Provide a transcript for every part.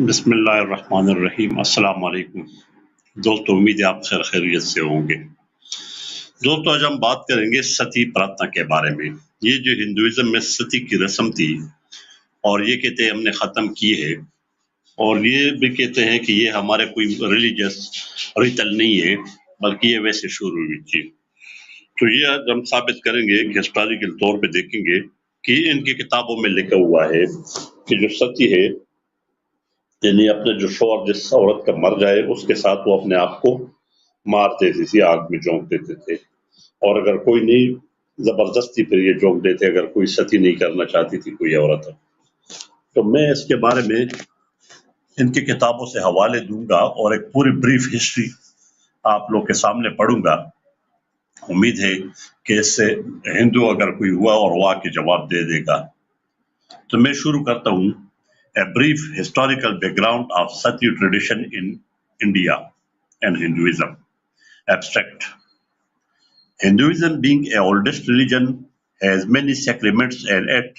बिस्मिल्लाहिर्रहमानिर्रहीम अस्सलाम वालेकुम। दोस्तों, उम्मीद है आप खैरियत से होंगे। दोस्तों, आज हम बात करेंगे सती प्रार्थना के बारे में। ये जो हिंदुइज्म में सती की रस्म थी और ये कहते हैं हमने ख़त्म की है, और ये भी कहते हैं कि ये हमारे कोई रिलीजियस रिचुअल नहीं है, बल्कि ये वैसे शुरू हुई थी। तो ये आज हम साबित करेंगे कि हिस्टोरिकल तौर पे देखेंगे कि इनकी किताबों में लिखा हुआ है कि जो सती है, यानी अपने जो शौहर जिस औरत का मर जाए उसके साथ वो अपने आप को मार देती थी, आग में झोंक देते थे। और अगर कोई नहीं, जबरदस्ती फिर ये झोंक देते अगर कोई सती नहीं करना चाहती थी कोई औरत। तो मैं इसके बारे में इनकी किताबों से हवाले दूंगा और एक पूरी ब्रीफ हिस्ट्री आप लोग के सामने पढ़ूंगा। उम्मीद है कि इससे हिंदू अगर कोई हुआ और वो आके जवाब दे देगा। तो मैं शुरू करता हूँ। A brief historical background of Sati tradition in India and Hinduism. Abstract. Hinduism, being a oldest religion, has many sacraments, and at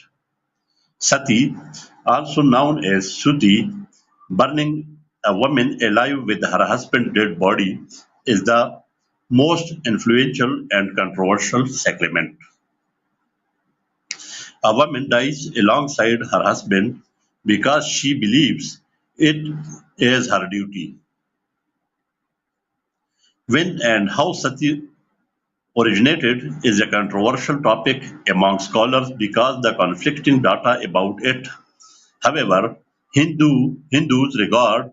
Sati, also known as Suti, burning a woman alive with her husband's dead body, is the most influential and controversial sacrament. A woman dies alongside her husband because she believes it is her duty. When and how sati originated is a controversial topic among scholars because the conflicting data about it. However, Hindus regard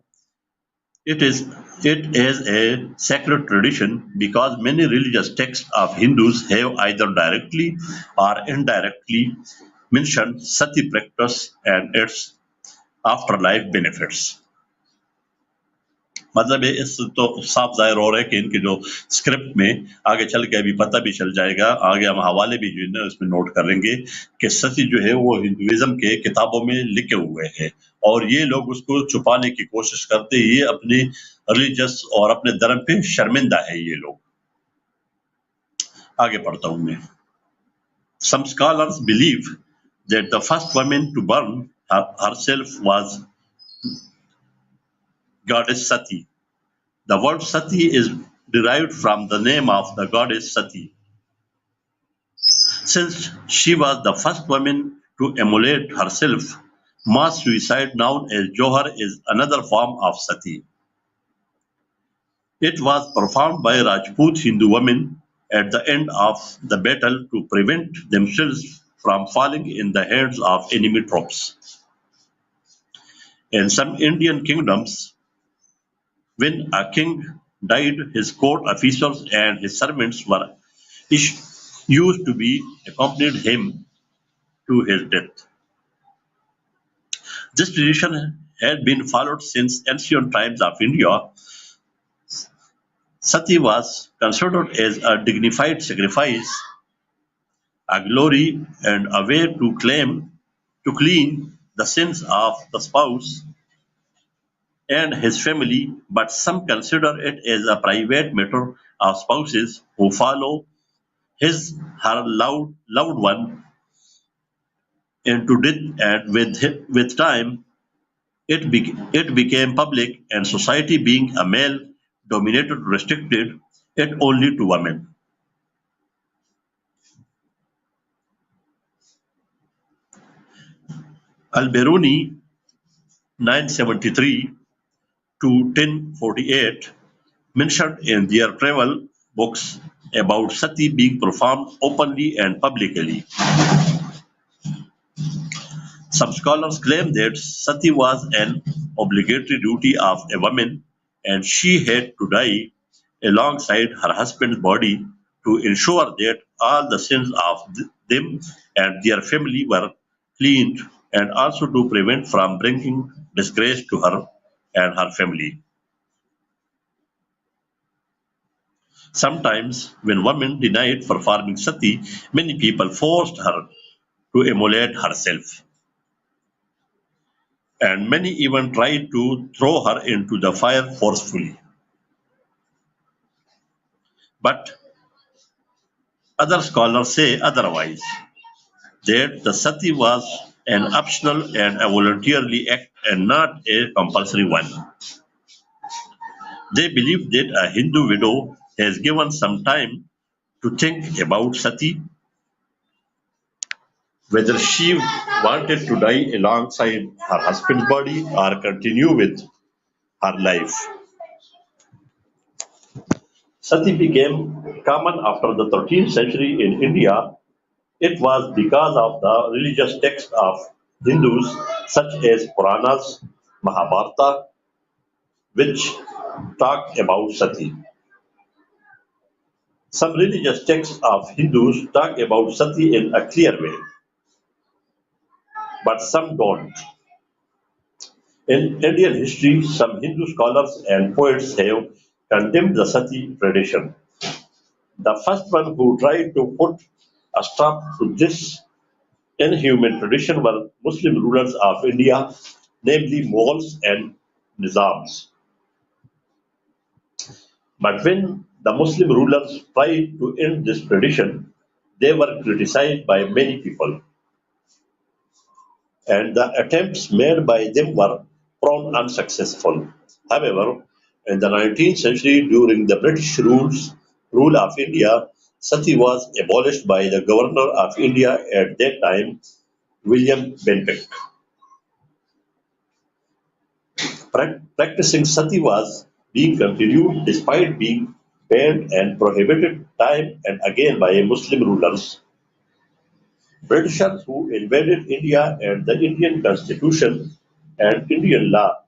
it is it as a sacred tradition because many religious texts of Hindus have either directly or indirectly mentioned sati practice and its afterlife benefits. मतलब ये इस तो साफ जाहिर हो रहा है कि इनके जो स्क्रिप्ट में आगे चल के अभी पता भी चल जाएगा, आगे हम हवाले भी जो है ना उसमें नोट करेंगे कि सती जो है वो हिंदुइज्म के किताबों में लिखे हुए हैं और ये लोग उसको छुपाने की कोशिश करते हैं। ये अपने रिलीजियस और अपने धर्म पे शर्मिंदा है ये लोग। आगे पढ़ता हूँ मैं। Some scholars believe that the first woman to burn herself was goddess Sati. The word Sati is derived from the name of the goddess Sati. Since she was the first woman to immolate herself, mass suicide known as Johar is another form of Sati. It was performed by Rajput Hindu women at the end of the battle to prevent themselves from falling in the hands of enemy troops. In some Indian kingdoms, when a king died, his court officers and his servants were used to be accompanied him to his death. This tradition had been followed since ancient times of India. Sati was considered as a dignified sacrifice, a glory, and a way to clean the sins of the spouse and his family, but some consider it as a private matter of spouses who follow his her loved one into death, and with time it became public, and society, being a male dominated, restricted it only to women. Al-Biruni 973 to 1048 mentioned in their travel books about sati being performed openly and publicly. Some scholars claim that sati was an obligatory duty of a woman and she had to die alongside her husband's body to ensure that all the sins of them and their family were cleaned, and also to prevent from bringing disgrace to her and her family. Sometimes, when women denied performing sati, many people forced her to immolate herself, and many even tried to throw her into the fire forcefully. But other scholars say otherwise, that the sati was an optional and a voluntarily act and not a compulsory one. They believe that a Hindu widow has given some time to think about Sati, whether she wanted to die alongside her husband's body or continue with her life. Sati became common after the 13th century in India. It was because of the religious texts of Hindus such as Puranas, Mahabharata, which talk about Sati. Some religious texts of Hindus talk about Sati in a clear way, but some don't. In Indian history, some Hindu scholars and poets have condemned the Sati tradition. The first one who tried to put a stop to this inhuman tradition were Muslim rulers of India, namely Mughals and Nizams. But when the Muslim rulers tried to end this tradition, they were criticized by many people, and the attempts made by them were proven unsuccessful. However, in the 19th century, during the rule of India, sati was abolished by the governor of India at that time, William Bentinck. Practicing sati was being continued despite being banned and prohibited time and again by Muslim rulers. Britishers who invaded India and the Indian constitution and Indian law.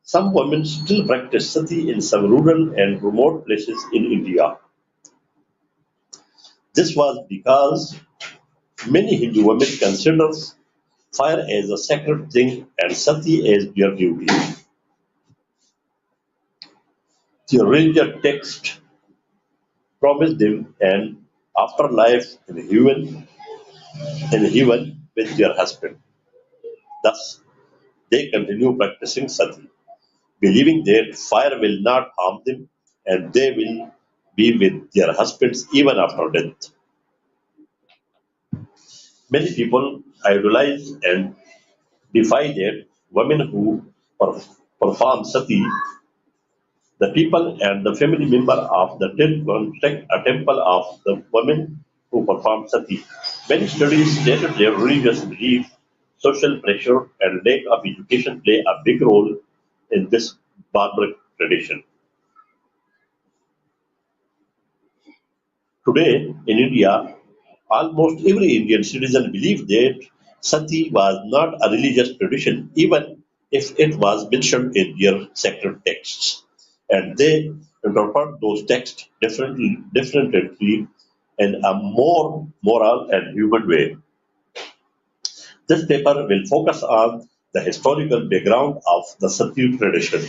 Some women still practice sati in some rural and remote places in India. This was because many Hindu women consider fire as a sacred thing and sati as their duty. The religious text promised them an afterlife in heaven with their husband. Thus, they continue practicing sati, believing that fire will not harm them and they will be with their husbands even after death. Many people idolize and defy that women who perform sati. The people and the family member of the dead construct a temple of the women who perform sati. Many studies stated their religious belief, social pressure, and lack of education play a big role in this barbaric tradition. Today, in India, almost every Indian citizen believes that sati was not a religious tradition, even if it was mentioned in their sacred texts. And they interpret those texts differently in a more moral and human way. This paper will focus on the historical background of the sati tradition.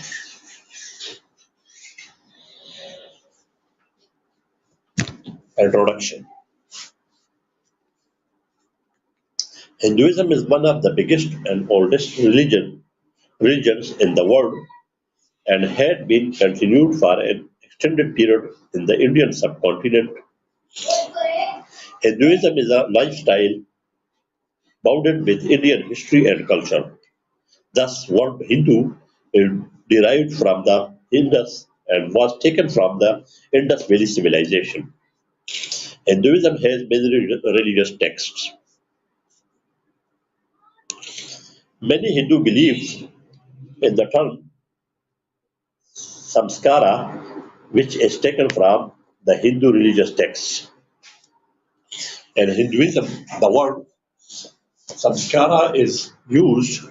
Introduction. Hinduism is one of the biggest and oldest religions in the world and had been continued for an extended period in the Indian subcontinent. Hinduism is a lifestyle bounded with Indian history and culture. Thus, word Hindu is derived from the Indus and was taken from the Indus Valley civilization. Hinduism has many religious texts. Many Hindu believe in the term samskara, which is taken from the Hindu religious texts. In Hinduism, the word samskara is used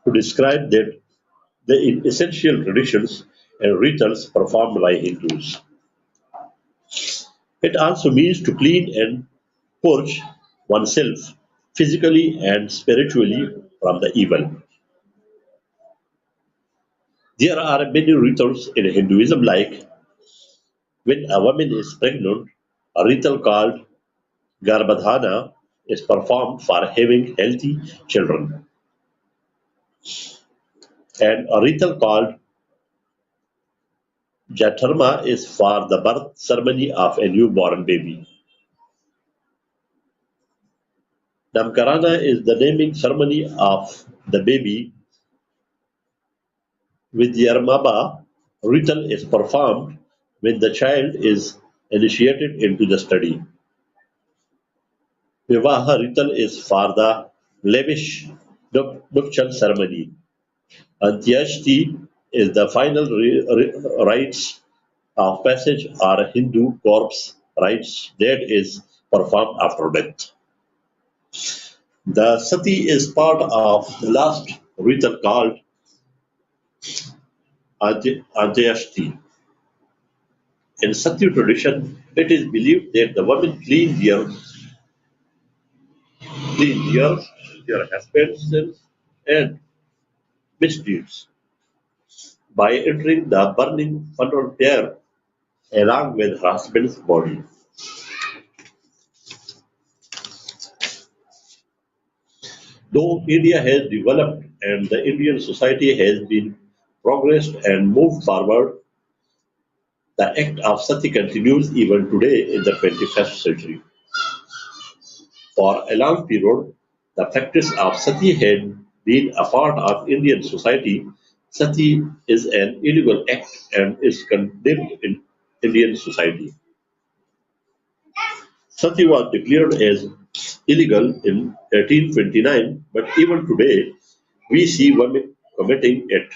to describe the essential traditions and rituals performed by Hindus. It also means to clean and purge oneself physically and spiritually from the evil. There are many rituals in Hinduism, like when a woman is pregnant, a ritual called Garbhadhana is performed for having healthy children, and a ritual called Jatharma is for the birth ceremony of a newborn baby. Namkarana is the naming ceremony of the baby. With Yarmaba, ritual is performed when the child is initiated into the study. Vivaha ritual is for the lavish nuptial ceremony. Antyashti is the final rites of passage or Hindu corpse rites that is performed after death. The sati is part of the last ritual called Antyashti. In Sati tradition, it is believed that the women clean their husbands' and misdeeds by entering the burning funeral pyre along with her husband's body. Though India has developed and the Indian society has been progressed and moved forward, the act of sati continues even today in the 21st century. For a long period, the practice of sati had been a part of Indian society. Sati is an illegal act and is condemned in Indian society. Sati was declared as illegal in 1829, but even today we see women committing it,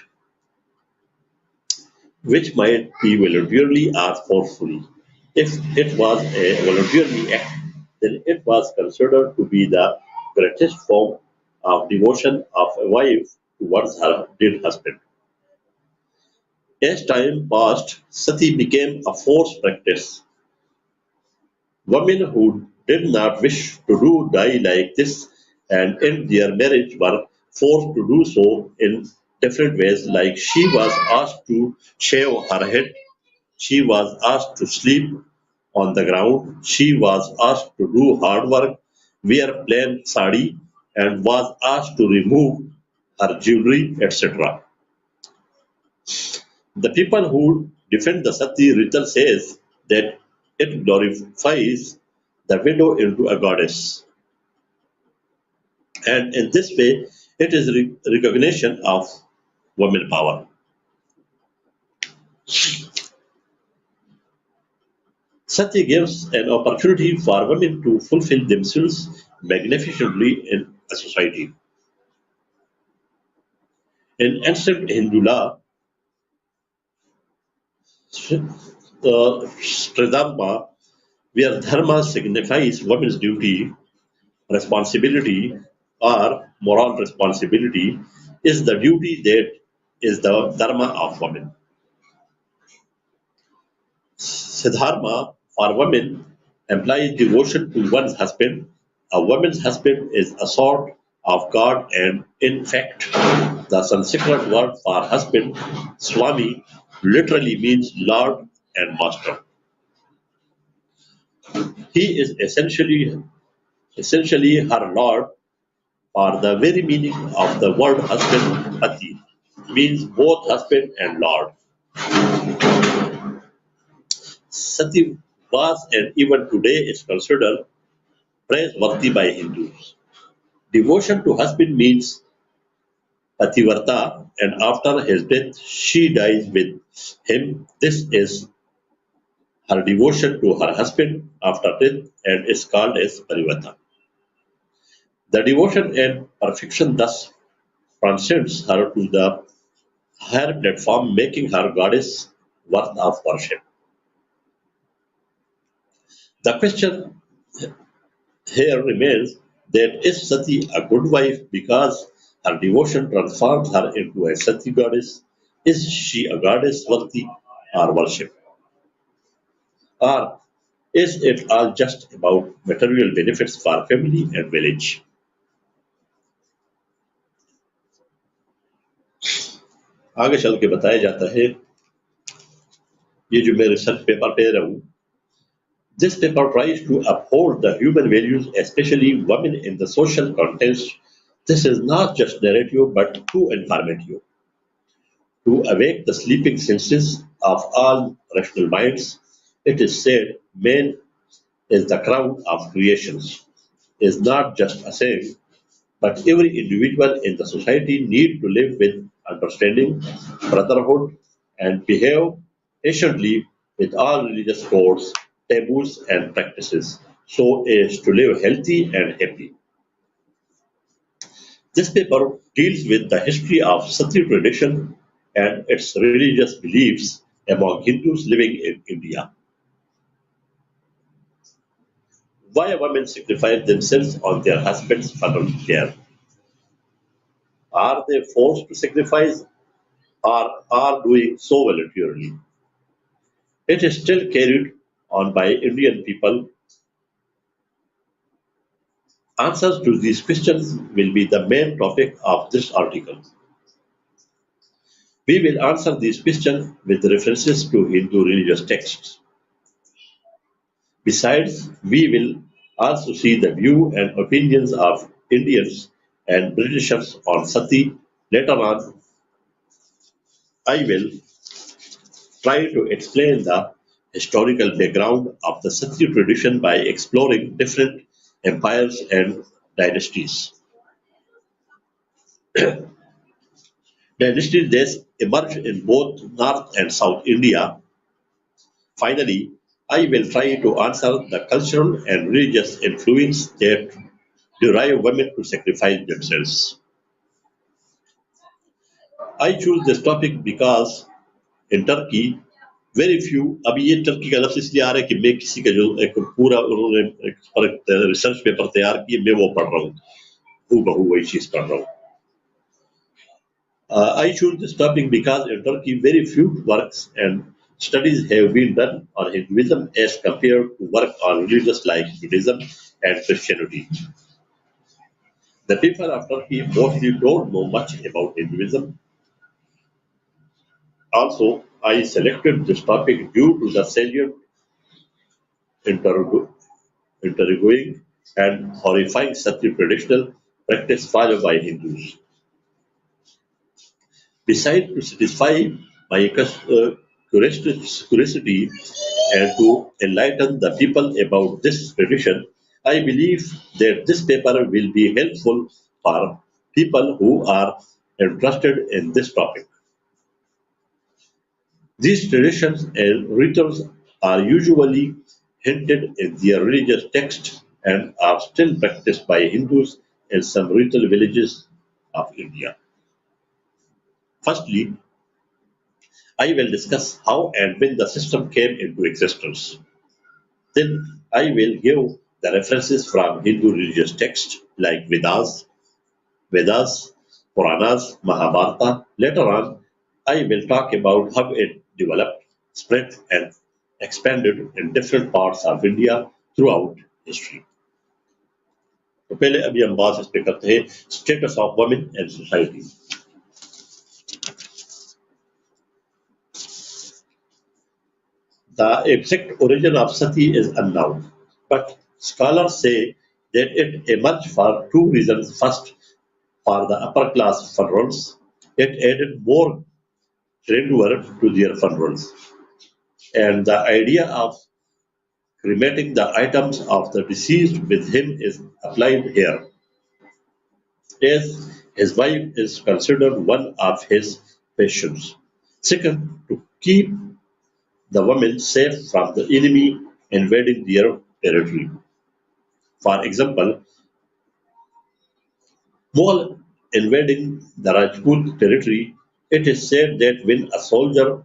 which might be voluntarily or forcefully. If it was a voluntary act, then it was considered to be the greatest form of devotion of a wife towards her dead husband. As time passed, sati became a forced practice. Women who did not wish to do die like this and end their marriage were forced to do so in different ways, like she was asked to shave her head, she was asked to sleep on the ground, she was asked to do hard work, wear plain sari, and was asked to remove her jewelry, etc. The people who defend the Sati ritual says that it glorifies the widow into a goddess, and in this way, it is recognition of women power. Sati gives an opportunity for women to fulfill themselves magnificently in a society. In ancient Hindu law, Stridharma, where dharma signifies women's duty, responsibility, or moral responsibility, is the duty that is the dharma of women. Siddharma for women implies devotion to one's husband. A woman's husband is a sort of God, and in fact, the Sanskrit word for husband, Swami, literally means Lord and Master. He is essentially her Lord, for the very meaning of the word husband, Pati, means both husband and Lord. Sati was and even today is considered praiseworthy by Hindus. Devotion to husband means pativrata, and after his death, she dies with him. This is her devotion to her husband after death and is called as parivata. The devotion and perfection thus transcends her to the higher platform, making her goddess worth of worship. The question here remains that is Sati a good wife because her devotion transforms her into a Sati goddess? Is she a goddess worthy or worship? Or is it all just about material benefits for family and village? आगे चल के बताया जाता है ये जो मैं research paper पे रहा हूँ this paper tries to uphold the human values, especially women in the social context. This is not just narrative but too informative to awake the sleeping senses of all rational minds. It is said man is the crown of creations. is not just a saying, but every individual in the society need to live with understanding, brotherhood, and behave patiently with all religious codes, taboos, and practices, so as to live healthy and happy. This paper deals with the history of Sati tradition and its religious beliefs among Hindus living in India. Why women sacrifice themselves on their husbands' funeral care? Are they forced to sacrifice or are doing so voluntarily? It is still carried on by Indian people. Answers to these questions will be the main topic of this article. We will answer these questions with references to Hindu religious texts. Besides, we will also see the view and opinions of Indians and Britishers on Sati. Later on, I will try to explain the historical background of the Sati tradition by exploring different empires and dynasties. Dynasties that emerged in both North and South India. Finally, I will try to answer the cultural and religious influence that drive women to sacrifice themselves. I choose this topic because in Turkey very few अभी ये Turkey का लफ्ज इसलिए आ रहा है कि मैं किसी का जो एक पूरा उन्होंने एक रिसर्च पेपर तैयार किए मैं वो पढ़ रहा हूँ हूँ बहू वही चीज पढ़ रहा हूँ I choose this topic because in Turkey very few works and studies have been done on Hinduism as compared to work on religions like Buddhism and Christianity. The people of Turkey mostly don't know much about Hinduism. Also, I selected this topic due to the salient intergo- interviewing and horrifying Sati traditional practice followed by Hindus. Besides, to satisfy my curiosity and to enlighten the people about this tradition, I believe that this paper will be helpful for people who are interested in this topic. These traditions and rituals are usually hinted in their religious texts and are still practiced by Hindus in some rural villages of India. Firstly, I will discuss how and when the system came into existence. Then I will give the references from Hindu religious texts like Vedas, Puranas, Mahabharata. Later on, I will talk about how it developed, spread, and expanded in different parts of India throughout history. तो पहले अभी हम बात इस पे करते हैं status of women and society The exact origin of sati is unknown, but scholars say that it emerged for two reasons. First, for the upper class funerals, it added more grandeur to their funerals, and the idea of cremating the items of the deceased with him is applied here, as his wife is considered one of his patients. Second, to keep the women safe from the enemy invading their territory. For example, while invading the Rajput territory, it is said that when a soldier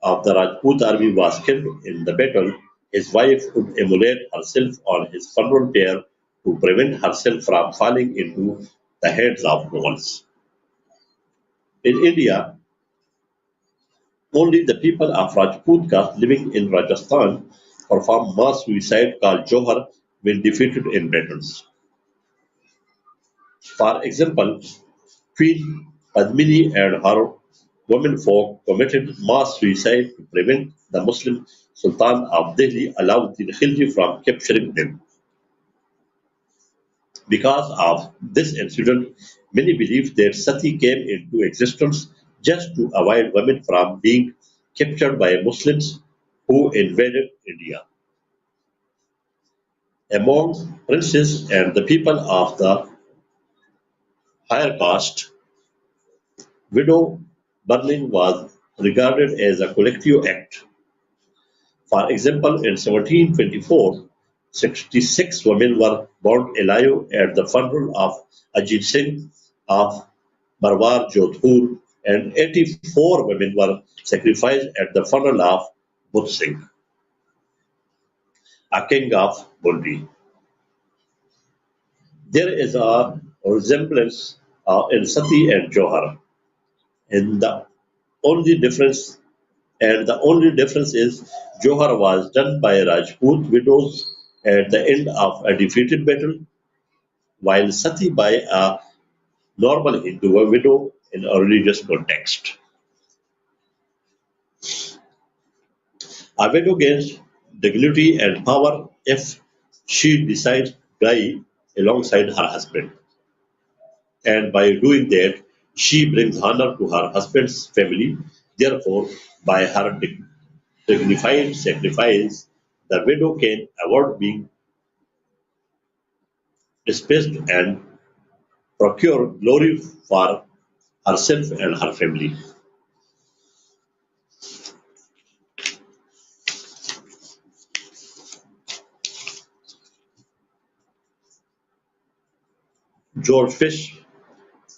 of the Rajput army was killed in the battle, his wife would immolate herself on his funeral pyre to prevent herself from falling into the hands of Mughals. In India, only the people of Rajput caste living in Rajasthan perform mass suicide called Johar when defeated in battles. For example, Queen Padmini and her womenfolk committed mass suicide to prevent the Muslim Sultan of Delhi Alauddin Khilji from capturing them. Because of this incident, many believe that sati came into existence just to avoid women from being captured by Muslims who invaded India. Among princes and the people of the higher caste, widow burning was regarded as a collective act. For example, in 1724, 66 women were burned alive at the funeral of Ajit Singh of Marwar Jodhpur, and 84 women were sacrificed at the funeral of Budh Singh, a king of Bundi. There is a resemblance in Sati and Johar, and the only difference is Johar was done by Rajput widows at the end of a defeated battle, while Sati by a normal Hindu widow in a religious context. A widow gains dignity and power if she decides to die alongside her husband, and by doing that, she brings honor to her husband's family. Therefore, by her dignified sacrifice, the widow can avoid being displaced and procure glory for herself and her family. George Fish,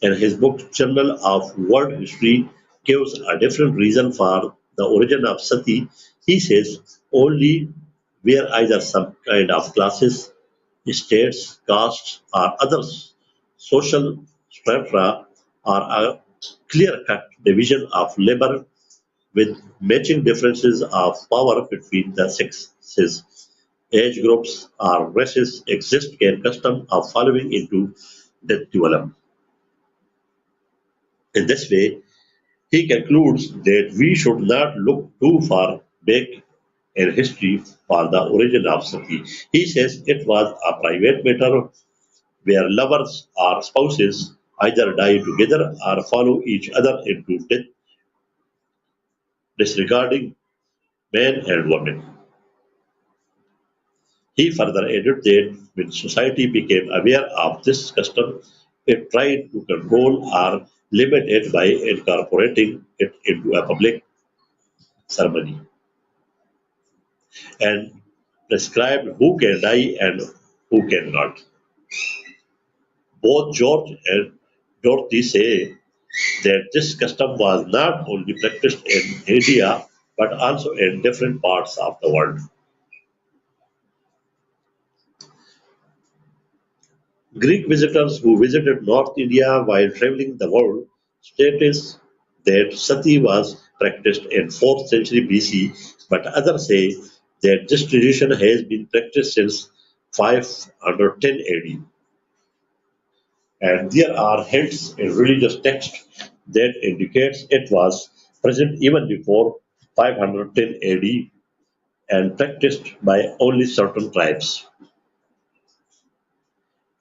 in his book Journal of World History, gives a different reason for the origin of sati. He says only where either some kind of classes, states, castes, or other social strata are a clear-cut division of labor with matching differences of power between the sexes, age groups, or races exist can custom of following into death dualism. In this way, he concludes that we should not look too far back in history for the origin of sati. He says it was a private matter where lovers or spouses either die together or follow each other into death, disregarding men and women. He further added that when society became aware of this custom, it tried to control or limit it by incorporating it into a public ceremony and prescribed who can die and who cannot. Both George and Dorothy say that this custom was not only practiced in India but also in different parts of the world. Greek visitors who visited North India while traveling the world stated that sati was practiced in 4th century BC, but others say that this tradition has been practiced since 510 AD. And there are hints in religious texts that indicates it was present even before 510 AD and practiced by only certain tribes.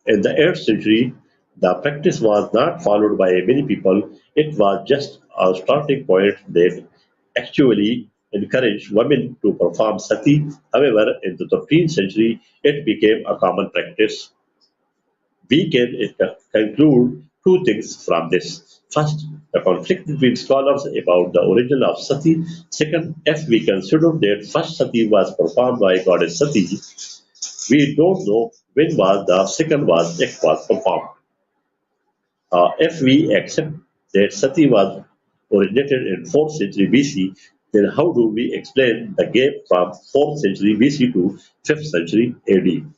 In the 8th century, the practice was not followed by many people. It was just a starting point that actually encouraged women to perform sati. However, in the 13th century, it became a common practice. We can conclude two things from this. First, the conflict between scholars about the origin of sati. Second, if we consider that first sati was performed by goddess Sati, we don't know when was the second act was performed. If we accept that sati was originated in 4th century BC, then how do we explain the gap from 4th century BC to 5th century AD?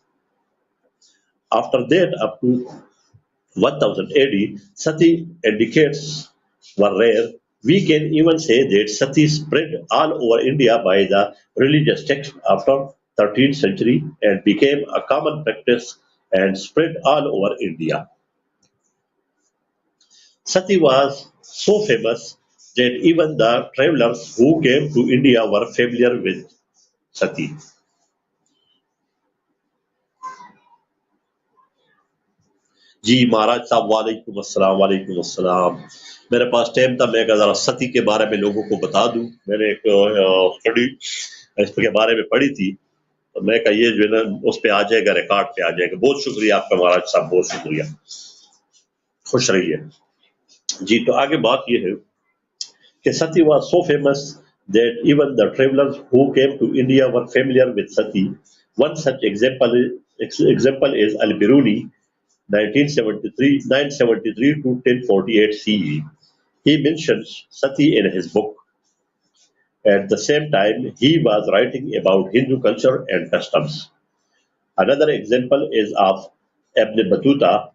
After that, up to 1000 AD, sati indicates were rare. We can even say that sati spread all over India by the religious text after 13th century and became a common practice and spread all over India. Sati was so famous that even the travelers who came to India were familiar with sati. जी महाराज साहब वालेकुम अस्सलाम। मेरे पास time था, मैं जरा सती के बारे में लोगों को बता दूं। मैंने एक स्टडी इसके बारे में पढ़ी थी मैं कहा ये जो है ना उस पे आ जाएगा, रिकॉर्ड पे आ जाएगा। बहुत शुक्रिया आपका महाराज साहब, बहुत शुक्रिया, खुश रहिए जी। तो आगे बात ये है कि Sati was so famous that even the travelers who came to India were familiar with Sati. One such example is Al Biruni, 973 to 1048 CE. He mentions Sati in his book. At the same time, he was writing about Hindu culture and customs. Another example is of Ibn Battuta,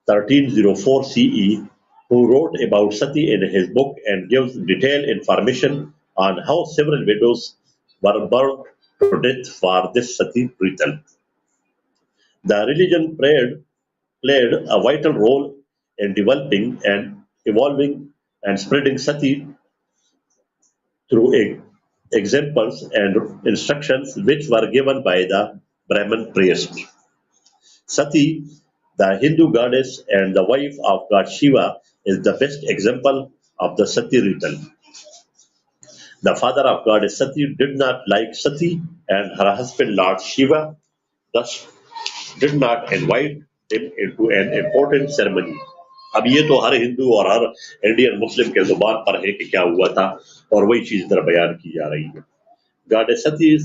1304 CE, who wrote about Sati in his book and gives detailed information on how several widows were burned to death for this Sati ritual. The religion played a vital role in developing and evolving and spreading Sati through examples and instructions which were given by the Brahmin priest. Sati, the Hindu goddess and the wife of god Shiva, is the best example of the Sati ritual. The father of goddess Sati did not like Sati and her husband Lord Shiva, thus did not invite him into an important ceremony. अब ये तो हर हिंदू और हर Indian Muslim के जुबान पर है कि क्या हुआ था, और वही चीज इधर बयान की जा रही है। Goddess Sati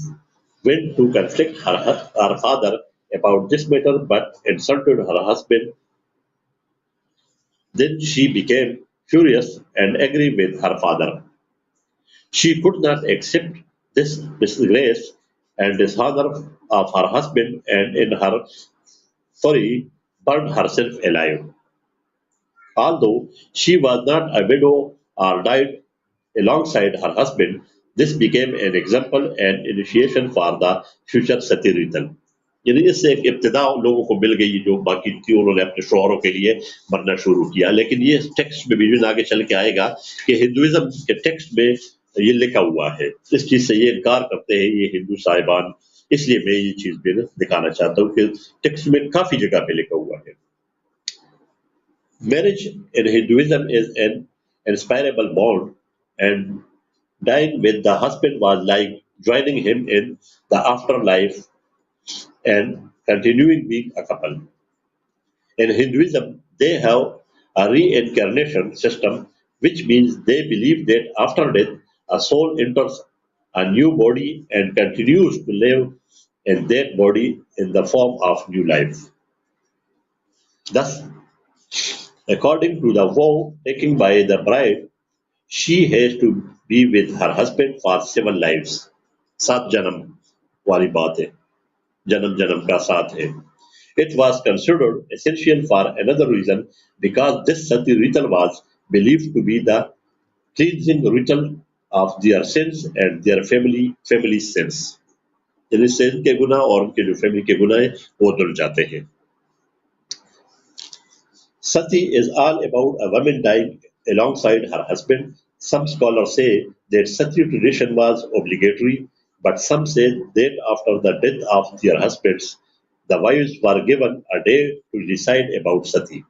went to conflict her father about this matter but insulted her husband. Then she became furious and angry with her father. She could not accept this disgrace and dishonor of her husband, and in her fury burned herself alive. Although she was not a widow or died alongside her husband, this became an example and initiation for the future Sati ritual. यानी इससे एक इब्तिदा लोगों को मिल गई, जो बाकी थी उन्होंने अपने शोहरों के लिए मरना शुरू किया। लेकिन ये टेक्स्ट में भी आगे चल के आएगा कि हिंदुइज्म के टेक्स्ट में ये लिखा हुआ है, इस चीज से ये इनकार करते हैं ये हिंदू साहिबान। इसलिए मैं ये चीज भी दिखाना चाहता हूँ कि टेक्स्ट में काफी जगह पे लिखा हुआ है। Marriage in Hinduism is an inseparable bond, and dying with the husband was like joining him in the afterlife and continuing being a couple. In Hinduism, they have a reincarnation system, which means they believe that after death, a soul enters a new body and continues to live in that body in the form of new life. Thus, according to the vow taken by the bride, she has to be with her husband for 7 lives. 7 जन्म वाली बात है, जन्म जन्म का साथ है. It was considered essential for another reason because this Sati ritual was believed to be the cleansing ritual of their sins and their family sins. यानी sin के गुनाह और उनके जो फैमिली के गुनाह हैं वो धुल जाते हैं. Sati is all about a woman dying alongside her husband. Some scholars say that Sati tradition was obligatory, but some say that after the death of their husbands, the wives were given a day to decide about Sati.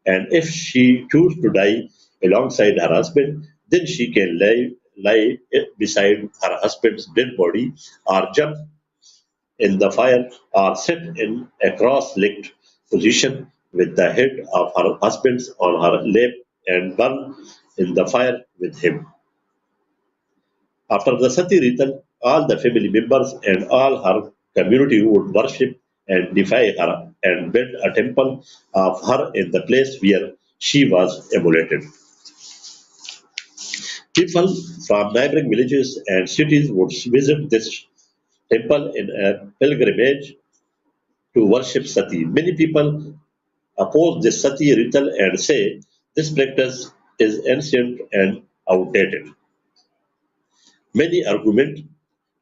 And if she chose to die alongside her husband, then she can lie beside her husband's dead body or jump in the fire or sit in a cross-legged position with the head of her husband on her lap and burn in the fire with him. After the Sati ritual, all the family members and all her community would worship and defy her and build a temple of her in the place where she was immolated. People from neighboring villages and cities would visit this temple in a pilgrimage to worship Sati. Many people oppose this Sati ritual and say this practice is ancient and outdated. Many argument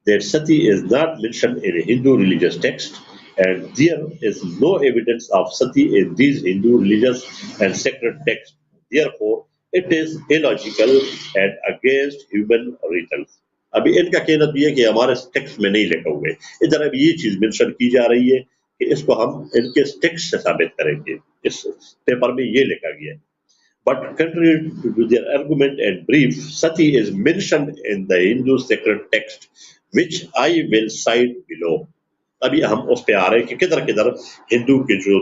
that Sati is not mentioned in a Hindu religious text and there is no evidence of Sati in these Hindu religious and sacred texts. Therefore, it is illogical and against human rituals. अभी इनका कहना भी है कि हमारे text में नहीं लिखा हुआ है, इधर अभी ये चीज मेंशन की जा रही है कि इसको हम इनके टेक्स्ट से साबित करेंगे, इस पेपर में ये लिखा गया है. But contrary to their argument and brief, Sati is mentioned in the Hindu sacred text, which I will cite below. अभी हम उस पे आ रहे हैं कि किधर किधर हिंदू के जो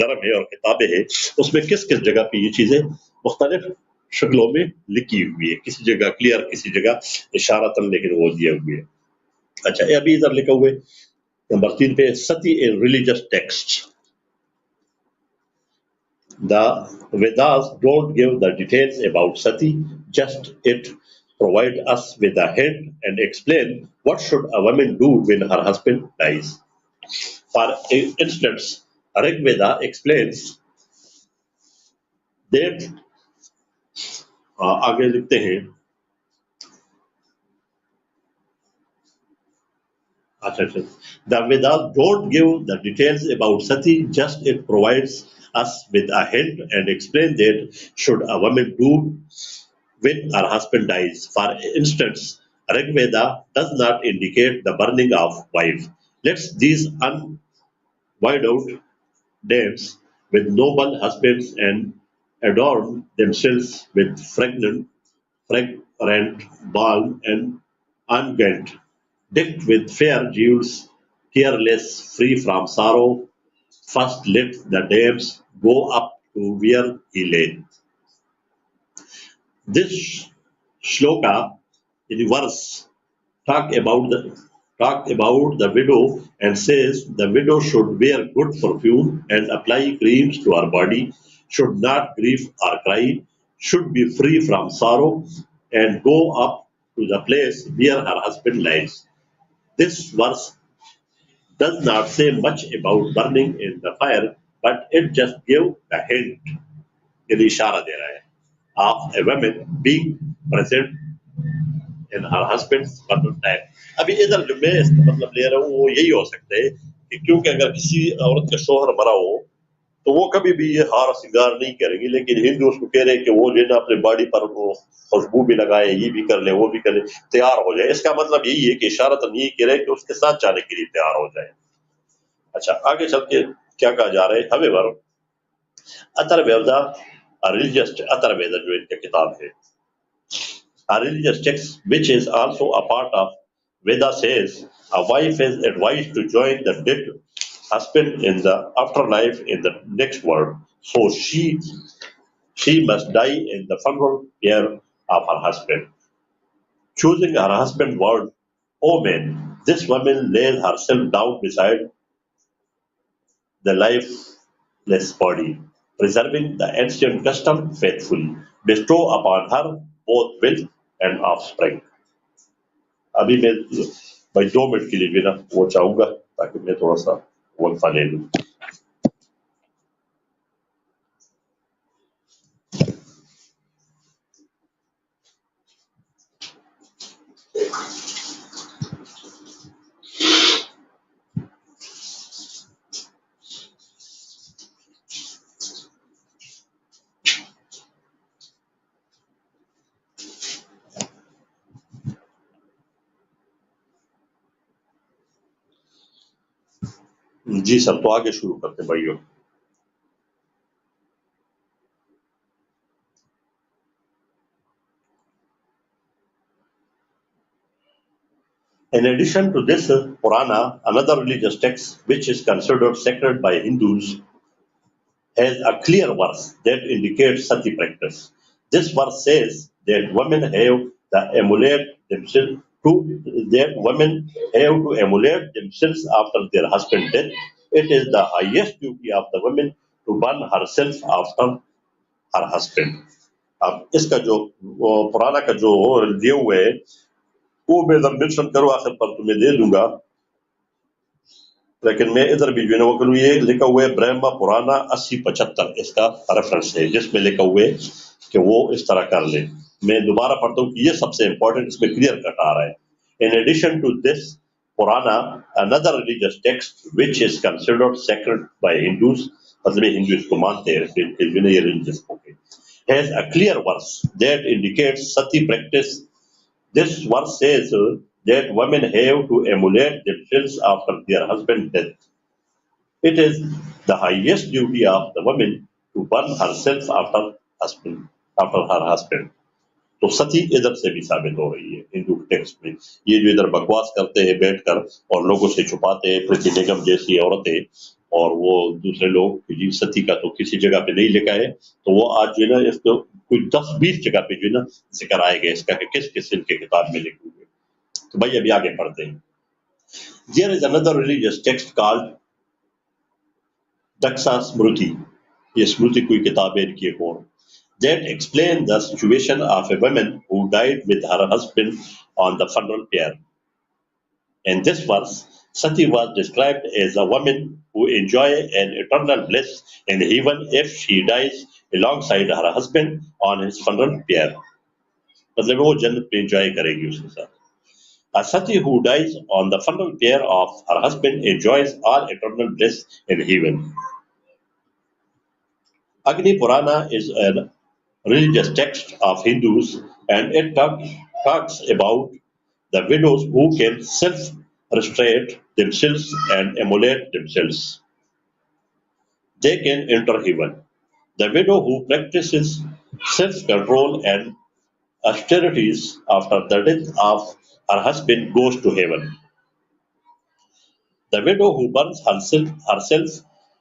धर्म है और किताबें हैं उसमें किस किस जगह पे ये चीजें मुख्तलिफ शक्लों में लिखी हुई है, किसी जगह क्लियर, किसी जगह इशारतन, लेकिन वो दिए हुए है। अच्छा, ये अभी इधर लिखा हुआ है नंबर 3 पे, sati in religious text. The Vedas don't give the details about Sati, just it provide us with a hint and explain what should a woman do when her husband dies. For instance, Rig Veda explains that आगे लिखते हैं, अच्छा अच्छा, the Vedas don't give the details about Sati, just it provides us with a hint and explain that should a woman do when her husband dies. For instance, Rigveda does not indicate the burning of wife. Let these unwidowed dames with noble husbands and adorn themselves with fragrant balm and unguent, decked with fair jewels, tearless, free from sorrow. First let the dames go up to where he lay. This shloka in the verse talk about the talk about the widow and says the widow should wear good perfume and apply creams to her body, should not grieve or cry, should be free from sorrow, and go up to the place where her husband lies. This verse does not say much about burning in the fire, but it just gives the hint, यानी इशारा दे रहा है, of a woman being present in her husband's burial time. अभी इधर जो मैं इसका मतलब ले रहा हूँ वो यही हो सकता है कि क्योंकि अगर किसी औरत का शोहर मरा हो तो वो कभी भी ये हार श्रृंगार नहीं करेंगे, लेकिन हिंदू उसको कह रहे हैं कि वो जो है ना अपने बॉडी पर वो खुशबू भी लगाए, ये भी कर ले, वो भी कर ले, तैयार हो जाए। इसका मतलब यही है कि इशारतन यही कह रहे हैं कि उसके साथ जाने के लिए तैयार हो जाए। अच्छा, आगे चल के क्या कहा जा रहा है, हवेवर अथर्ववेदा रिलीजियस अथर्ववेदा जो इनका किताब है, a religious text which is also a part of Veda says a wife is advised to join the dead husband in the afterlife in the next world. So she must die in the funeral care of her husband. Choosing her husband's word, O man, this woman lays herself down beside the lifeless body, preserving the ancient custom faithfully. Bestow upon her both wealth and offspring. अभी मैं भाई 2 minute के लिए भी ना वो चाहूंगा ताकि मैं थोड़ा सा वक्फा ले लूं। जी सर, तो आगे शुरू करते हैं भाइयों। In addition to this Purana, another religious text which is considered sacred by Hindus has a clear verse that indicates Sati practice. This verse says that women have the emulate themselves to emulate themselves after their husband death. It is the highest duty of the woman to burn herself after her husband. अब इसका जो पुराना का जो दिए हुए है वो मैं इधर मेंशन करूँ आखिर पर तुम्हें दे दूंगा, लेकिन मैं इधर भी जो है वो करूँ, ये लिखा हुआ है ब्रह्मा पुराना 8075 इसका रेफरेंस है जिसमें लिखा हुआ है कि वो इस तरह कर ले। मैं दोबारा पढ़ता हूँ कि ये सबसे इंपॉर्टेंट इसमें क्लियर कट आ रहा है। In addition to this Purana another religious text which is considered sacred by Hindus, मतलब हिंदू इसको मानते हैं, ये रिलीजियस बुक है, has a clear verse that indicates sati practice. This verse says that women have to emulate themselves after their husband's death. It is the highest duty of the woman to burn herself after her husband. तो सती इधर से भी साबित हो रही है Hindu text में। ये जो इधर बकवास करते हैं बैठकर और लोगों से छुपाते हैं प्रीति निगम जैसी औरतें और वो दूसरे लोग कि जी सती का तो किसी जगह पे नहीं लिखा है, तो वो आज जो है ना इसको कुछ 10-20 जगह पे जो है ना जिक्र आएगा इसका कि किस किस इनके किताब में लिखे हुए। तो भाई अभी आगे पढ़ते हैं। There is another religious text called Daksa Smruti. ये स्मृति कोई किताब है इनकी एक और, that explain the situation of a woman who died with her husband on the funeral pyre. In this verse, Sati was described as a woman who enjoy an eternal bliss in heaven if she dies alongside her husband on his funeral pyre. मतलब वो जन्नत में enjoy करेगी उसके साथ। A Sati who dies on the funeral pyre of her husband enjoys all eternal bliss in heaven. Agni Purana is a religious text of Hindus and it talks about the widows who can self-restrain themselves and emulate themselves. They can enter heaven. The widow who practices self-control and austerities after the death of her husband goes to heaven. The widow who burns herself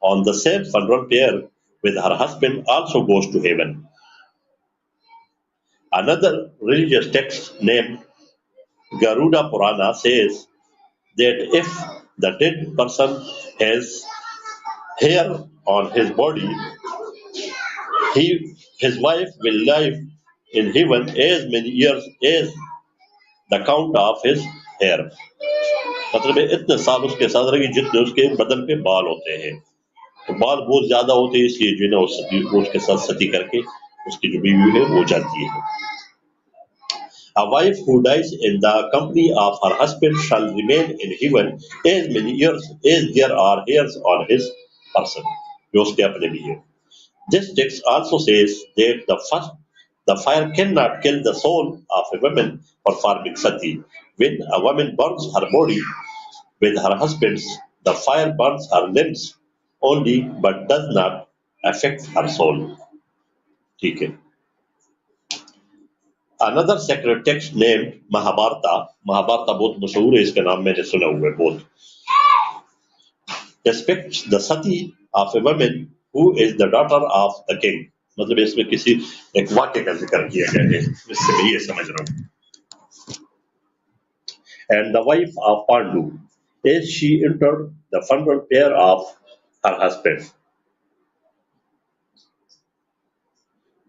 on the same funeral pyre with her husband also goes to heaven. Another religious text named Garuda Purana says that if the dead person has hair on his body, his wife will live in heaven as many years as the count of his hair. मतलब इतने साल उसके साथ रहेगी जितने उसके बदन पे बाल होते हैं। तो बाल बहुत ज्यादा होते हैं इसलिए जो है ना वो उसके साथ सती करके उसकी जो बीवी है वो जाती है। A wife who dies in the company of her husband shall remain in heaven as many years as there are hairs on his person. जो उसके अपने भी है। This text also says that the fire cannot kill the soul of a woman performing sati. When a woman burns her body with her husband's, the fire burns her limbs only but does not affect her soul. ठीक है। Another sacred text named Mahabharata, Mahabharata बहुत मशहूर है, इसका नाम मैंने सुना हुआ है बहुत, depicts the sati of a woman who is the daughter of the king. मतलब इसमें किसी एक वाक्य का जिक्र किया गया है, जिससे मैं ये समझ रहा हूँ। And the wife of Pandu, as she entered the funeral pyre of her husband.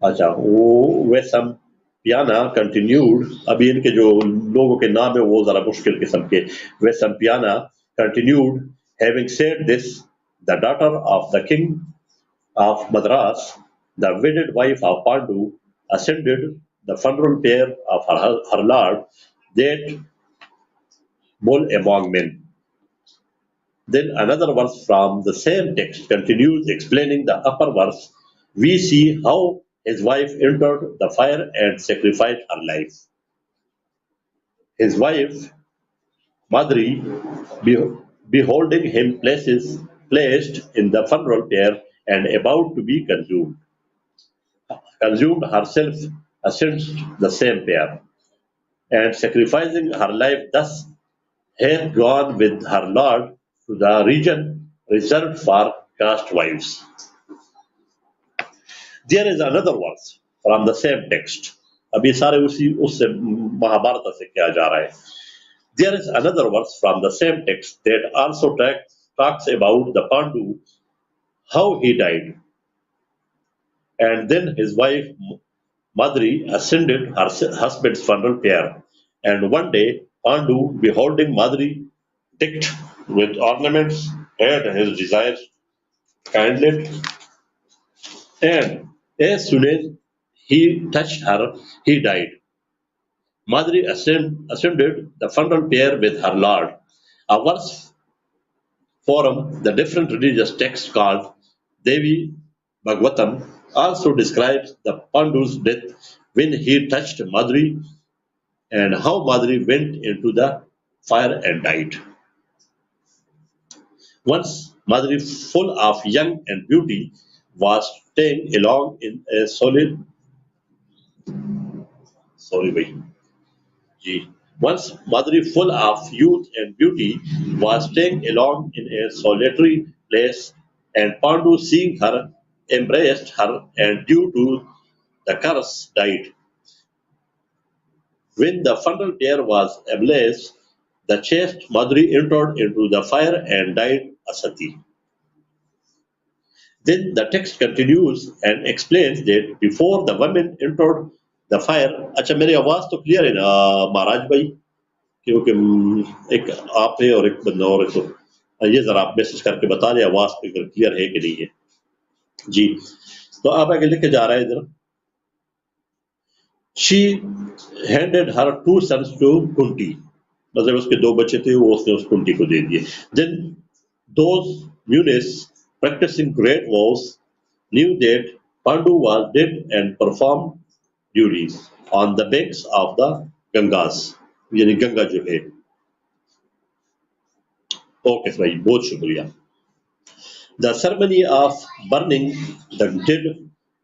अच्छा वो वैसम पियाना कंटिन्यूड, अभी इनके जो लोगों के नाम है वो जरा मुश्किल किस्म के। वैसम पियाना continued, having said this, the daughter of the king of Madras, the wedded wife of Pandu, ascended the funeral pyre of her lord, that bull among men. Then another verse from the same text continues explaining the upper verse. We see how his wife entered the fire and sacrificed her life. His wife, Madri, beholding him placed in the funeral pyre and about to be consumed herself ascends the same pyre, and sacrificing her life thus hath gone with her lord to the region reserved for caste wives. There is another verse from the same text. अब ये सारे उसी उससे महाभारत से किया जा रहा है। There is another verse from the same text that also talks about the Pandu, how he died, and then his wife Madri ascended her husband's funeral pyre. And one day Pandu, beholding Madri decked with ornaments, had his desires kindled, and as soon as he touched her, he died. Madri ascended the funeral pyre with her lord. A verse from the different religious texts called Devi Bhagavatam also describes the Pandu's death when he touched Madri and how Madri went into the fire and died. Once Madri, full of young and beauty, was staying along in a Sorry, bhai. Ji. Once Madri, full of youth and beauty, was staying alone in a solitary place, and Pandu, seeing her, embraced her, and due to the curse, died. When the funeral pyre was ablaze, the chaste Madri entered into the fire and died a sati. Then the text continues and explains that before the women entered the fire, अच्छा मेरी आवाज तो clear है ना महाराज भाई क्योंकि एक आप है और एक बंदा और है तो ये जरा आप मैसेज करके बता दें आवाज क्लियर है कि नहीं है जी तो आप आगे लिखे जा रहा है इधर she handed her two sons to Kunti मतलब उसके दो बच्चे थे वो उसने उस कुंती को दे दिए then those munis practicing great vows knew that Pandu was dead and performed duties on the banks of the Gangas यानी गंगा जो है ओके भाई बहुत शुक्रिया The ceremony of burning the dead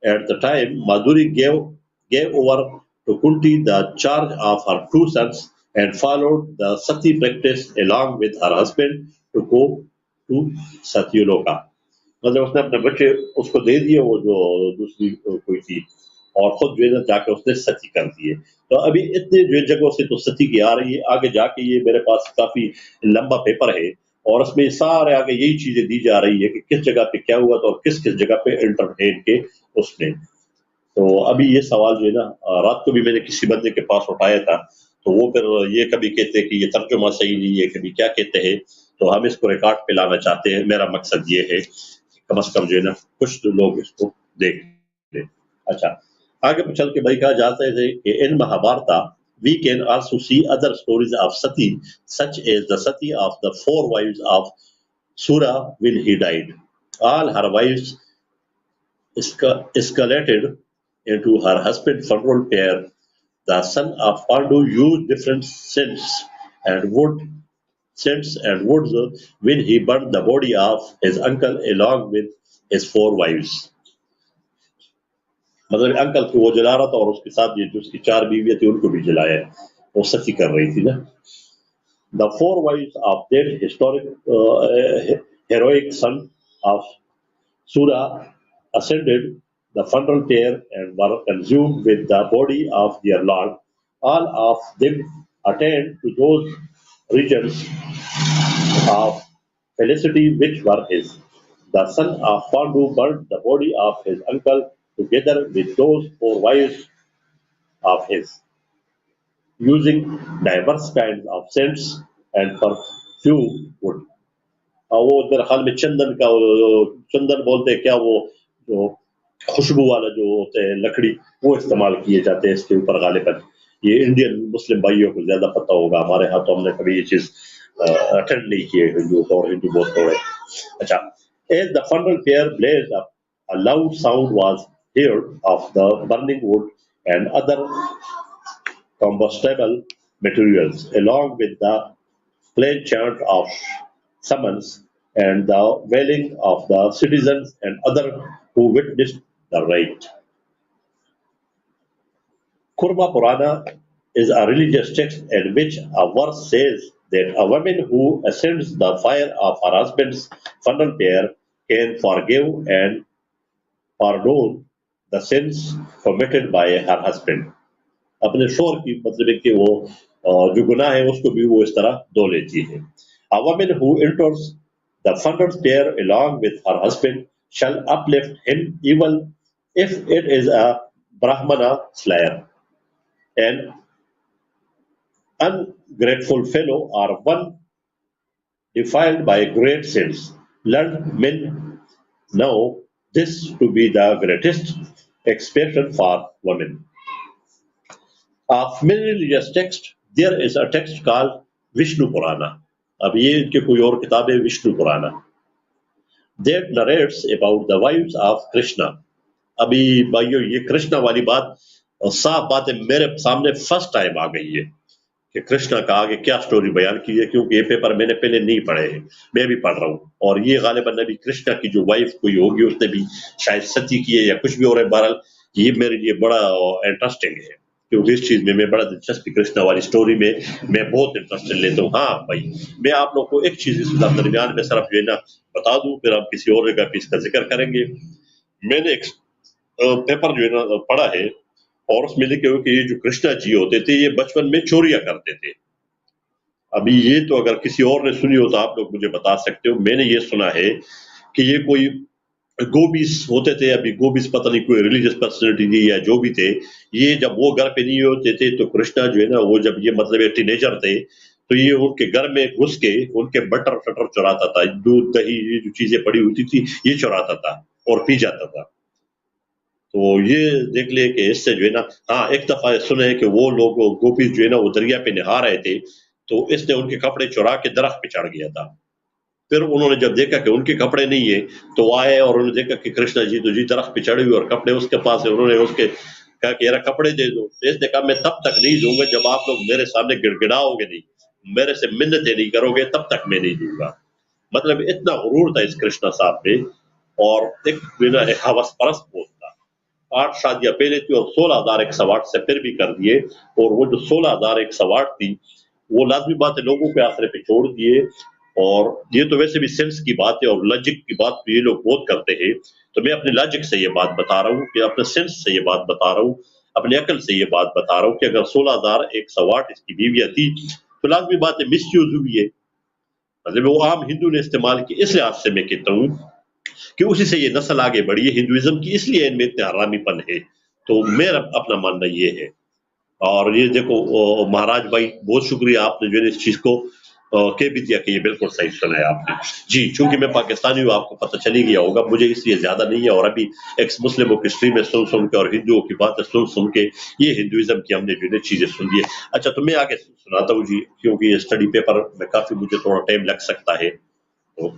at the time Madhuri gave over to Kunti the charge of her two sons and followed the sati practice along with her husband to go to Satyaloka. मतलब उसने अपने बच्चे उसको दे दिए वो जो दूसरी कोई थी और खुद जो है ना जाके उसने सती कर दिए तो अभी इतने जो जगहों से तो सती की आ रही है आगे जाके ये मेरे पास काफी लंबा पेपर है और उसमें सारे आगे यही चीजें दी जा रही है कि किस जगह पे क्या हुआ था और किस किस जगह पे इंटरटेन के उसने तो अभी ये सवाल जो है ना रात को भी मैंने किसी बंदे के पास उठाया था तो वो फिर ये कभी कहते हैं कि ये तर्जुमा सही नहीं है कभी क्या कहते हैं तो हम इसको रिकॉर्ड पे लाना चाहते हैं मेरा मकसद ये है कम से कम जो है ना कुछ लोग इसको देख लें अच्छा आगे चल के भाई कहा जाता है कि इन महाभारता we can also see other stories of Sati such as the Sati of the four wives of Sura when he died all her wives escalated into her husband's funeral pyre the son of Pandu used different scents and woods when he burned the body of his uncle along with his four wives. मतलब uncle को वो जला रहा था और उसके साथ ये जो उसकी चार बीवियां थी उनको भी जलाया वो सती कर रही थी ना The four wives of that heroic son of Sura ascended the funeral pyre and were consumed with the body of their lord. All of them attained to those regions of felicity which were his. The son of Pandu burnt the body of his uncle together with those four wives of his, using diverse kinds of scents and perfume wood. वो मेरे ख्याल में चंदन बोलते हैं क्या वो जो खुशबू वाला जो होते हैं लकड़ी वो इस्तेमाल किए जाते हैं इसके ऊपर गालिबन ये इंडियन मुस्लिम भाइयों को ज्यादा पता होगा हमारे यहाँ तो हमने कभी ये चीज अटेंड नहीं किए हिंदू और हिंदू बहुत थोड़े अच्छा as the funeral pyre blazed up a loud sound was heard of the burning wood and other combustible materials along with the plain chant of summons and the wailing of the citizens and other who witnessed the rite. Kurma Purana is a religious text in which a verse says that a woman who ascends the fire of her husband's funeral pyre can forgive and pardon the sins committed by her husband. अपने शोर की मतलब है कि वो जो गुनाह है उसको भी वो इस तरह धो लेती है. A woman who enters the funeral pyre along with her husband shall uplift him even if it is a Brahmana slayer, an ungrateful fellow, or one defiled by great sins. Learned men know this to be the greatest expression for women. Of many religious texts, there is a text called Vishnu Purana. अब ये इनके कोई और किताब है विष्णु पुराना that narrates about the wives of Krishna. अभी भाइयों ये कृष्णा वाली बात साफ बात है मेरे सामने फर्स्ट टाइम आ गई है कि कृष्णा का आगे क्या स्टोरी बयान की है क्योंकि ये पेपर मैंने पहले नहीं पढ़े हैं मैं भी पढ़ रहा हूँ और ये गालिबन अभी कृष्णा की जो वाइफ कोई होगी उसने भी शायद सती की है या कुछ भी हो रहा है बहरहाल ये मेरे लिए बड़ा इंटरेस्टिंग है क्योंकि इस चीज में मैं बड़ा दिलचस्पी कृष्णा वाली स्टोरी में मैं बहुत इंटरेस्ट लेता हूँ। हाँ भाई, मैं आप लोग को एक चीज इस दरमियान में सिर्फ जो है ना बता दूं, फिर हम किसी और जगह पे इसका जिक्र करेंगे। मैंने एक पेपर जो है ना पढ़ा है, और उसमें लिखे हुए कि ये जो कृष्णा जी होते थे ये बचपन में चोरियां करते थे। अभी ये तो अगर किसी और ने सुनी हो तो आप लोग मुझे बता सकते हो। मैंने ये सुना है कि ये कोई गोबीस होते थे, अभी गोबीस पता नहीं कोई रिलीजियस पर्सनैलिटी थी या जो भी थे, ये जब वो घर पे नहीं होते थे तो कृष्णा जो है ना वो जब ये मतलब ये टीनेजर थे तो ये उनके घर में घुस के उनके बटर शटर चुराता था, दूध दही ये जो चीजें पड़ी होती थी ये चुराता था और पी जाता था। तो ये देख लिए कि इससे जो है ना, हाँ एक दफा सुने हैं कि वो लोग गोपी जो है ना वो दरिया पे नहा रहे थे, तो इसने उनके कपड़े चुरा के दरख्त पे चढ़ गया था। फिर उन्होंने जब देखा कि उनके कपड़े नहीं है तो वो आए और उन्होंने देखा कि कृष्णा जी तो जी दरख्त पे चढ़े हुए और कपड़े उसके पास है। उन्होंने उसके कहा कि यार कपड़े दे दो, तो इसने कहा मैं तब तक नहीं दूंगा जब आप लोग मेरे सामने गिड़गिड़ाओगे नहीं, मेरे से मिन्नतें नहीं करोगे, तब तक मैं नहीं दूंगा। मतलब इतना गुरूर था इस कृष्णा साहब में, और एक बिना एक हवस परस्त बहुत था। 8 शादियां पहले थी और 16,000 एक सवाट से फिर भी कर दिए, और वो जो 16,000 एक सवाट थी वो लाजमी बात है लोगों के आसरे पे छोड़ दिए। और ये तो वैसे भी सेंस की बात है और लॉजिक की बात तो ये लोग बहुत करते हैं, तो मैं अपने लॉजिक से ये बात बता रहा हूँ, कि अपने सेंस से ये बात बता रहा हूँ, अपने अकल से ये बात बता रहा हूँ कि अगर 16,000 एक सवाट इसकी बीवियां थी तो लाजमी बात है मिस यूज हुई है। मतलब वो आम हिंदू ने इस्तेमाल की, इस लिहाज से मैं कहता हूँ कि उसी से ये नस्ल आगे बढ़ी है हिंदुइज्म की, इसलिए इनमें इतना हरामीपन है। तो मेरा अपना मानना ये है। और ये देखो महाराज भाई बहुत शुक्रिया, आपने जो है इस चीज को कह भी दिया कि ये बिल्कुल सही सुना है आपने। जी, चूंकि मैं पाकिस्तानी हूँ आपको पता चल ही गया होगा, मुझे इसलिए ज्यादा नहीं है, और अभी एक्स मुस्लिमों की स्ट्रीम में सुन सुन के और हिंदुओं की बातें सुन सुन के ये हिंदुइज्म की हमने जो है चीजें सुन ली है। अच्छा, तो मैं आगे सुनाता हूँ जी, क्योंकि ये स्टडी पेपर में काफी मुझे थोड़ा टाइम लग सकता है। तो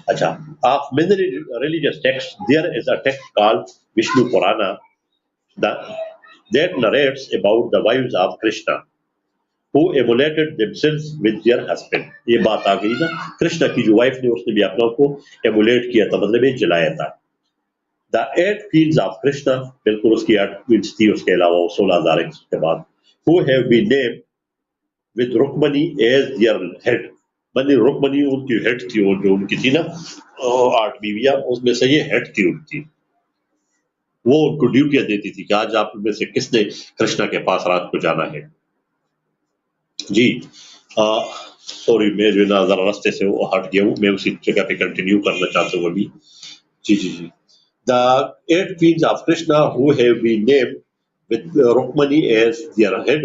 अच्छा, of many religious texts, there is a text called Vishnu Purana that, that narrates about the wives of Krishna who emulated themselves with their husband. ये बात आ गई ना, कृष्णा की जो वाइफ ने उसने भी अपने आप को एमुलेट किया था, मतलब ये जलाया था। The 8 queens of Krishna, बिल्कुल उसकी 8 queens थी, उसके अलावा वो 16,000 के बाद, who have been named with Rukmani as their head, मानी रुक्मणी उनकी हेड थी, और जो उनकी थी ना 8 बीवियां, उसमें से ये हेड थी उनकी। वो उनको ड्यूटियां देती थी कि आज आप में से किसने कृष्णा के पास रात को जाना है। जी, सॉरी मैं जो है ना जरा रास्ते से वो हट गया हूँ, मैं उसी जगह पे कंटिन्यू करना चाहता हूँ अभी। जी जी जी। The 8 queens of Krishna who have been named with Rukmani as their head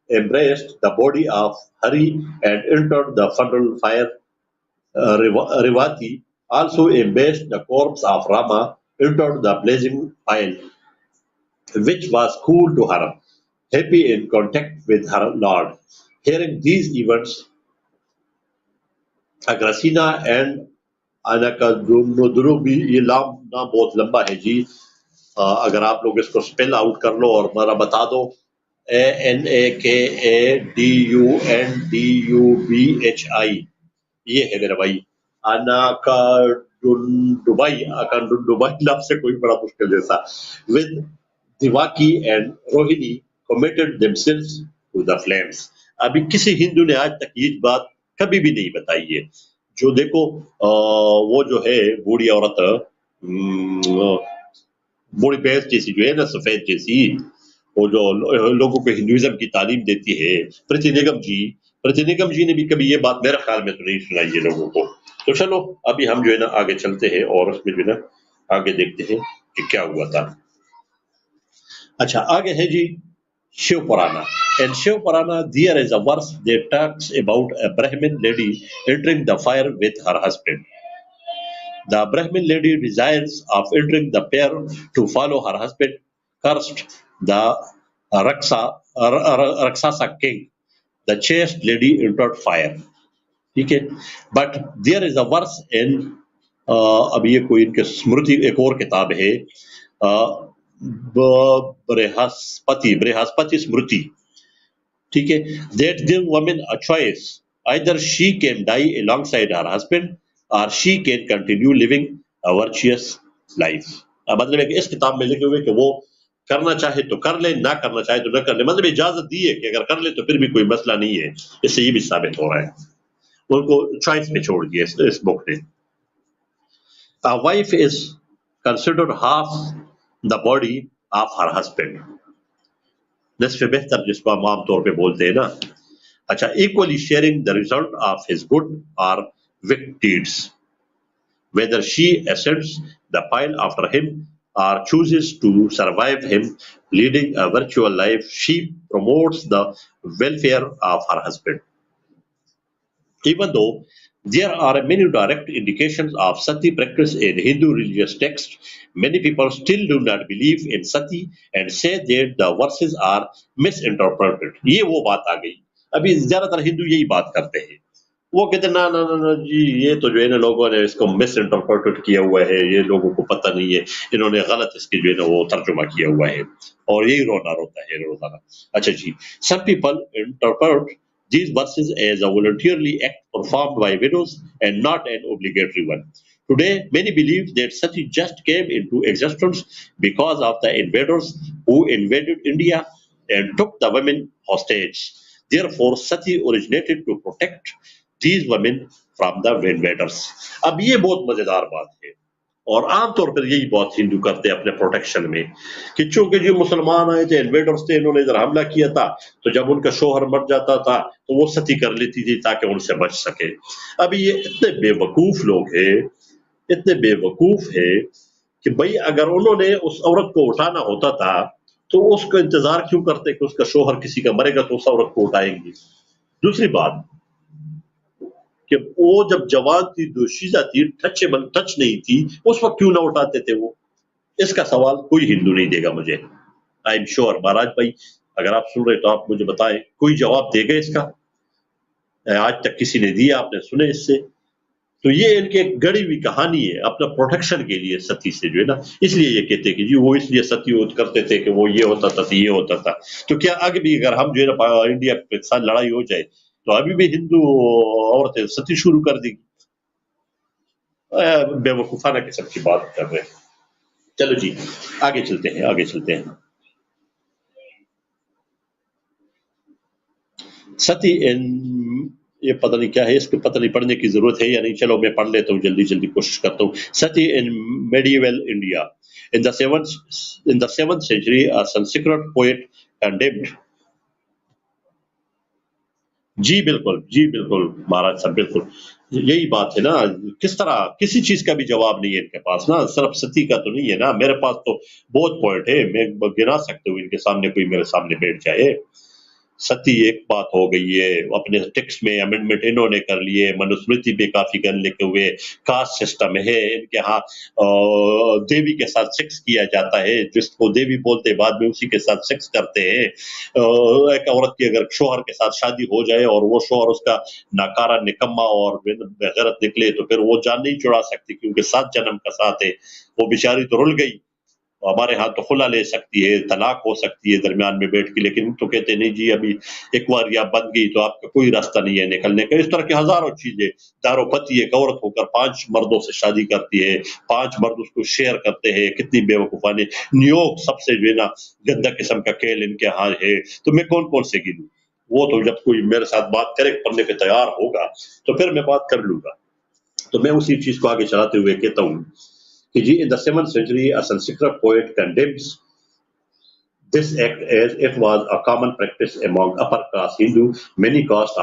embraced the body of Hari and entered the funeral fire. Revati also embraced the corpse of Rama, entered the blazing pile, which was cool to her, happy in contact with her Lord. Hearing these events, Agrasina and Anakadunuduru भी, ये नाम बहुत लंबा है जी, अगर आप लोग इसको स्पेल आउट कर लो और हमारा बता दो, ANAKADUNDUBHI, ये है मेरा भाई अनाकाडुंडुबाई नाम से कोई बड़ा मुश्किल जैसा। With Divaki and Rohini committed themselves to the flames. अभी किसी हिंदू ने आज तक ये बात कभी भी नहीं बताई है। जो देखो वो जो है बूढ़ी औरत, बूढ़ी भैंस जैसी जो है ना सफेद जैसी, वो जो लोगों को हिंदुइज्म की तालीम देती है, प्रीति निगम जी ने भी कभी ये बात मेरे ख्याल में तो नहीं सुनाई है लोगों को। तो चलो अभी हम जो है ना आगे चलते हैं और उसमें जो है ना आगे देखते हैं कि क्या हुआ था। अच्छा, आगे है जी शिव पुराना। In Shiv Purana, there is a verse that talks about a Brahmin lady entering the fire with her husband. The Brahmin lady desires of entering the pair to follow her husband, cursed the Rakshasa king. The chaste lady entered fire. ठीक है, but there is a verse in, अब ये कोई इनके स्मृति एक और किताब है, बृहस्पति स्मृति, ठीक है, that give women a choice, either she can die alongside her husband और she can continue living a virtuous life. मतलब है कि इस किताब में लिखे हुए कि वो करना चाहे तो कर ले, ना करना चाहे तो न कर ले, मतलब इजाजत दी है कि अगर कर ले तो फिर भी कोई मसला नहीं है। इससे ये भी साबित हो रहा है, उनको चॉइस पे छोड़ दिया इस बुक ने। A wife is considered half the body of her husband, निस्फ बेहतर जिसको हम आमतौर पे बोलते हैं ना। अच्छा, equally sharing the result of his good और wicked deeds, whether she ascends the pile after him or chooses to survive him, leading a virtual life, she promotes the welfare of her husband. Even though there are many direct indications of sati practice in Hindu religious texts, many people still do not believe in sati and say that the verses are misinterpreted. ये वो बात आ गई, अभी ज्यादातर हिंदू यही बात करते हैं। वो कहते ना ना ना ना जी, ये तो जो है ना लोगों ने इसको मिस इंटरप्रेटेड किया हुआ है, ये लोगों को पता नहीं है, इन्होंने गलत इसकी जो है ना वो तर्जुमा किया हुआ है, और यही रोना रोता है रोजाना। अच्छा जी, some people interpret these verses as a voluntarily act performed by widows and not an obligatory one. Today, many believe that sati just came into existence because of the invaders who invaded India and took the women hostage. Therefore, sati originated to protect these women from the invaders. अब ये बहुत मजेदार बात है, और आमतौर पर यही बात हिंदू करते हैं अपने प्रोटेक्शन में, कि चूंकि जो मुसलमान आए थे, इन्वेडर्स थे, इन्होंने इधर हमला किया था, तो जब उनका शोहर मर जाता था तो वो सती कर लेती थी ताकि उनसे बच सके। अब ये इतने बेवकूफ लोग हैं, इतने बेवकूफ है कि भाई अगर उन्होंने उस औरत को उठाना होता था तो उसका इंतजार क्यों करते कि उसका शोहर किसी का मरेगा तो उस औरत को उठाएंगे। दूसरी बात कि वो जब जवान थी, दोशीजा थी, टचेबल टच नहीं थी, उस वक्त क्यों ना उठाते थे वो। इसका सवाल कोई हिंदू नहीं देगा मुझे, आई एम श्योर। महाराज भाई अगर आप सुन रहे तो आप मुझे बताएं, कोई जवाब देगा इसका? आज तक किसी ने दिया, आपने सुने इससे? तो ये इनकी एक गढ़ी हुई कहानी है अपना प्रोटेक्शन के लिए सती से जो है ना, इसलिए ये कहते हैं कि जी वो इसलिए सती करते थे कि वो ये होता था तो ये होता था। तो क्या आगे भी अगर हम जो है ना इंडिया के साथ लड़ाई हो जाए तो अभी भी हिंदू औरतें सती शुरू कर देगी? बेवकूफाना किस्म की बात कर रहे हैं। चलो जी, आगे चलते हैं, आगे चलते हैं। सती इन, ये पता नहीं क्या है, इसको पता नहीं पढ़ने की जरूरत है या नहीं, चलो मैं पढ़ लेता हूँ, जल्दी जल्दी कोशिश करता हूँ। Sati in medieval India in the 7th century, a Sanskrit poet condemned। जी बिल्कुल, जी बिल्कुल महाराज साहब, बिल्कुल यही बात है ना। किस तरह किसी चीज का भी जवाब नहीं है इनके पास ना, सिर्फ सती का तो नहीं है ना। मेरे पास तो बहुत पॉइंट है, मैं गिना सकता हूँ इनके सामने, कोई मेरे सामने बैठ जाए। सती एक बात हो गई है, अपने टेक्स्ट में अमेंडमेंट इन्होंने कर लिए, मनुस्मृति पे काफी गन लिखे हुए, कास्ट सिस्टम है इनके यहाँ, देवी के साथ सेक्स किया जाता है, जिसको देवी बोलते बाद में उसी के साथ सेक्स करते हैं। एक औरत की अगर शोहर के साथ शादी हो जाए और वो शोहर उसका नाकारा, निकम्मा और बेगैरत निकले तो फिर वो जान नहीं छुड़ा सकती, क्योंकि 7 जन्म का साथ है। वो बेचारी तो रुल गई, हमारे यहाँ तो खुला ले सकती है, तलाक हो सकती है दरमियान में बैठ के, लेकिन तो कहते नहीं जी अभी एक बार या बन गई तो आपका कोई रास्ता नहीं है निकलने का। इस तरह की हजारों चीजें। दारोपति एक औरत होकर 5 मर्दों से शादी करती है, 5 मर्द उसको शेयर करते हैं, कितनी बेवकूफानी। न्यूयॉर्क सबसे जो है ना गंदा किस्म का खेल इनके यहाँ है, तो मैं कौन कौन से गिनूं? वो तो जब कोई मेरे साथ बात करे करने पे तैयार होगा तो फिर मैं बात कर लूंगा। तो मैं उसी चीज को आगे चलाते हुए कहता हूँ कि जी, in the 7th century, a Sanskrit poet condemns this act as it was a common practice among upper class Hindu. Many cases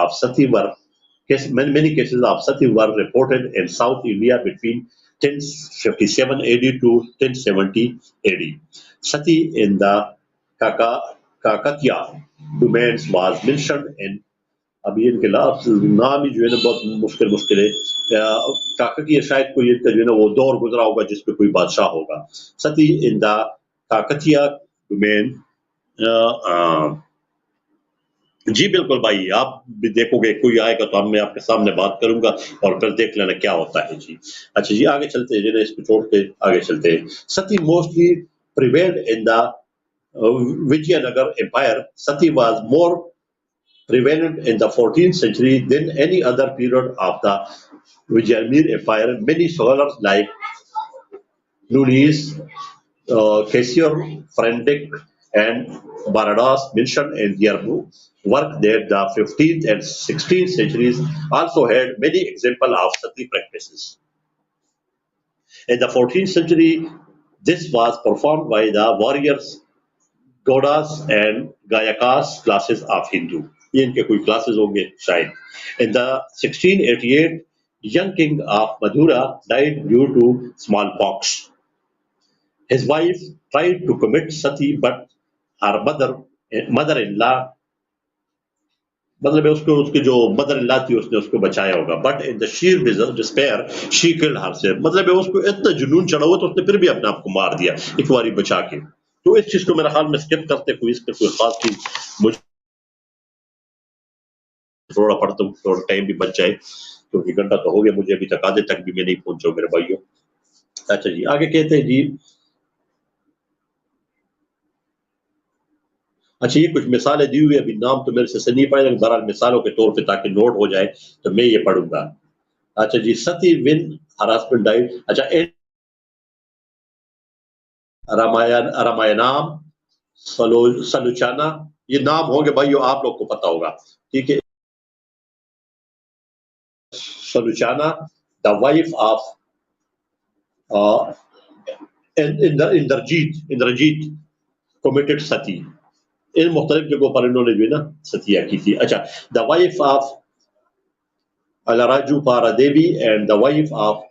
of sati were reported in South India between 1057 AD to 1070 AD. Sati in the Kakatiya domains was mentioned in, अभी इनके नाम ही जो है ना बहुत मुश्किल मुश्किल है। काकतीय शायद कोई इनका जो है ना वो दौर गुजरा होगा जिसपे कोई बादशाह होगा। सती इन द काकतीय डोमेन, जी बिल्कुल भाई, आप भी देखोगे कोई आएगा तो मैं आपके सामने बात करूंगा और फिर देख लेना क्या होता है जी। अच्छा जी, आगे चलते हैं, जो इसको छोड़ के आगे चलते हैं। Sati mostly prevailed in the Vijayanagara empire. Sati was more prevalent in the 14th century than any other period of the Vijayamir Empire. Many scholars like Nunes Cassier, Frendick, and Baradas mentioned in their work that the 15th and 16th centuries also had many examples of sati practices. In the 14th century, this was performed by the warriors, Gaudas, and Gayakas classes of Hindu. ये इनके कोई classes होंगे शायद. In the 1688, young king of Madura died due to smallpox. His wife tried to commit sati, but her mother-in-law, मतलब है उसको उसकी जो मदर इन लॉ थी उसने उसको बचाया होगा, but in the sheer despair she killed herself, मतलब है उसको इतना जुनून चढ़ा हुआ तो उसने फिर भी अपने आप को मार दिया एक बारी बचा के. तो इस चीज को मेरा ख्याल में स्किप करते हुए इसमें कोई खास चीज मुझे थोड़ा पढ़ता हूँ, थोड़ा टाइम भी बच जाए क्योंकि घंटा तो हो गया मुझे अभी तक, आधे तक भी मैं नहीं पहुंचा मेरे भाइयों. अच्छा जी, आगे कहते हैं जी. अच्छा, ये कुछ मिसालें दी हुई है, अभी नाम तो मेरे से नहीं पाए, लेकिन बहरहाल मिसालों के तौर पे ताकि नोट हो जाए तो मैं ये पढ़ूंगा. अच्छा जी, सती विन हर हस्बैंड डाइड. अच्छा, रामायणम, सलुचाना, ये नाम होंगे भाइयों, आप लोग को पता होगा. ठीक है. Sulochana, the wife of Indrajit, committed sati. इन मुख्तलिफ जगहों पर इन्होंने जो है ना सतिया की थी. अच्छा, the wife of Alaraju Paradevi and the wife of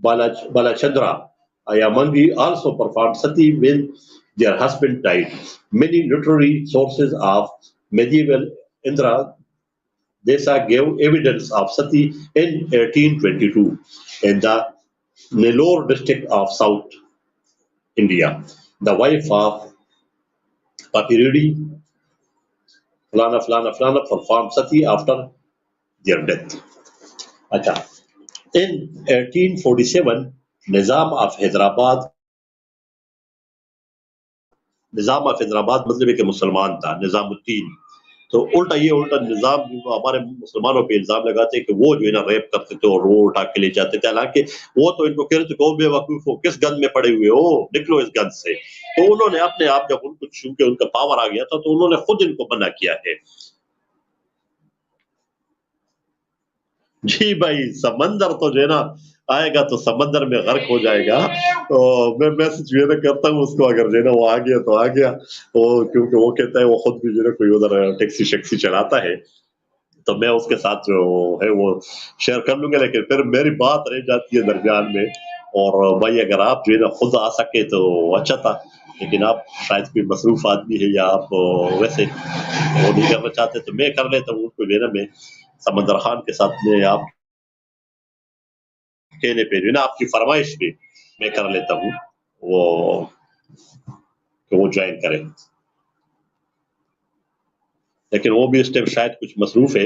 Balachandra Ayamangi also performed sati when their husband died. Many literary sources of medieval Indra Desa gave evidence of sati in 1822 in the Nellore district of South India. The wife of Papiridi Flana performed sati after their death. अच्छा, in 1847, Nizam of Hyderabad, मतलब है कि मुसलमान था, निजामुद्दीन. तो उल्टा निजाम हमारे मुसलमानों पे इल्जाम लगाते हैं कि वो जो है ना रेप करते थे और वो उठा के ले जाते थे, हालांकि वो तो इनको कहते थे, बेवकूफ हो, किस गंद में पड़े हुए हो, निकलो इस गंद से. तो उन्होंने अपने आप जब उनको छू के उनका पावर आ गया था तो उन्होंने खुद इनको मना किया है. जी भाई, समंदर तो जो है ना आएगा तो समंदर में गर्क हो जाएगा. तो मैं मैसेज ये ना करता हूँ उसको, अगर जो है ना वो आ गया तो आ गया, वो क्योंकि वो कहता है वो खुद भी जो है ना कोई उधर टैक्सी शैक्सी चलाता है, तो मैं उसके साथ जो है वो शेयर कर लूंगा, लेकिन फिर मेरी बात रह जाती है दरमियान में. और भाई अगर आप जो है ना खुद आ सके तो अच्छा था, लेकिन आप शायद कोई मसरूफ आदमी है या आप वैसे वो नहीं करना चाहते तो मैं कर लेता हूँ उसको जो है ना. मैं समंदर खान के साथ में आप कहने पे जो है ना आपकी फरमाइश पे मैं कर लेता हूँ वो, कि वो ज्वाइन करें, लेकिन वो भी इस टाइम शायद कुछ मसरूफ है,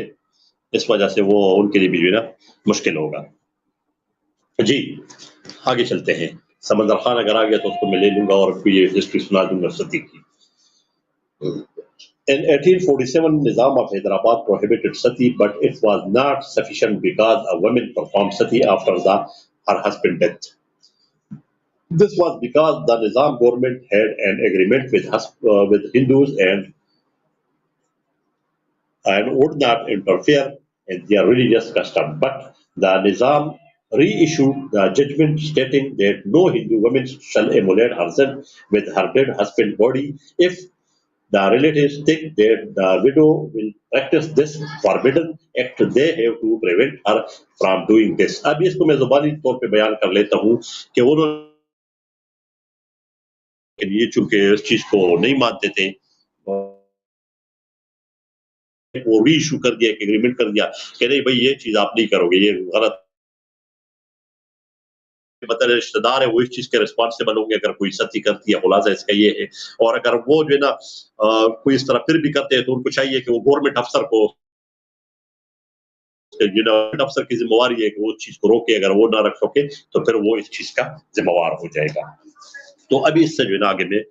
इस वजह से वो उनके लिए भी जो है ना मुश्किल होगा. जी, आगे चलते हैं. समंदर खान अगर आ गया तो उसको मैं ले लूंगा और आपको ये हिस्ट्री सुना दूंगा सती की. In 1847, Nizam of Hyderabad prohibited sati, but it was not sufficient because a woman performed sati after her husband's death. This was because the Nizam government had an agreement with Hindus and would not interfere in their religious custom. But the Nizam reissued the judgment stating that no Hindu woman shall immolate herself with her dead husband's body if the relatives think that the widow will practice this forbidden act. They have to prevent her from doing this. अब इसको मैं ज़ुबानी तौर पे बयान कर लेता हूँ कि उन्होंने ये चूंकि इस चीज को नहीं मानते थे, वो री इशू कर दिया, एक एग्रीमेंट कर दिया कि नहीं भाई ये चीज आप नहीं करोगे, ये गलत, मतलब रिश्तेदार है वो इस चीज के रिस्पॉन्सिबल होंगे अगर कोई सती करती है, खुलासा इसका ये है. और अगर वो जो है ना कोई इस तरह फिर भी करते हैं तो उनको चाहिए कि वो गवर्नमेंट अफसर को, गवर्नमेंट अफसर की जिम्मेवारी है कि वो चीज को रोके, अगर वो ना रख सके तो फिर वो इस चीज का जिम्मेवार हो जाएगा. तो अभी इससे जो है ना आगे में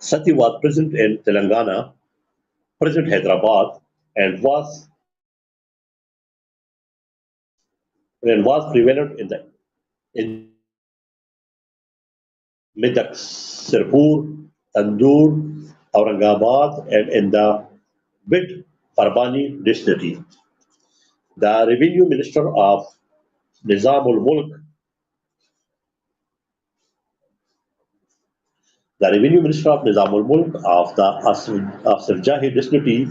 Sati was present in Telangana, present Hyderabad, and was and was prevalent in Medak, Sirpur, Tandoor, Aurangabad, and in the Bid Parbani dynasty. The revenue minister of Nizamul Mulk, the revenue minister of Nizamul Mulk of the Asirjahi dynasty,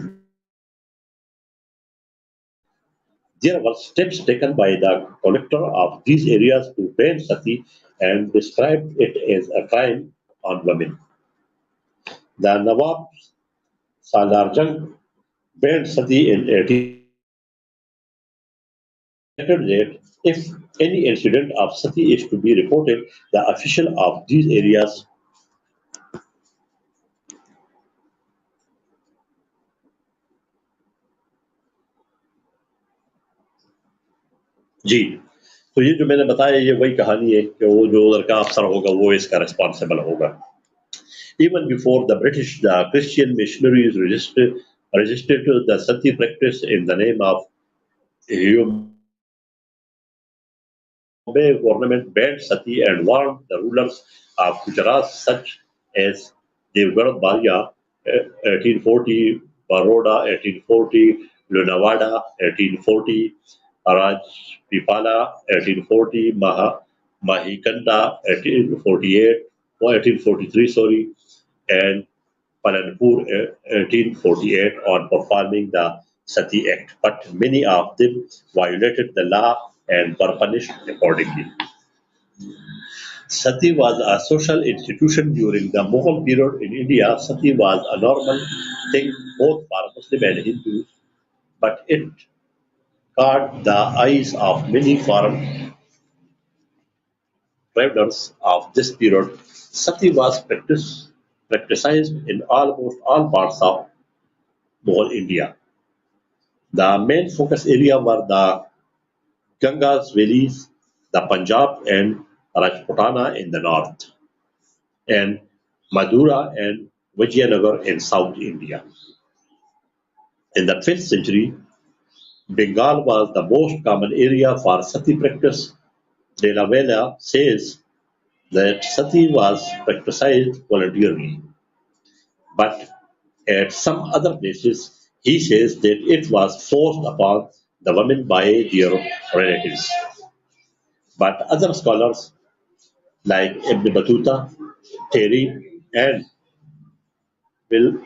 there were steps taken by the collector of these areas to ban sati and described it as a crime on women. The Nawab Salarjung banned sati in 18 that if any incident of sati is to be reported, the official of these areas. जी तो ये जो मैंने बताया ये वही कहानी है कि वो जो उधर का अफसर होगा वो इसका रिस्पॉन्सिबल होगा. Even before the British, the Christian missionaries resisted the sati practice in the name of human. Bombay government banned sati and warned the rulers of Gujarat such as Devgad Baria 1840, Baroda 1840, Lunawada 1840, Rajpipala 1840, Mahikanta 1848, or 1843, sorry, and Palanpur 1848 on performing the Sati Act, but many of them violated the law and were punished accordingly. Sati was a social institution during the Mughal period in India. Sati was a normal thing both for Muslim and Hindus, but it caught the eyes of many foreign travelers of this period. Sati was practiced in almost all parts of Mughal India. The main focus area were the Ganga's valleys, the Punjab and Rajputana in the north, and Madura and Vijayanagar in South India. In the 5th century, Bengal was the most common area for sati practice. De la Vela says that sati was practiced voluntarily, but at some other places he says that it was forced upon the women by their relatives. But other scholars like Ibn Battuta, Terry, and Will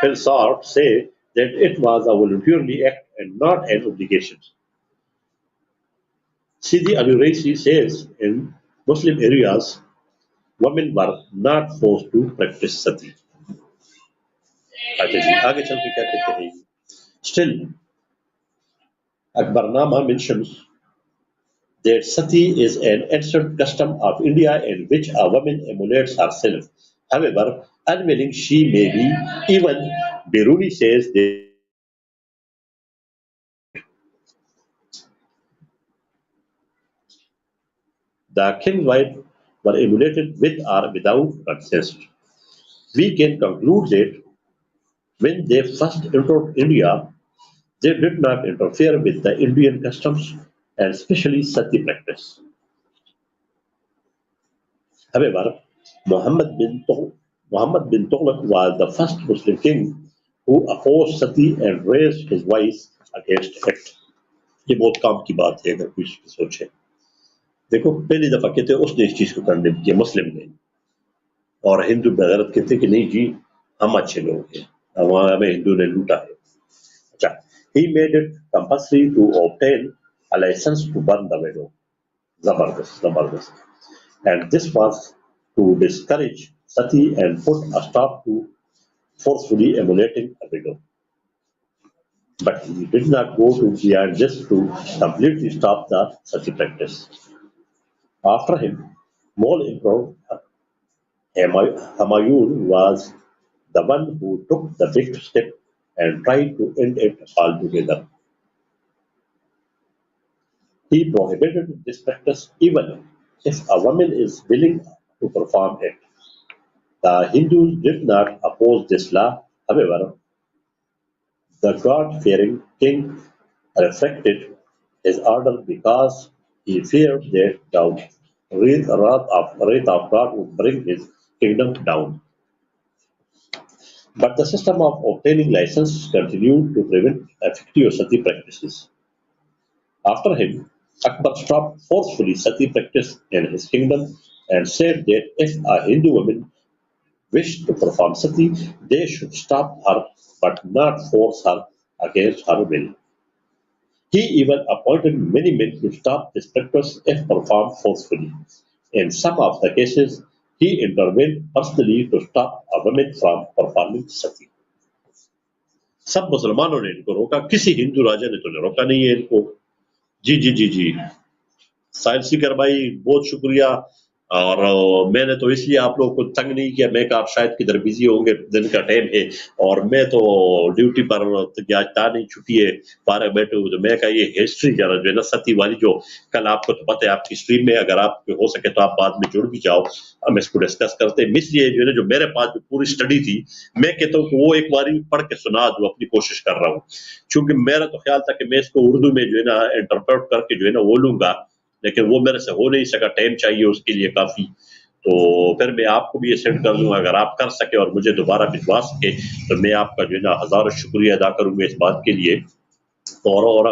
Philsart say that it was a voluntary act and not an obligation. Sidi Raisi says in Muslim areas, women were not forced to practice sati. अच्छा जी आगे चल के क्या कहते हैं. Still, Akbarnama mentions that sati is an ancient custom of India in which a woman emulates herself. However, unwilling she may be, even Biruni says that the king's wife were emulated with or without consent. We can conclude that when they first entered India, they did not interfere with the Indian customs and especially sati practice. However, Muhammad bin Tughlaq was the first Muslim king who opposed sati and raised his voice against it. ये बहुत काम की बात है अगर कोई सोचे. देखो पहली दफा कहते हैं उसने इस चीज को करने दिया मुस्लिम ने और हिंदू बेगैरत कहते कि नहीं जी हम अच्छे लोग हैं हमें हिंदू ने लूटा है. अच्छा, he made it compulsory to obtain a license to burn the widow. Zabardast, Zabardast. And this was to discourage sati and put a stop to forcefully emulating a widow. But he did not go to beyond just to completely stop the sati practice. After him, Mughal Emperor Humayun was the one who took the big step and tried to end it altogether. He prohibited this practice even if a woman is willing to perform it. The Hindus did not oppose this law. However, the God-fearing king reflected. his order because he feared that the wrath of God would bring his kingdom down. But the system of obtaining license continued to prevent effective sati practices. After him, Akbar stopped forcefully sati practice in his kingdom and said that if a Hindu woman wished to perform sati, they should stop her but not force her against her will. He even appointed many men to stop this practice if performed forcefully. In some of the cases, he intervened personally to stop a woman from performing sati. सब मुसलमानों ने इनको रोका, किसी हिंदू राजा ने तो रोका नहीं है इनको। जी जी जी जी साहिल सीकर भाई बहुत शुक्रिया। और मैंने तो इसलिए आप लोगों को तंग नहीं किया, मैं कहा आप शायद किधर बिजी होंगे, दिन का टाइम है और मैं तो ड्यूटी पर आज था नहीं, छुट्टी है, बारह बैठे हुए, तो मैं कहा ये हिस्ट्री जरा जो है ना सती वाली, जो कल आपको तो पता है आपकी स्ट्रीम में, अगर आप हो सके तो आप बाद में जुड़ भी जाओ, हम इसको डिस्कस करते हैं। इसलिए जो है ना जो मेरे पास जो पूरी स्टडी थी, मैं कहता हूँ कि वो एक बार पढ़ के सुना दूं, अपनी कोशिश कर रहा हूँ, क्योंकि मेरा तो ख्याल था कि मैं इसको उर्दू में जो है ना इंटरप्रेट करके जो है ना बोलूंगा, लेकिन वो मेरे से हो नहीं सका, टाइम चाहिए उसके लिए काफी। तो फिर मैं आपको भी ये सेंड कर दूंगा, अगर आप कर सके और मुझे दोबारा भिजवा सके तो मैं आपका जो है ना हजारों शुक्रिया अदा करूंगा इस बात के लिए। और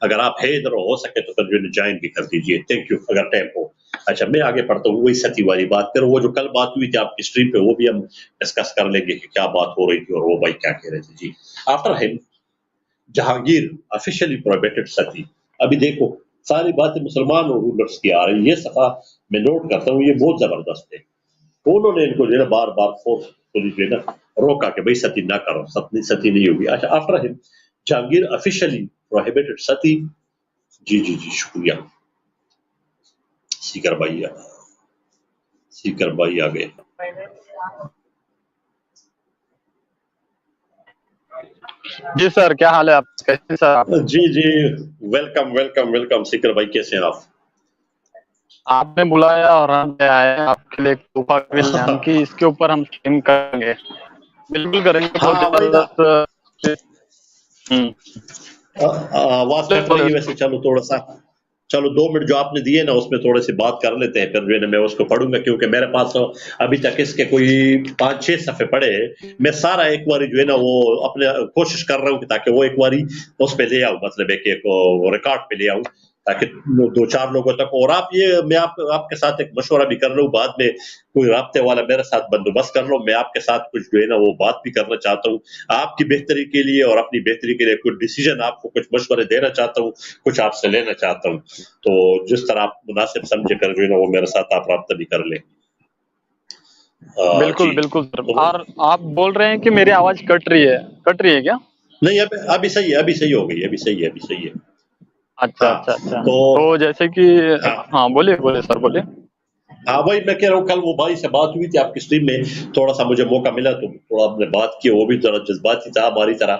अगर आप है इधर हो सके तो फिर जो है ज्वाइन भी कर दीजिए, थैंक यू, अगर टाइम हो। अच्छा, मैं आगे पढ़ता हूँ, वही सती वाली बात कर, वो जो कल बात हुई थी आपकी स्ट्रीम पे, वो भी हम डिस्कस कर लेंगे कि क्या बात हो रही थी और वो भाई क्या कह रहे थे। जी, after him Jahangir officially prohibited sati. अभी देखो सारी बातें मुसलमान और रूलर्स की आ रही है, ये सफा मैं नोट करता हूँ, ये बहुत जबरदस्त है। उन्होंने इनको जो है ना बार बार फोर्सफुली जो है ना रोका कि भाई सती ना करो, सती नहीं होगी। अच्छा, after him Jahangir officially prohibited sati. जी जी जी शुक्रिया, सीकर भाई आ गए। जी सर, क्या हाल है आप, कैसे सर आप? जी जी वेलकम वेलकम वेलकम सीकर भाई, कैसे हैं आप? आपने बुलाया और हम आए आपके लिए तोहफा भी ले हम कि इसके ऊपर हम स्ट्रीम करेंगे। बिल्कुल करेंगे, बहुत जबरदस्त। आवाज कट रही है वैसे, चलो 2 मिनट जो आपने दिए ना उसमें थोड़े से बात कर लेते हैं, फिर जो है ना मैं उसको पढ़ूंगा, क्योंकि मेरे पास तो अभी तक इसके कोई 5-6 सफ़े पढ़े हैं। मैं सारा एक बारी जो है ना वो अपने कोशिश कर रहा हूँ कि ताकि वो एक बारी उस पे ले आऊँ, मतलब है कि एक रिकॉर्ड पे ले आऊँ, ताकि 2-4 लोगों तक। और आप ये मैं आपके साथ एक मशवरा भी कर रहा हूँ, बाद में कोई राब्ते वाला मेरे साथ बंदोबस्त कर लो, मैं आपके साथ कुछ जो है ना वो बात भी करना चाहता हूँ, आपकी बेहतरी के लिए और अपनी बेहतरी के लिए कुछ डिसीजन, आपको कुछ मशवरे देना चाहता हूँ, कुछ आपसे लेना चाहता हूँ। तो जिस तरह आप मुनासिब समझे कर जो है ना वो मेरे साथ आप राब्ता भी कर लें। बिल्कुल बिल्कुल सर। और आप बोल रहे हैं कि मेरी आवाज कट रही है क्या? नहीं, अभी सही है, अभी सही हो गई, अभी सही है। अच्छा हाँ, अच्छा अच्छा, तो जैसे कि हाँ बोलिए सर, बोलिए। हाँ वही मैं कह रहा हूँ, कल वो भाई से बात हुई थी आपकी स्ट्रीम में, थोड़ा सा मुझे मौका मिला तो थोड़ा हमने बात की, वो भी थोड़ा जज्बाती था हमारी तरह,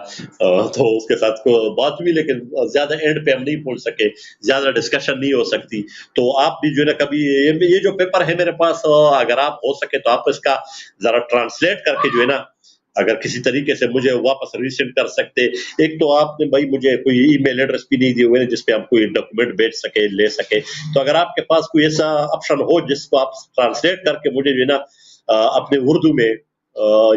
तो उसके साथ बात हुई, लेकिन ज्यादा एंड पे हम नहीं पहुंच सके, ज्यादा डिस्कशन नहीं हो सकती। तो आप भी जो है ना कभी ये जो पेपर है मेरे पास, अगर आप हो सके तो आप इसका जरा ट्रांसलेट करके जो है ना अगर किसी तरीके से मुझे वापस रीसेंड कर सकते। एक तो आपने भाई मुझे कोई ईमेल एड्रेस भी नहीं दिए हुए जिसपे हम कोई डॉक्यूमेंट भेज सके, ले सके, तो अगर आपके पास कोई ऐसा ऑप्शन हो जिसको आप ट्रांसलेट करके मुझे जो है ना अपने उर्दू में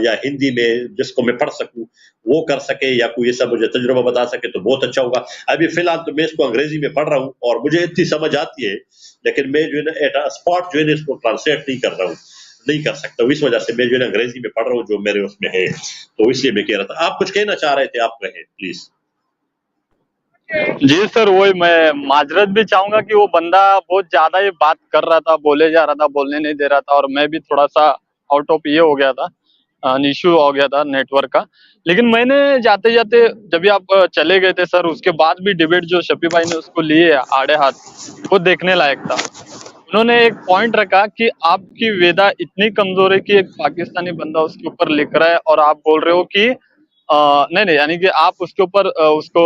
या हिंदी में जिसको मैं पढ़ सकूं वो कर सके, या कोई ऐसा मुझे तजुर्बा बता सके तो बहुत अच्छा होगा। अभी फिलहाल तो मैं इसको अंग्रेजी में पढ़ रहा हूँ और मुझे इतनी समझ आती है, लेकिन मैं जो है ना एट स्पॉट जो है ना इसको ट्रांसलेट नहीं कर सकता हूँ, इस वजह से मैं जो है अंग्रेजी में पढ़ रहा हूँ जो मेरे उसमें है, तो इसलिए मैं कह रहा था। आप कुछ कहना चाह रहे थे, आप कहें प्लीज। जी सर, वही मैं माजरत भी चाहूंगा कि वो बंदा बहुत ज्यादा ही बात कर रहा था, बोले जा रहा था, बोलने नहीं दे रहा था, और मैं भी थोड़ा सा आउट ऑफ ये हो गया था, इश्यू हो गया था नेटवर्क का। लेकिन मैंने जाते जाते जब भी आप चले गए थे सर, उसके बाद भी डिबेट जो शफी भाई ने उसको लिए आड़े हाथ, वो देखने लायक था। उन्होंने एक पॉइंट रखा कि आपकी वेदा इतनी कमजोर है कि एक पाकिस्तानी बंदा उसके ऊपर लिख रहा है और आप बोल रहे हो कि नहीं, यानी कि आप उसके ऊपर उसको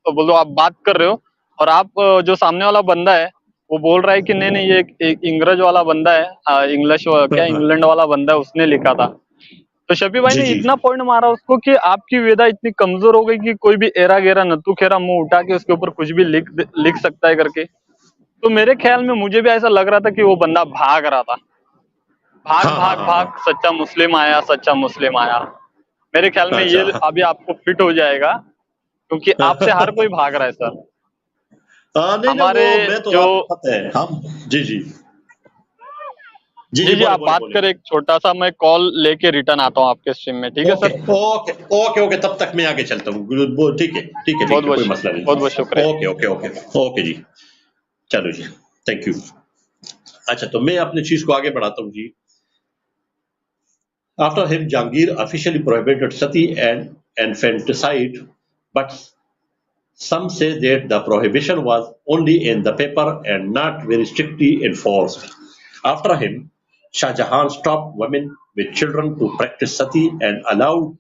बोलो, आप बात कर रहे हो और आप जो सामने वाला बंदा है वो बोल रहा है कि नहीं ये एक इंग्रज वाला बंदा है, इंग्लिश क्या इंग्लैंड वाला बंदा है, उसने लिखा था। तो शफी भाई जी ने जी इतना पॉइंट मारा उसको कि आपकी वेदा इतनी कमजोर हो गई कि कोई भी एरा गेरा नत्थु खेरा मुंह उठा के उसके ऊपर कुछ भी लिख सकता है करके। तो मेरे ख्याल में मुझे भी ऐसा लग रहा था कि वो बंदा भाग रहा था, भाग हाँ हाँ भाग हाँ भाग, हाँ सच्चा मुस्लिम आया, सच्चा मुस्लिम आया। मेरे ख्याल में ये अच्छा अभी आपको फिट हो जाएगा, क्योंकि आपसे हर कोई भाग रहा है सर। हाँ नहीं नहीं हमारे वो मैं तो जो आपको पता है हम जी जी जी जी जी जी, बोले आप बोले बात बोले करें, एक छोटा सा मैं कॉल लेके रिटर्न आता हूँ आपके स्ट्रीम में, ठीक है okay sir? Okay okay okay तब तक मैं आगे चलता हूँ ठीक है ठीक है बहुत ठीक है बहुत कोई मसला बहुत नहीं बहुत शुक्रिया। ओके ओके ओके ओके जी चलो जी थैंक यू अच्छा तो मैं अपनी चीज को आगे बढ़ाता हूँ जी after him Jahangir officially prohibited sati and infanticide but some say that the prohibition was only in the paper and not very strictly enforced. After him, Shah Jahan stopped women with children to practice sati and allowed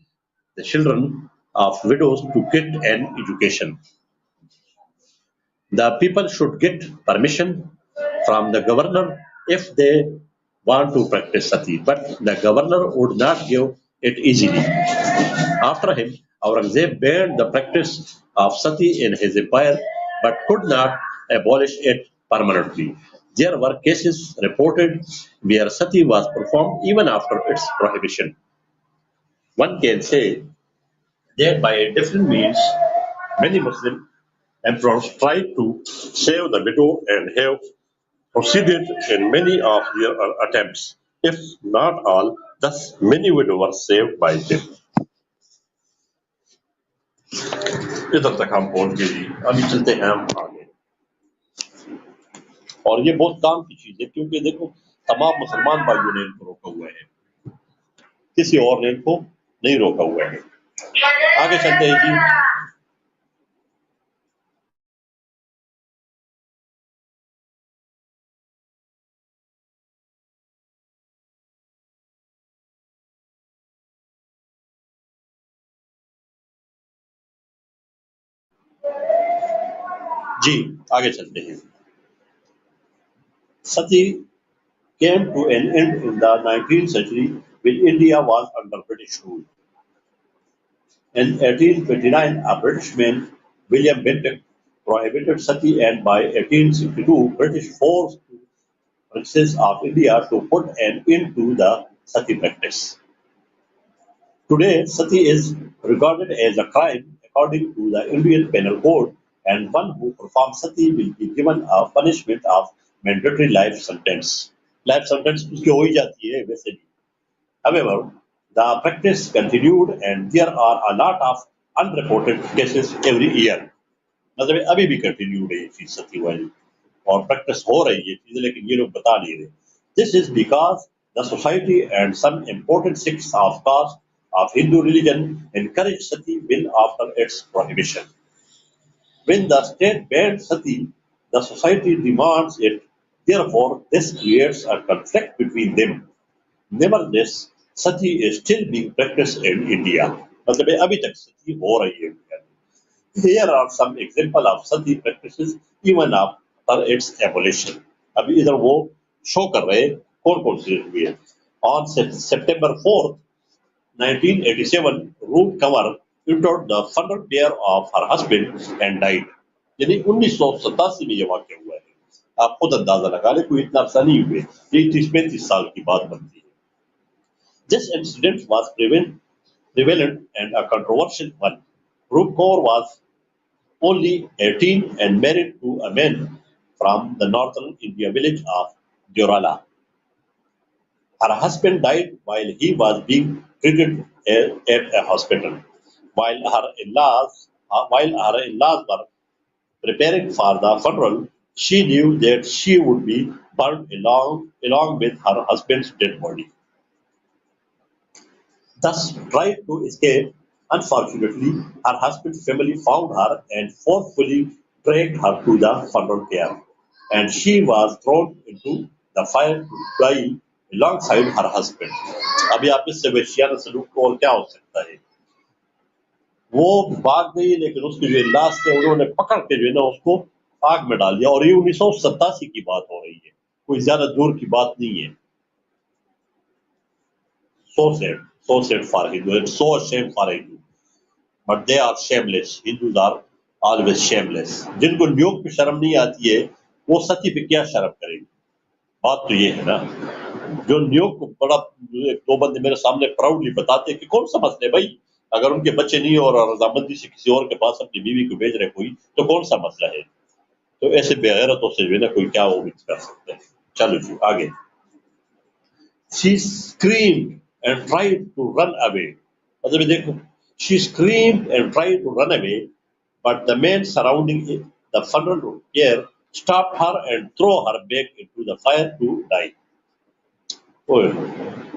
the children of widows to get an education. The people should get permission from the governor if they want to practice sati, but the governor would not give it easily. After him, Aurangzeb banned the practice of sati in his empire but could not abolish it permanently. There were cases reported where sati was performed even after its prohibition. One can say that by different means, many Muslim emperors tried to save the widow and have succeeded in many of their attempts. If not all, thus many widows were saved by them. इधर तक हम पहुंच गए जी अभी चलते हैं हम आगे और ये बहुत काम की चीज है क्योंकि देखो तमाम मुसलमान भाइयों ने इनको रोका हुआ है किसी और ने इनको नहीं रोका हुआ है आगे चलते हैं जी जी आगे चलते हैं सती came to an end in the 19th century when India was under British rule. In 1829, a British man, William Bentinck, prohibited sati and by 1862, British forced princes of India to put an end to the sati practice. Today, sati is regarded as a crime according to the Indian Penal Code, and one who performs sati will be given a punishment of mandatory life sentence. Life sentence उसकी हो ही जाती है वैसे भी. However, the practice continued and there are a lot of unreported cases every year. मतलब अभी भी continued है ये चीज सती वाली और प्रैक्टिस हो रही है चीजें लेकिन ये लोग बता नहीं रहे. This is because the society and some important sects of caste of Hindu religion encourage sati well after its prohibition. When the state banned sati, the society demands it. Therefore, this creates a conflict between them. Nevertheless, sati is still being practiced in India. मतलब ये अभी तक सती हो रही है India में. Here are some example of sati practices even after its abolition. अभी इधर वो शो कर रहे हैं कौन कौन से हुए हैं. On September 4th, 1987, Ruth Kaur entered the funeral pyre of her husband and died. यानी 1987 में ये वाक्य हुआ है. आप खुद अंदाजा लगा ले कोई इतना अरसा नहीं हुए. ये 30-35 साल की बात बनती है. This incident was prevalent and a controversial one. Rup Kaur was only 18 and married to a man from the northern India village of Durala. Her husband died while he was being treated at a hospital. While her in-laws were preparing for the funeral, she knew that she would be burned along with her husband's dead body. Thus tried to escape. Unfortunately, her husband's family found her and forcefully dragged her to the funeral pyre, and she was thrown into the fire to die alongside her husband. अभी आप इससे वेश्याना सलूक को और क्या हो सकता है. वो भाग गई लेकिन उसके जो लाश थे उन्होंने पकड़ के जो है ना उसको आग में डाल दिया और ये 1987 की बात हो रही है कोई ज्यादा दूर की बात नहीं है. So sad. So sad for Hindu and so ashamed for Hindu. But they are shameless. Hindus are always shameless. जिनको न्योग पे शर्म नहीं आती है वो सती पे क्या शर्म करेंगे? बात तो ये है ना, जो न्योग को बड़ा एक दो बंदे मेरे सामने प्राउडली बताते हैं कि कौन सा मसला है भाई, अगर उनके बच्चे नहीं और रजामंदी से किसी और के पास अपनी बीवी को भेज रहे कोई तो कौन सा मसला है? तो ऐसे बेगैरतों से जो है ना कोई क्या उम्मीद कर सकते हैं? चलो जी आगे। She screamed and tried to run away. मतलब ये देखो, she screamed and tried to run away, but the men surrounding the funeral pyre stopped her and threw her back into the fire to die. ओए,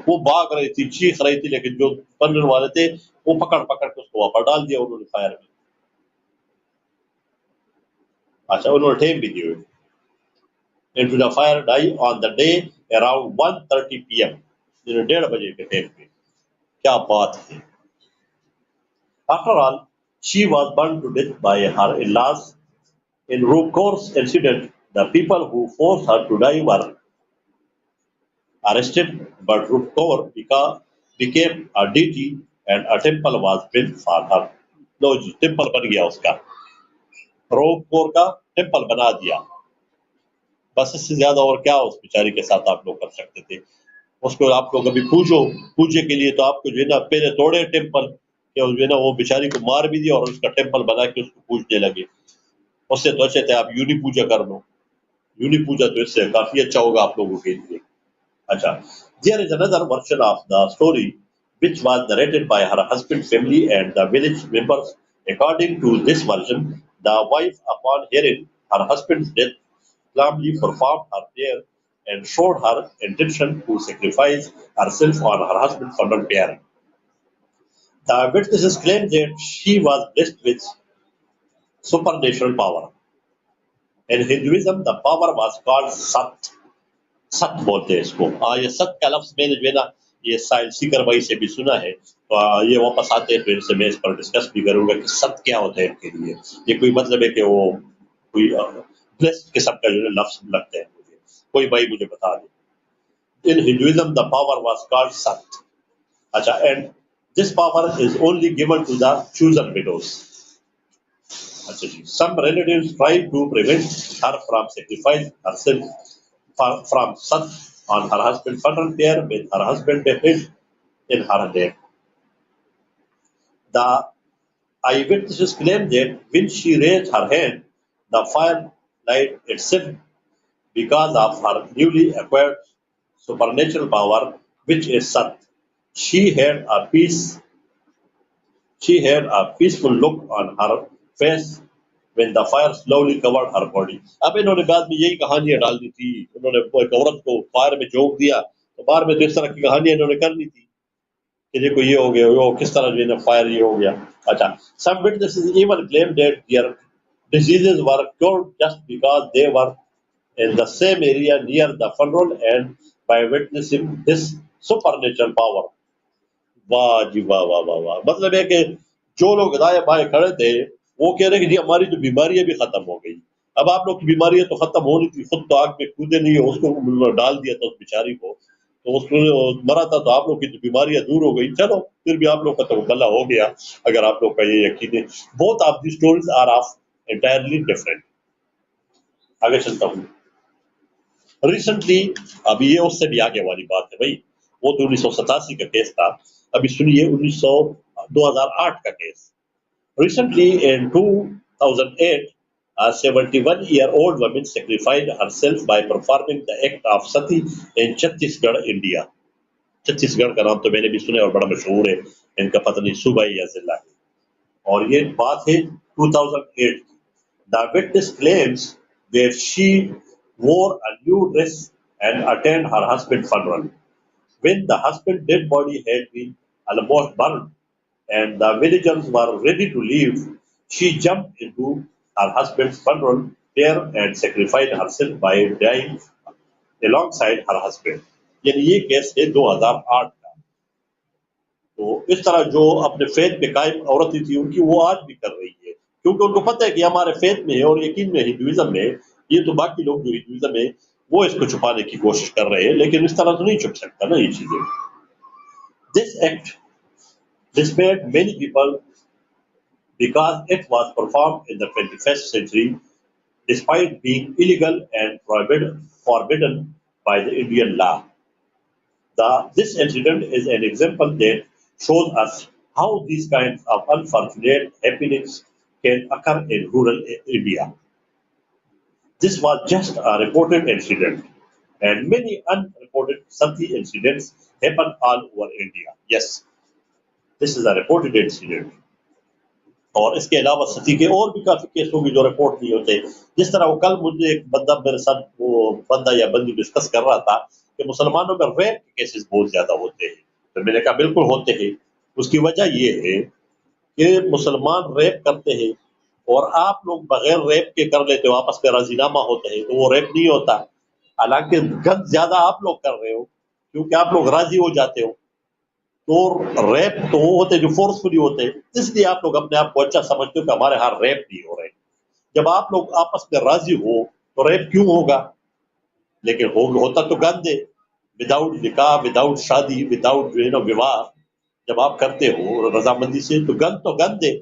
वो भाग रही थी, चीख रही थी, लेकिन जो funeral वाले थे वो पकड़ पकड़ के उसको वापस डाल दिया उन्होंने फायर में। अच्छा, उन्होंने ठेम भी दी हुई। Into the fire die on the day around 1:30 p.m. 1:30 बजे के टाइम पे। क्या बात है! After all, she was burned to death by her in-laws. In Rukor's incident, the people who forced her to die were arrested, but Rukor became a deity and a temple was built for her. लो जी, temple बन गया उसका, रूपकोर का temple बना दिया। बस इससे ज्यादा और क्या उस बेचारी के साथ आप लोग कर सकते थे? उसको आप लोग अभी पूजे के लिए तो आपको जो है ना पहले तोड़े टेम्पल, क्या जो है ना वो बेचारी को मार भी दिया और उसका टेम्पल बना के उसको पूजने लगे। उससे तो अच्छे थे आप यूनि पूजा कर लो, यूनि पूजा तो इससे काफी अच्छा होगा आप लोगों के लिए। अच्छा, there is another version of the story which was narrated by her husband's family and the village members. According to this version, the wife, upon hearing her husband's death, calmly performed her prayer and showed her intention to sacrifice herself on her husband's funeral pyre. The witnesses claimed that she was blessed with supernatural power. In Hinduism, the power was called Sat. सत बोलते हैं इसको। ये सत का लफ्ज मैंने जो है ना ये साइंसी कार्रवाई से भी सुना है, तो ये वापस आते हैं फिर से मैं इस पर डिस्कस भी करूंगा कि सत क्या होता है इनके लिए। ये कोई मतलब है कि वो कोई ब्लेस्ड किस्म का जो है लफ्ज लगता है मुझे, कोई भाई मुझे बता दे। In Hinduism the power was called sat. अच्छा, and this power is only given to the chosen widows. अच्छा जी, some relatives tried to prevent her from sacrificing herself from Sat on her husband's funeral pyre with her husband dead in her death. The eyewitnesses claim that when she raised her hand, the fire light itself because of her newly acquired supernatural power, which is Sat. She had a peaceful look on her face when the fire slowly covered her body. अब इन्होंने बाद में यही कहानियां डाल दी थी, उन्होंने एक औरत को फायर में झोंक दिया, तो फायर में तो इस तरह की कहानियां इन्होंने करनी थी कि देखो ये हो गया, वो किस तरह जो है फायर ये हो गया। अच्छा, some witnesses even claimed that their diseases were cured just because they were in the same area near the funeral and by witnessing this supernatural power. वाह जी वाह वाह वाह वाह! मतलब है कि जो लोग दाएं बाएं खड़े थे वो कह रहे हैं कि जी हमारी तो बीमारियां भी खत्म हो गई। अब आप लोग की बीमारियां तो खत्म होनी थी, खुद तो आग में कूदे नहीं हो, उसको डाल दिया था उस बेचारी को, तो उसको मरा था, तो आप लोग की तो बीमारियां दूर हो गई। चलो फिर भी आप लोग का तो भला हो गया, अगर आप लोग का ये यकीन है। Both of the stories are of entirely different. आगे चलता हूँ। रिसेंटली, अभी ये उससे भी आगे वाली बात है भाई, वो तो 1987 का केस था, अभी सुनिए 2008 का case. Recently, in 2008, a 71-year-old woman sacrificed herself by performing the act of Sati in Chhattisgarh, India. Chhattisgarh का नाम तो मैंने भी सुना है और बड़ा मशहूर है, इनका पता नहीं सूबा या जिला है, और ये बात है 2008। The witness claims that she wore a new dress and attended her husband's funeral. When the husband's dead body had been almost burned and the villagers were ready to leave, she jumped into her husband's funeral pyre and sacrificed herself by dying alongside her husband. यानी ये case है 2008 का। तो इस तरह जो अपने faith पे कायम औरतें थी उनकी वो आज भी कर रही है, क्योंकि उनको पता है कि हमारे फेथ में है और यकीन में हिंदुइज्म में, ये तो बाकी लोग जो हिंदुइज्म है वो इसको छुपाने की कोशिश कर रहे हैं, लेकिन इस तरह तो नहीं छुप सकता ना ये चीजें। This act dismayed many people because it was performed in the 21st century despite being illegal and forbidden by the Indian law. This incident is an example that shows us how these kinds of unfortunate happenings can occur in rural India. This was just a reported incident, and many unreported Sati incidents happen all over India. Yes, this is a reported incident. और इसके अलावा सती के और भी काफी case होंगे जो report नहीं होते। जिस तरह वो कल मुझे एक बंदा मेरे साथ वो बंदा या बंदी डिस्कस कर रहा था कि मुसलमानों में रेप के केसेस बहुत ज्यादा होते हैं। तो मैंने कहा बिल्कुल होते हैं। उसकी वजह ये है कि मुसलमान रेप करते हैं और आप लोग बगैर रेप के कर लेते हो, आपस में राजीनामा होते हैं, तो वो रेप नहीं होता। हालांकि गलत ज्यादा आप लोग कर रहे हो क्योंकि आप लोग राजी हो जाते हो। तो रैप तो वो होते जो फोर्सफुली होते हैं, इसलिए आप लोग अपने आप को अच्छा समझते हो कि हमारे यहाँ रैप नहीं हो रहे। जब आप लोग आपस में राजी हो तो रैप क्यों होगा? लेकिन होता तो गंद है, विदाउट निकाह, विदाउट शादी, विदाउट विवाह जब आप करते हो रजामंदी से तो गंद है,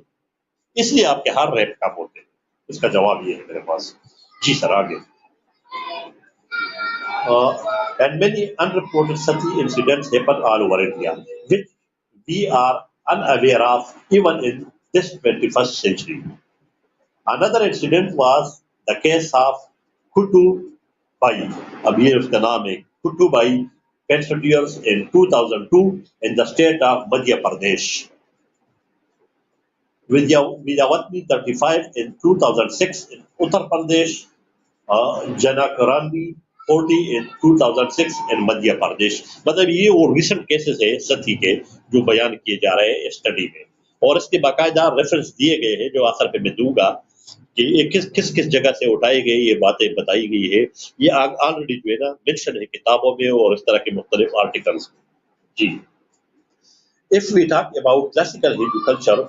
इसलिए आपके हर रैप कम होते हैं। इसका जवाब ये है मेरे पास। जी सर आगे। And many unreported Sati incidents happen all over India, which we are unaware of even in this 21st century. Another incident was the case of Kutu Bai. अब ये उसका नाम है Kutu Bai, 65 years in 2002 in the state of Madhya Pradesh. Vidyawatni 35 in 2006 in Uttar Pradesh. Janakarani 40 in 2006 in Madhya Pradesh. मतलब ये वो recent cases है सती के जो बयान किए जा रहे हैं स्टडी में, और इसके बाकायदा रेफरेंस दिए गए हैं जो आखिर पे मैं दूंगा कि ये किस किस जगह से उठाई गई ये बातें बताई गई है। ये ऑलरेडी जो है ना मेंशन है किताबों में और इस तरह के मुख्तलिफ आर्टिकल्स में। जी, if we talk about classical Hindu culture,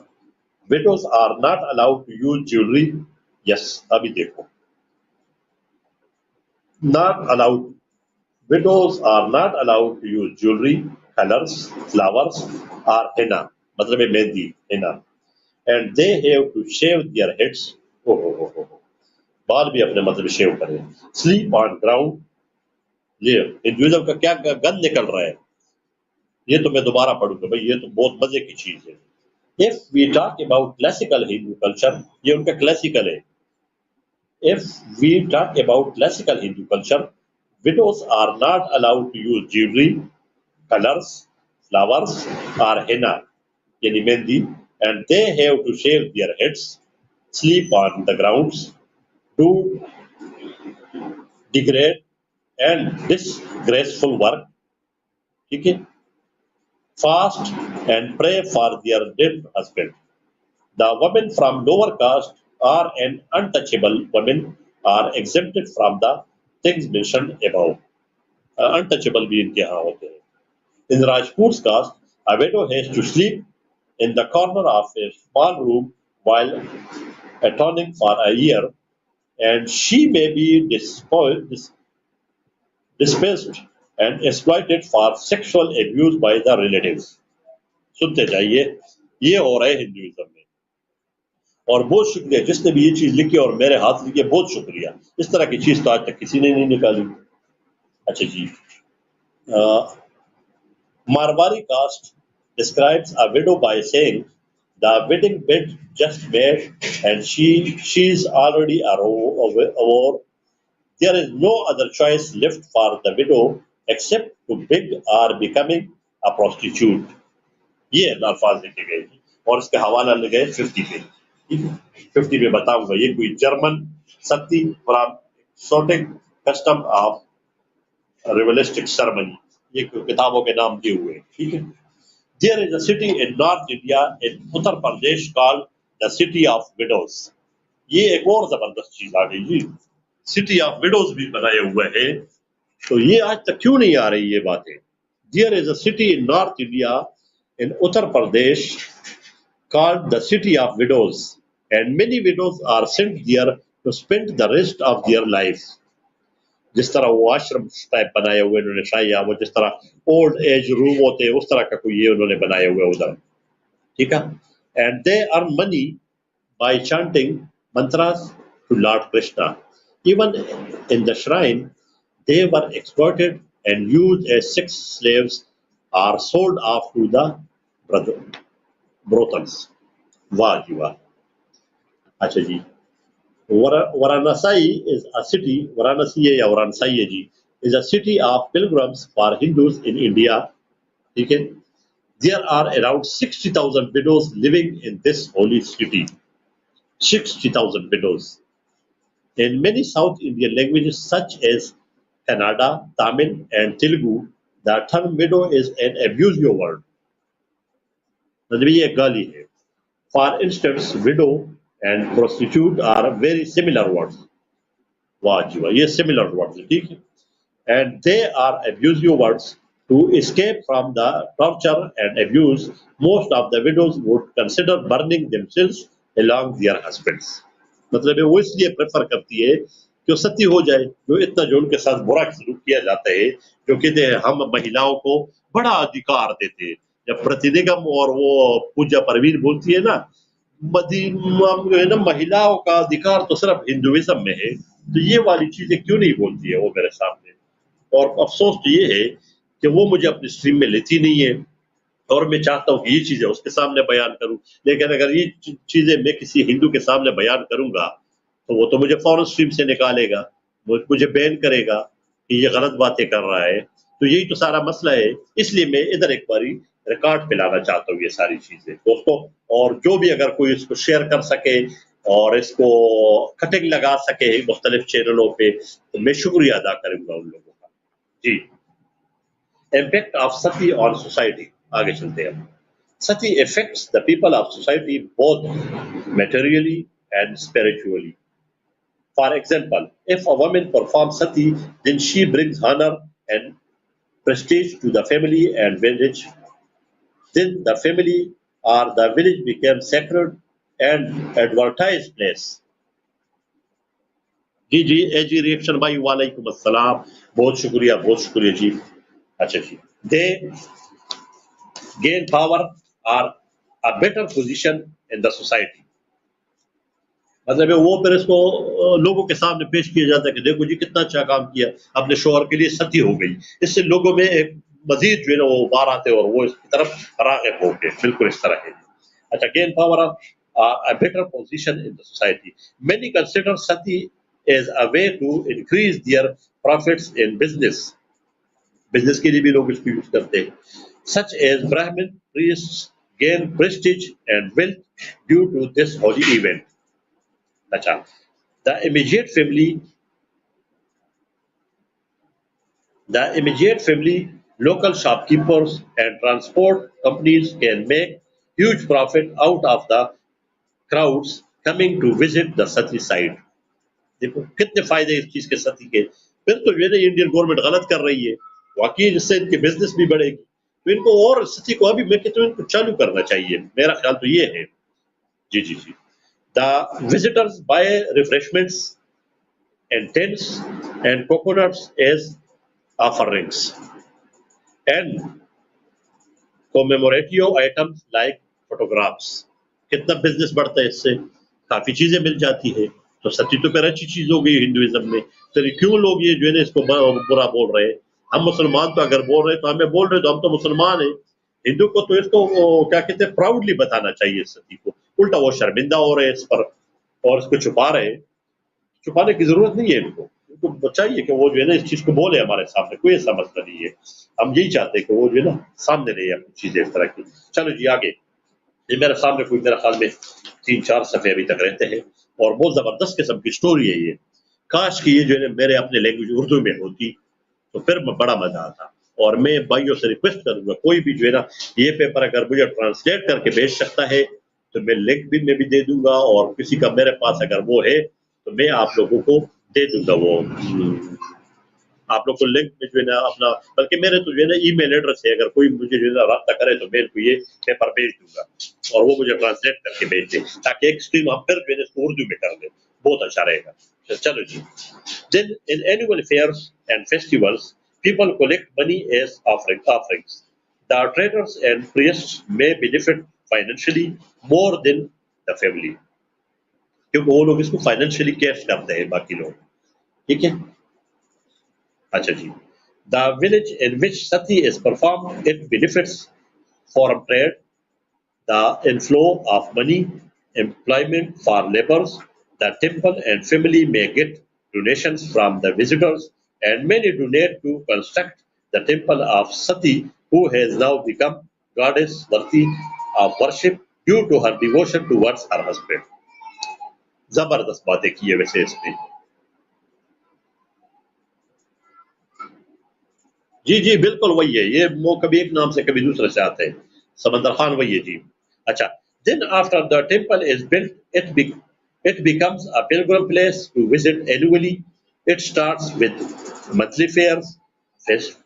widows are not allowed to use jewelry. Yes, अभी देखो, not allowed. Widows are not allowed to use jewelry, colors, flowers, or henna. मतलब है mehndi, henna. And they have to shave their heads. हो। बाल भी अपने मतलब शेव करें। Sleep on ground. ये हिंदुइज्म का क्या गंद निकल रहा है? ये तो मैं दोबारा पढ़ूंगा भाई, ये तो बहुत मजे की चीज है। If we talk about classical Hindu culture, ये उनका क्लासिकल है। If we talk about classical Hindu culture, widows are not allowed to use jewelry, colors, flowers, or henna, yani mehendi, and they have to shave their heads, sleep on the grounds, do degrade and disgraceful work, ठीक है, fast and pray for their dead husband. The women from lower caste or an untouchable women are exempted from the things mentioned above. Untouchable भी इनके यहाँ होते हैं। In Rajput's caste, a widow has to sleep in the corner of a small room while atoning for a year, and she may be displaced and exploited for sexual abuse by the relatives. सुनते जाइए, ये हो रहा है Hinduism में। और बहुत शुक्रिया जिसने भी ये चीज लिखी और मेरे हाथ लिखी, बहुत शुक्रिया। इस तरह की चीज तो आज तक किसी ने नहीं निकाली। अच्छा जी, Marwari caste describes a widow by saying, "The wedding bed just made, and she's already over. There is no other choice left for the widow except to beg or becoming a prostitute." ये अल्फाज लिखे गए और इसके हवाला लगे 50 पे। 50 में बताऊंगा ये कोई German sati from exotic custom of ritualistic ceremony, ये किताबों के नाम दिए हुए, ठीक है। There is a city in North India in Uttar Pradesh called the City of Widows. ये एक और जबरदस्त चीज आ गई जी, सिटी ऑफ विडोज भी बनाए हुए है। तो ये आज तक क्यों नहीं आ रही ये बातें? There is a city in North India in Uttar Pradesh called the City of Widows, and many widows are sent there to spend the rest of their life. जिस तरह वो आश्रम टाइप बनाए हुए उन्होंने शायद, या वो जिस तरह ओल्ड एज रूम होते हैं उस तरह का कोई ये उन्होंने बनाए हुए उधर, ठीक है। And they earn money by chanting mantras to Lord Krishna. Even in the shrine, they were exploited and used as sex slaves or sold off to the brothels. वाह जी वाह। अच्छा जी, Varanasi is a city, Varanasi है या वाराणसी है जी, is a city of pilgrims for Hindus in India. ठीक है, there are around 60,000 widows living in this holy city. 60,000 widows. In many South Indian languages such as Kannada, Tamil, and Telugu, the term widow is an abusive word. मतलब ये एक गाली है. For instance, widow and prostitute are very similar words. वाह जी वाह, ये similar words है, ठीक है. And they are abusive words. To escape from the torture and abuse, most of the widows would consider burning themselves along their husbands. मतलब वो इसलिए prefer करती है कि वो सती हो जाए, जो इतना जो उनके साथ बुरा सलूक किया जाता है, जो कहते हैं हम महिलाओं को बड़ा अधिकार देते हैं। जब प्रतिनिगम और वो पूजा परवीन बोलती है ना, महिलाओं का अधिकार तो सिर्फ हिंदुइज्म में है, तो ये वाली चीजें क्यों नहीं बोलती है वो मेरे सामने। और अफसोस तो ये है कि वो मुझे अपनी स्ट्रीम में लेती नहीं है, और मैं चाहता हूँ कि ये चीजें उसके सामने बयान करूं, लेकिन अगर ये चीजें मैं किसी हिंदू के सामने बयान करूंगा तो वो तो मुझे फौरन स्ट्रीम से निकालेगा, मुझे बैन करेगा कि ये गलत बातें कर रहा है। तो यही तो सारा मसला है, इसलिए मैं इधर एक बारी रिकॉर्ड पे लाना चाहता हूँ ये सारी चीजें दोस्तों। और जो भी अगर कोई इसको शेयर कर सके और इसको कटिंग लगा सके मुख्तलिफ चैनलों पे, तो मैं शुक्रिया अदा करूंगा उन लोगों का जी। Impact of sati on society, आगे चलते हैं। Sati affects the people of society both materially and spiritually. For example, if a woman performs sati, then she brings honor and prestige to the family and village. Then the family or the village becomes sacred and advertised place. जी जी, ए जी reaction भाई, वालेकुम अस्सलाम, बहुत शुक्रिया जी। अच्छा जी, they gain power or a better position in the society. मतलब वो फिर इसको लोगों के सामने पेश किया जाता है कि देखो जी कितना अच्छा काम किया, अपने शोहर के लिए सती हो गई। इससे लोगों में एक मजीद जो है ना वो बार आते और वो इसकी तरफ राग़िब हो गए, बिल्कुल इस तरह है। अच्छा, gain power a better position in the society. Many consider sati as a way to increase their profits in business. Business के लिए भी लोग इसको यूज करते हैं। Such as Brahmin priests gain prestige and wealth due to this holy event. अच्छा, the immediate family, local shopkeepers and transport companies can make huge profit out of the crowds coming to visit the sati site. देखो कितने फायदे इस चीज के सती के। फिर तो जो है इंडियन गवर्नमेंट गलत कर रही है वाकई, जिससे इनकी बिजनेस भी बढ़ेगी, तो इनको और सती को अभी मैं कहता हूँ इनको चालू करना चाहिए, मेरा ख्याल तो ये है। जी जी जी। The visitors buy refreshments and tents and coconuts as offerings and commemorative items like photographs. कितना बिजनेस बढ़ता है इससे, काफी चीजें मिल जाती है। तो सती तो फिर अच्छी चीज हो गई हिंदुइज्म में, तो क्यों लोग ये जो है ना इसको बुरा बोल रहे हैं। हम मुसलमान तो अगर बोल रहे हैं तो हमें बोल रहे तो हम तो मुसलमान हैं। हिंदू को तो इसको क्या कहते हैं प्राउडली बताना चाहिए सती को, उल्टा वो शर्मिंदा हो रहे हैं इस पर और इसको छुपा रहे हैं। छुपाने की जरूरत नहीं है इनको चाहिए कि वो जो है ना इस चीज को बोले हमारे सामने, कोई ऐसा मसला नहीं है। हम यही चाहते हैं कि वो जो है ना सामने रहे अपनी चीजें इस तरह की। चलो जी आगे। ये मेरे सामने कोई मेरे ख्याल में 3-4 सफ़े अभी तक रहते हैं और बहुत ज़बरदस्त किस्म की स्टोरी है ये। काश कि ये जो है मेरे अपने लैंग्वेज उर्दू में होती तो फिर बड़ा मज़ा आता। और मैं भाइयों से रिक्वेस्ट करूँगा कोई भी जो है ना ये पेपर अगर मुझे ट्रांसलेट करके भेज सकता है तो मैं लिंक भी मैं भी दे दूँगा, और किसी का मेरे पास अगर वो है तो मैं आप लोगों को दे दूँगा वो आप लोग को लिंक में जो है ना अपना, बल्कि मेरे तो जो है ना ईमेल एड्रेस है, अगर कोई मुझे जो है ना राब्ता करे तो मैं इनको ये पेपर भेज दूंगा और वो मुझे ट्रांसलेट करके भेज दे, ताकि एक स्ट्रीम हम फिर जो है इसको उर्दू में कर दें। बहुत अच्छा रहेगा। चलो जी। Then in annual fairs and festivals, people collect money as offerings. The traders and priests may benefit financially more than the family, क्योंकि वो लोग इसको फाइनेंशियली कैश करते हैं बाकी लोग। ठीक है। अच्छा जी। The village in which sati is performed, it benefits foreign trade, the inflow of money, employment for laborers. The temple and family may get donations from the visitors, and many donate to construct the temple of Sati, who has now become goddess worthy of worship due to her devotion towards her husband. जबरदस्त बातें की है वैसे इसमें। जी जी बिल्कुल वही है, ये वो कभी एक नाम से कभी दूसरे से आते हैं। समंदर खान वही है जी। अच्छा। Then after the temple is built, it becomes a pilgrim place to visit annually. It starts with monthly fairs, fest,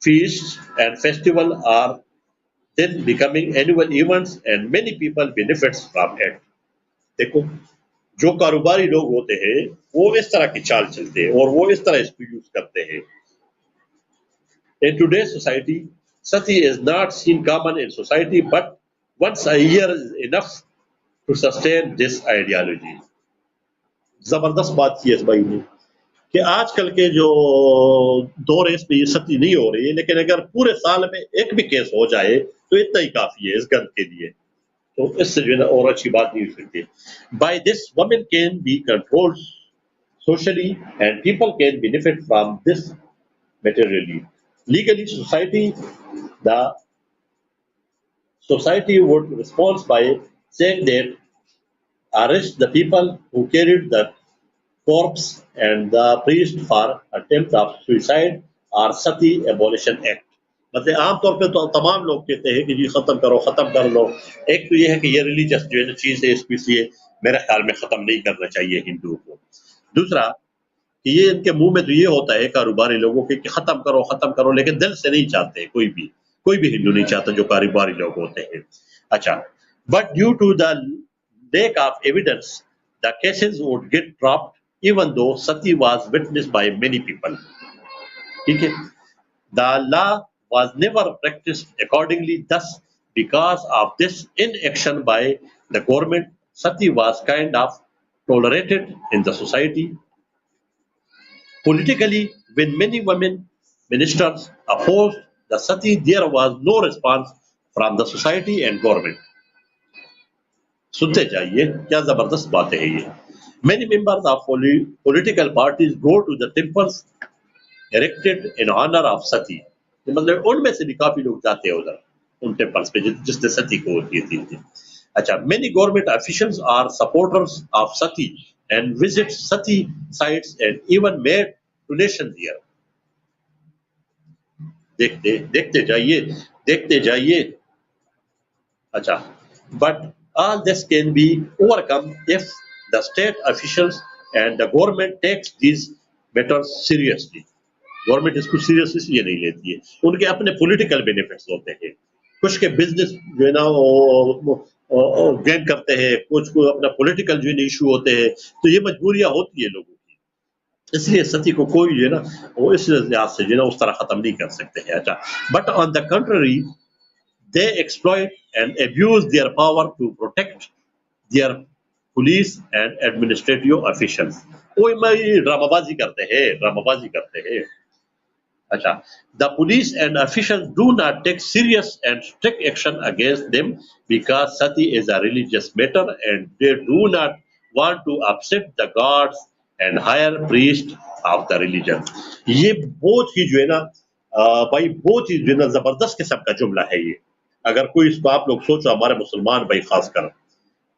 feasts and festival are then becoming annual events and many people benefits from it. देखो, जो कारोबारी लोग होते हैं वो इस तरह की चाल चलते हैं और वो इस तरह इसको यूज करते हैं। In today's society, sati is not seen common in society, but once a year is enough to sustain this ideology. जबरदस्त बात की है इस भाई ने कि आजकल के जो दौर है इसमें ये सती नहीं हो रही है, लेकिन अगर पूरे साल में एक भी केस हो जाए तो इतना ही काफी है इस गंद के लिए। तो इससे जो है ना और अच्छी बात नहीं हो सकती। By this, women can be controlled socially and people can benefit from this materially. Legally, the society would respond by saying that arrest the people who carried the corpse and the priest for attempt of suicide or sati abolition act. मतलब आमतौर पे तो तमाम लोग कहते हैं कि जी खत्म करो, खत्म कर लो। एक तो ये है कि ये रिलीजियस जो है ना चीज है, इसको इसलिए मेरे ख्याल में खत्म नहीं करना चाहिए हिंदुओं को। दूसरा कि ये इनके मुंह में तो ये होता है कारोबारी लोगों के कि खत्म करो, लेकिन दिल से नहीं चाहते। कोई भी हिंदू नहीं चाहता जो कारोबारी लोग होते हैं। अच्छा। But due to the lack of evidence, the cases would get dropped even though sati was witnessed by many people. ठीक है। The law was never practiced accordingly. Thus, because of this inaction by the government, sati was kind of tolerated in the society. Politically, when many women ministers opposed the sati, there was no response from the society and government. सुनते जाइए क्या जबरदस्त बातें हैं ये। Many members of political parties go to the temples erected in honor of sati. मतलब उनमें से भी काफी लोग जाते हैं उधर उन टेम्पल्स पे जिसने सती को होती थी। अच्छा। Many government officials are supporters of sati and visit sati sites and even made donations there. देखते जाइए। अच्छा। But all this can be overcome if the state officials and the government takes these matters seriously. Government इसको serious इसलिए नहीं लेती है, उनके अपने पॉलिटिकल बेनिफिट्स होते हैं। कुछ के बिजनेस जो है ना गेन करते हैं, कुछ को अपना पॉलिटिकल जो है इशू होते हैं, तो ये मजबूरियां होती है लोगों की। इसलिए सती को कोई जो है ना वो इस लिहाज से जो है ना उस तरह खत्म नहीं कर सकते हैं। अच्छा। But on the country, they exploit and abuse their power to protect their police and administrative officials. कोई में ड्रामाबाजी करते हैं। अच्छा। The police and officials do not take serious and strict action against them because sati is a religious matter and they do not want to upset the gods and higher priest of the religion. ये बहुत ही जो है ना भाई बहुत ही जो है ना जबरदस्त किस्म का जुमला है ये। अगर कोई इसको आप लोग सोचो, हमारे मुसलमान भाई खासकर,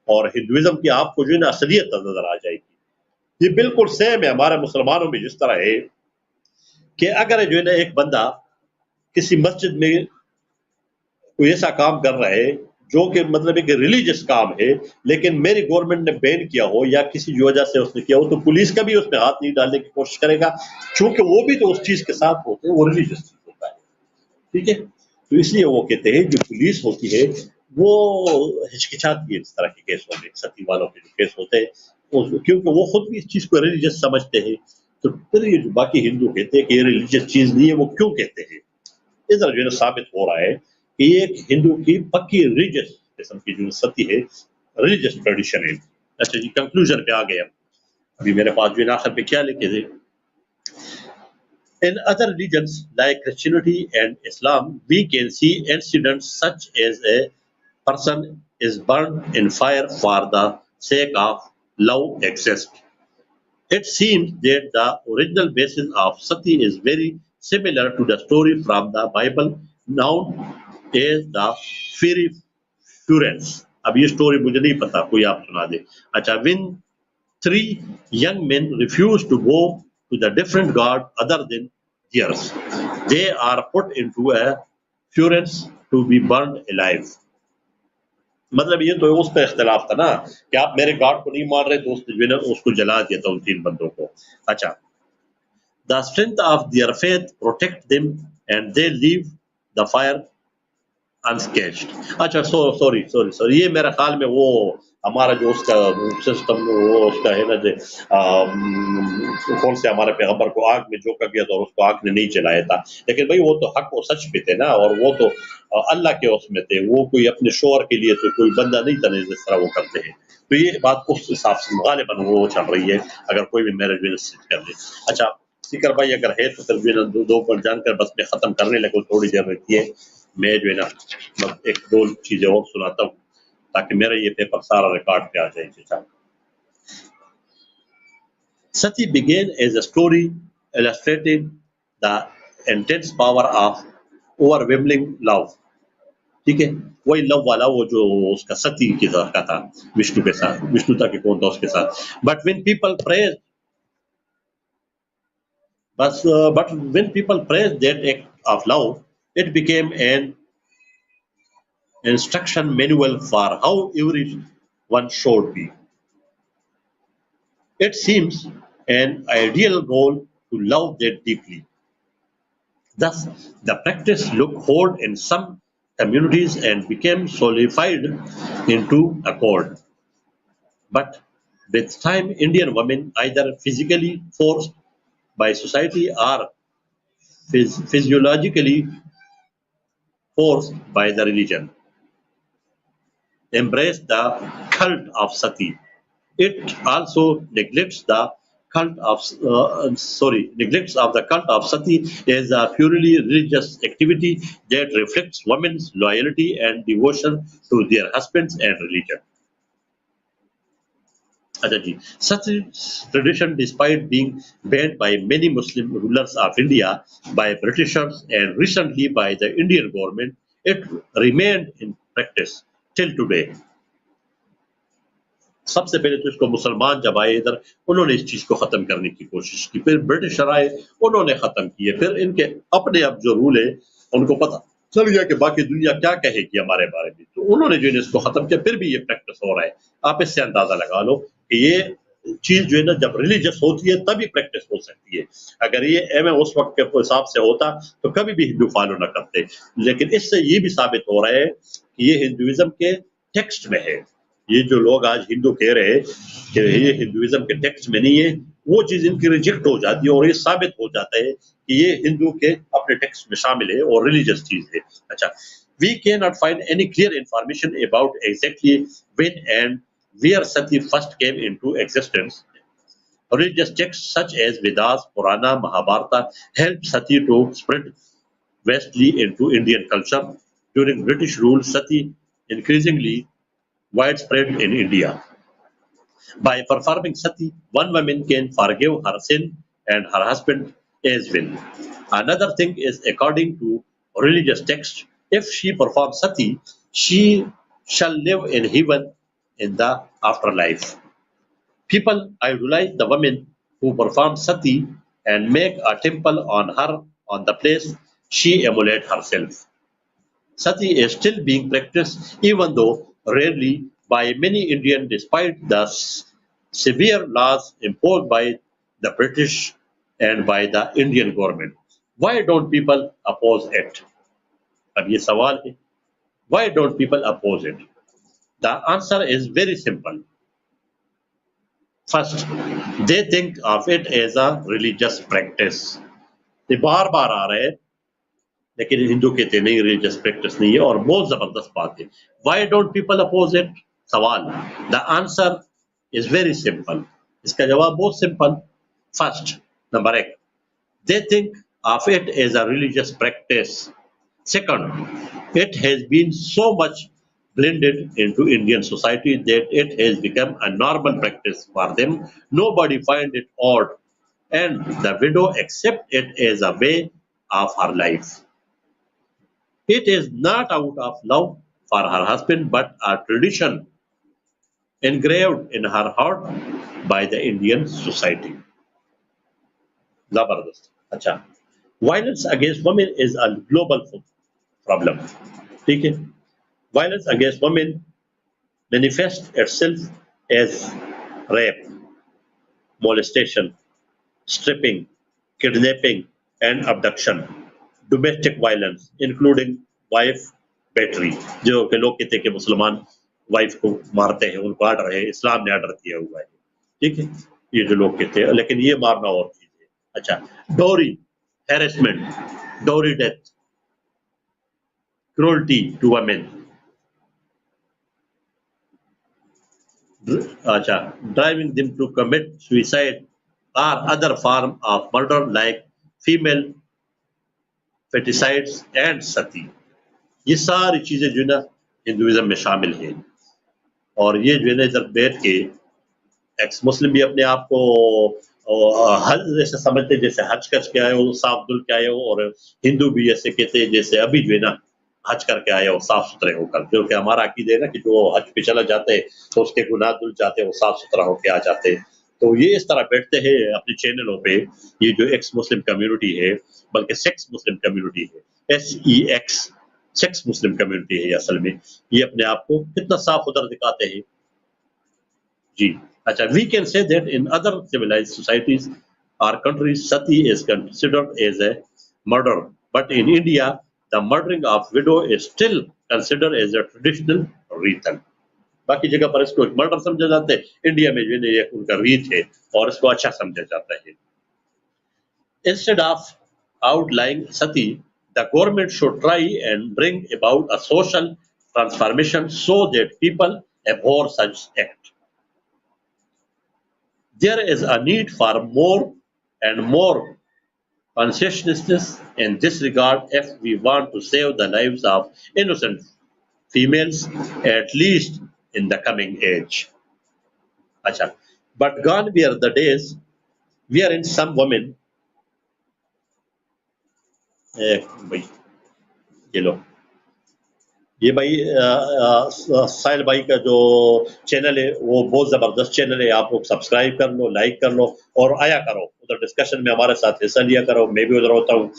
और हिंदुइज्म की आपको जो है ना असलियत नजर आ जाएगी। ये बिल्कुल सेम है हमारे मुसलमानों में जिस तरह है कि अगर जो है ना एक बंदा किसी मस्जिद में कोई ऐसा काम कर रहा है जो कि मतलब एक रिलीजियस काम है, लेकिन मेरी गवर्नमेंट ने बैन किया हो या किसी वजह से उसने किया हो, तो पुलिस का भी उसमें हाथ नहीं डालने की कोशिश करेगा, क्योंकि वो भी तो उस चीज के साथ होते हैं, वो रिलीजियस चीज होता है। ठीक है। तो इसलिए वो कहते हैं जो पुलिस होती है वो हिचकिचाती है इस तरह के केसों में, सती वालों के जो केस होते हैं क्योंकि वो खुद भी इस चीज को रिलीजियस समझते हैं, तो फिर ये जो बाकी हिंदू कहते हैं कि ये रिलीजियस चीज नहीं है, वो क्यों कहते हैं? इधर जो है साबित हो रहा है कि ये एक हिंदू की पक्की रिलीजियस किस्म की जो सती है, रिलीजियस ट्रेडिशन है। अच्छा जी, कंक्लूजन पे आ गए हम। अभी मेरे पास जो है आखिर पे क्या लिखे थे, in other religions like Christianity and Islam, we can see incidents such as a person is burned in fire for the sake of love exist. It seems that the original basis of Sati is very similar to the story from the Bible known as the fiery furnace. अब ये story मुझे नहीं पता, कोई आप सुना दे। अच्छा, when three young men refuse to go to the different god other than theirs, they are put into a furnace to be burned alive. मतलब ये तो उसका इख्तिलाफ था ना कि आप मेरे गॉड को नहीं मान रहे, तो उसने जो है ना उसको जला दिया था उन तीन बंदों को। अच्छा, the strength of their faith protect them and they leave the fire unscathed. अच्छा, सॉरी, ये मेरा ख्याल में वो हमारा जो उसका सिस्टम वो उसका है ना, जो कौन से हमारे पैगंबर को आग में झोंका गया था और उसको आग ने नहीं जलाया था। लेकिन भाई वो तो हक और सच पे थे ना, और वो तो अल्लाह के उसमें थे, वो कोई अपने शोहर के लिए तो कोई बंदा नहीं था जिस तरह वो करते हैं। तो ये बात उस हिसाब से गालिबन वो चल रही है, अगर कोई भी मैरिज विजिट कर ले। अच्छा फिकर भाई, अगर है तो फिर दो पर जानकर बस मैं खत्म करने लगा, थोड़ी देर रहती है, मैं जो है ना बस एक दो चीजें और सुनाता हूँ ताकि मेरा ये पेपर सारा रिकॉर्ड पे आ जाए। Sati began as a story illustrating the intense power of overwhelming love. ठीक है, वही लव वाला वो जो उसका सती के साथ का था, विष्णु के साथ, विष्णु था कि कौन था उसके साथ। But when people praise but when people praised that act of love, it became an instruction manual for how everyone should be. It seems an ideal goal to love that deeply. Thus, the practice took hold in some communities and became solidified into a code. But with time, Indian women, either physically forced by society or physiologically forced by the religion, embrace the cult of Sati. It also neglects of the cult of Sati as a purely religious activity that reflects women's loyalty and devotion to their husbands and religion. अच्छा जी, such tradition, despite being banned by many Muslim rulers of India, by Britishers, and recently by the Indian government, it remained in practice till today. सबसे पहले तो इसको मुसलमान जब आए इधर, उन्होंने इस चीज को खत्म करने की कोशिश की, फिर ब्रिटिशर आए, उन्होंने खत्म किए, फिर इनके अपने अब जो रूल है उनको पता चल गया कि बाकी दुनिया क्या कहेगी हमारे बारे में, तो उन्होंने जो है इसको खत्म किया, फिर भी ये प्रैक्टिस हो रहा है। आप इससे अंदाजा लगा लो कि ये चीज जो है ना जब रिलीजियस होती है तभी प्रैक्टिस हो सकती है। अगर ये एम उस वक्त के हिसाब से होता तो कभी भी हिंदू फॉलो न करते। लेकिन इससे ये भी साबित हो रहा है कि ये हिंदुइज्म के टेक्स्ट में है। ये जो लोग आज हिंदू कह रहे हैं कि ये हिंदुइज्म के टेक्स्ट में नहीं है, वो चीज इनकी रिजेक्ट हो जाती है और ये साबित हो जाता है कि ये हिंदू के अपने टेक्स्ट में शामिल है और रिलीजियस चीज है। अच्छा, we cannot find any clear information about exactly when and where Sati first came into existence. Religious texts such as Vedas, Purana, Mahabharata helped Sati to spread vastly into Indian culture. During British rule, Sati increasingly widespread in India. By performing Sati, one woman can forgive her sin and her husband as well. Another thing is, according to religious text, if she performs Sati, she shall live in heaven in the afterlife. People idolize the woman who performs Sati and make a temple on her on the place she emulates herself. Sati is still being practiced, even though rarely, by many Indians despite the severe laws imposed by the British and by the Indian government. Why don't people oppose it? अब ये सवाल है, why don't people oppose it? The answer is very simple. First, they think of it as a religious practice. ये बार बार आ रहे हैं, लेकिन हिंदू कहते नहीं, रिलीजियस प्रैक्टिस नहीं है और बहुत जबरदस्त बात है. Why don't people oppose it? सवाल. The answer is very simple. इसका जवाब बहुत सिंपल. First, नंबर एक, they think of it as a religious practice. Second, it has been so much blended into Indian society that it has become a normal practice for them. Nobody find it odd, and the widow accept it as a way of her life. It is not out of love for her husband, but a tradition engraved in her heart by the Indian society. जबरदस्त. अच्छा, violence against women is a global problem. ठीक है, violence against women manifests itself as rape, molestation, stripping, kidnapping, and abduction. Domestic violence, including wife battery, जो कि लोग कहते हैं कि मुसलमान वाइफ को मारते हैं, उनको आर्डर है, इस्लाम ने आर्डर किया हुआ है. ठीक है, ये जो लोग कहते हैं, लेकिन ये मारना और चीज है. अच्छा, डोरी, हैरेसमेंट, डोरी डेथ, cruelty to women. अच्छा, driving them to commit suicide or other form of murder like female foeticides and sati. ये सारी चीजें जो है ना हिंदुइज्म में शामिल है. और ये जो है ना इधर बैठ के एक्स मुस्लिम भी अपने आप को हज जैसे समझते, जैसे हज कर के आए हो, साफ धुल के आए हो, और हिंदू भी ऐसे कहते हैं जैसे अभी जो है ना हज करके आए हो साफ सुथरे होकर. जो कि हमारा अकीदा है ना कि जो हज पे चला जाते हैं तो उसके गुनाह धुल जाते हैं, वो साफ सुथरा होके आ जाते हैं. तो ये इस तरह बैठते हैं अपने चैनलों पे. ये जो एक्स मुस्लिम कम्युनिटी है, बल्कि सेक्स मुस्लिम कम्युनिटी है, SEX सेक्स मुस्लिम कम्युनिटी है असल में, ये अपने आप को कितना साफ उधर दिखाते हैं जी. अच्छा, we can say that in other civilised societies और countries sati is considered as a murder, but in India the murdering of widow is still considered as a traditional reason. बाकी जगह पर इसको मर्डर समझा जाता है, इंडिया में जो है ये उनका रीत है और इसको अच्छा समझा जाता है. Instead of outlawing sati, the government should try and bring about a social transformation so that people abhor such act. There is a need for more and more consciousness in this regard if we want to save the lives of innocent females, at least in the coming age. Acha. But gone were the days wherein some women भाई ये लो, ये भाई साहिल भाई का जो channel है वो बहुत जबरदस्त चैनल है. आप लोग सब्सक्राइब कर लो, लाइक कर लो और आया करो उधर, डिस्कशन में हमारे साथ हिस्सा लिया करो. मैं भी उधर होता हूँ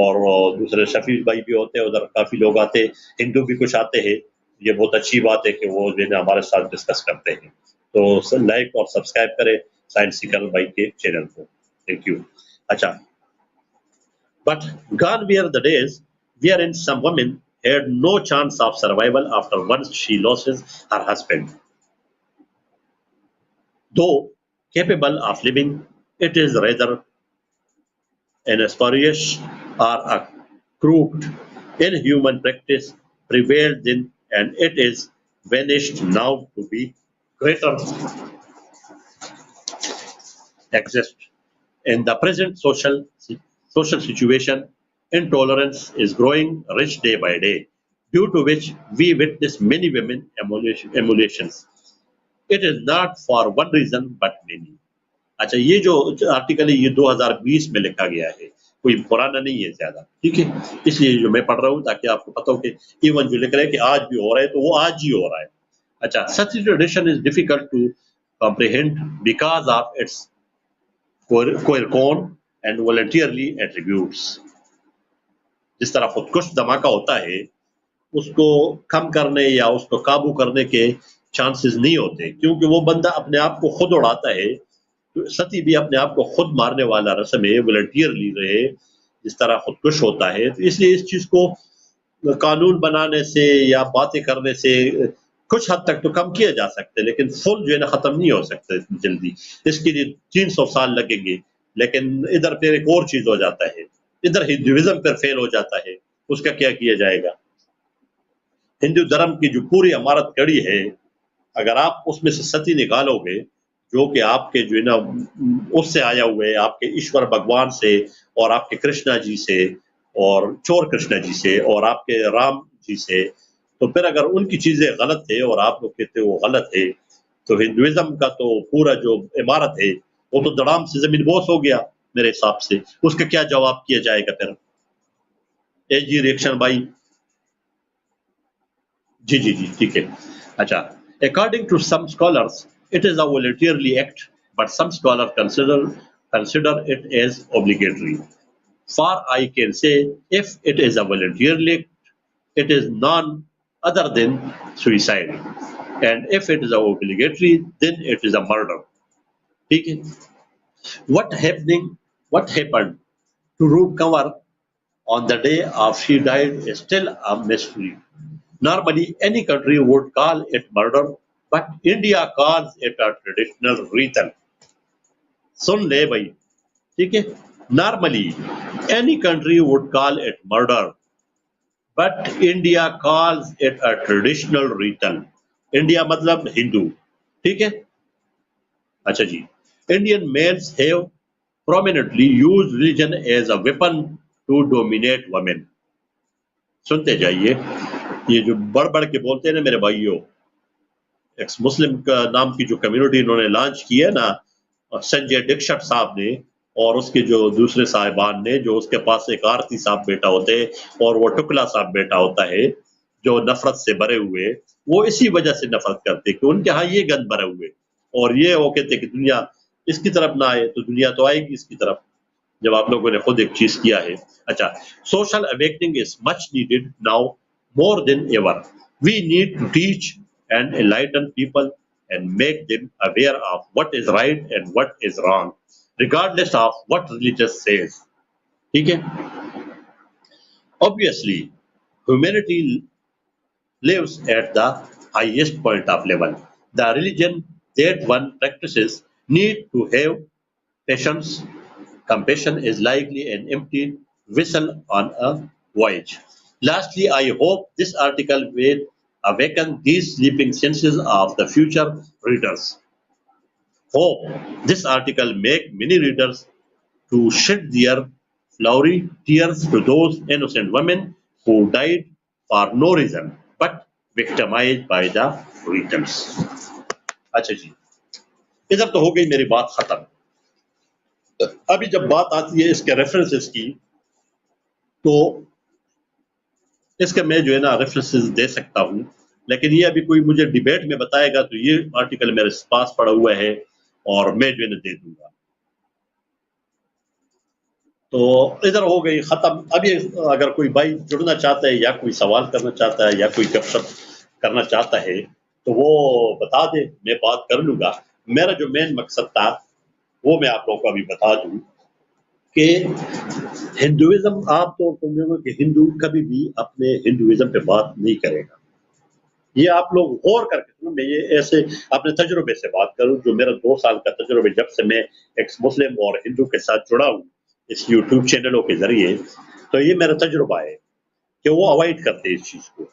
और दूसरे शफीक भाई भी होते हैं उधर, काफी लोग आते हैं, हिंदू भी कुछ आते हैं. ये बहुत अच्छी बात है कि वो जो है हमारे साथ डिस्कस करते हैं. तो लाइक और सब्सक्राइब करें साइंसिकल भाई के चैनल को. Thank you. अच्छा, but gone were the days wherein some women had no chance of survival after once she loses her husband. Though capable of living, it is rather an spurious or a crude, inhuman practice prevailed then, and it is vanished now to be greater exist. In the present social situation, intolerance is growing rich day by day, due to which we witness many women emulations. It is not for one reason but many. अच्छा, ये जो article है ये 2020 में लिखा गया है, कोई पुराना नहीं है ज्यादा. ठीक है, इसलिए जो मैं पढ़ रहा हूँ ताकि आपको पता हो कि इवन जो लिख रहे हैं कि आज भी हो रहा है तो वो आज ही हो रहा है. अच्छा, such a tradition is difficult to comprehend because of its coercion and voluntarily attributes. जिस तरह खुदकुश धमाका होता है उसको कम करने या उसको काबू करने के चांसेस नहीं होते, क्योंकि वो बंदा अपने आप को खुद उड़ाता है. तो सती भी अपने आप को खुद मारने वाला रस्म है, वॉलंटियरली रहे, जिस तरह खुदकुश होता है. तो इसलिए इस चीज को कानून बनाने से या बातें करने से कुछ हद तक तो कम किए जा सकते हैं, लेकिन फुल जो है ना खत्म नहीं हो सकते इतनी जल्दी। इसके लिए 300 साल लगेंगे। लेकिन इधर फिर एक और चीज हो जाता है, इधर हिंदुइज्म पर फेल हो जाता है, उसका क्या किया जाएगा? हिंदू धर्म की जो पूरी इमारत कड़ी है, अगर आप उसमें से सती निकालोगे, जो कि आपके जो है ना उससे आया हुआ है, आपके ईश्वर भगवान से और आपके कृष्णा जी से और चोर कृष्णा जी से और आपके राम जी से, तो फिर अगर उनकी चीजें गलत है और आप लोग कहते हो वो गलत है, तो हिंदुइज्म का तो पूरा जो इमारत है वो तो धड़ाम से जमीन बोस हो गया मेरे हिसाब से। उसका क्या जवाब किया जाएगा फिर? जी रिएक्शन भाई। जी जी जी ठीक है। अच्छा, according to some scholars it is a voluntarily act, but some scholar consider it as obligatory. Far I can say, if it is a voluntarily act, it is none other than suicide, and if it is obligatory, then it is a murder. ठीक है? What happening? What happened to Rup Kanwar on the day of she died is still a mystery. Normally, any country would call it murder, but India calls it a traditional ritual. सुन ले भाई, ठीक है? Normally, any country would call it murder, but India calls it a traditional ritual. India मतलब हिंदू, ठीक है? अच्छा जी, Indian males have prominently used religion as a weapon to dominate women. सुनते जाइए, ये जो बढ़ बढ़ के बोलते हैं ना मेरे भाइयों, एक्स मुस्लिम का नाम की जो कम्युनिटी इन्होंने लॉन्च की है ना, संजय दीक्षित साहब ने और उसके जो दूसरे साहिबान ने, जो उसके पास एक आरती साहब बेटा होते हैं और वो टुकला साहब बेटा होता है, जो नफरत से भरे हुए, वो इसी वजह से नफरत करते कि उनके यहाँ ये गंद भरे हुए, और ये वो कहते कि दुनिया इसकी तरफ ना आए तो दुनिया तो आएगी इसकी तरफ, जब आप लोगों ने खुद एक चीज किया है। अच्छा, social awakening is much needed now more than ever. We need to teach and enlighten people and make them aware of what is right and what is wrong, regardless of what religion says. ठीक है? Obviously, humanity lives at the highest point of level. The religion that one practices need to have patience. Compassion is likely an empty vessel on a voyage. Lastly, I hope this article will awaken these sleeping senses of the future readers. Hope this article make many readers to shed their flowery tears to those innocent women who died for no reason but victimized by the victims. अच्छा जी, इधर तो हो गई मेरी बात खत्म। अभी जब बात आती है इसके रेफरेंसेस की, तो इसके मैं जो है ना रेफरेंसेस दे सकता हूँ, लेकिन ये अभी कोई मुझे डिबेट में बताएगा तो ये आर्टिकल मेरे पास पड़ा हुआ है और मैं जो है ना दे दूंगा। तो इधर हो गई खत्म। अभी अगर कोई भाई जुड़ना चाहता है या कोई सवाल करना चाहता है या कोई गपशप करना चाहता है तो वो बता दे, मैं बात कर लूंगा। मेरा जो मेन मकसद था वो मैं आप लोगों को अभी बता दूं कि हिंदुइज्म, आप तो समझोगे कि हिंदू कभी भी अपने हिंदुइज्म पे बात नहीं करेगा। ये आप लोग गौर करके सुनो, मैं ये ऐसे अपने तजुर्बे से बात करूं, जो मेरा 2 साल का तजुर्बे, जब से मैं एक्स मुस्लिम और हिंदू के साथ जुड़ा हूं इस यूट्यूब चैनलों के जरिए, तो ये मेरा तजुर्बा है कि वो अवॉइड करते हैं इस चीज को।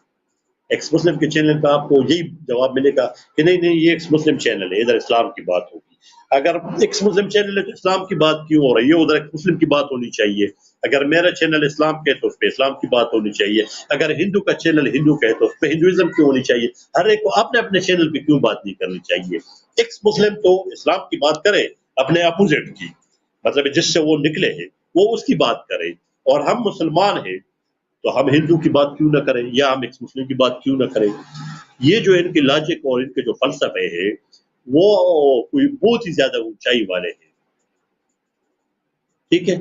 एक्स मुस्लिम के चैनल पे आपको यही जवाब मिलेगा कि नहीं नहीं ये एक्स मुस्लिम चैनल है, इधर इस्लाम की बात होगी। अगर एक्स मुस्लिम चैनल है तो इस्लाम की बात क्यों हो रही है? उधर एक्स मुस्लिम की बात होनी चाहिए। अगर मेरा चैनल इस्लाम के तो उस पर इस्लाम की बात होनी चाहिए। अगर हिंदू का चैनल हिंदू का है तो उस पर हिंदुइज्म क्यों होनी चाहिए? हर एक को अपने अपने चैनल पे क्यों बात नहीं करनी चाहिए? एक्स मुस्लिम तो इस्लाम की बात करे, अपने अपोजिट की, मतलब जिससे वो निकले है वो उसकी बात करे, और हम मुसलमान हैं तो हम हिंदू की बात क्यों ना करें या हम एक्स मुस्लिम की बात क्यों ना करें? ये जो इनके लॉजिक और इनके जो फलसफे है वो कोई बहुत ही ज्यादा ऊंचाई वाले हैं। ठीक है,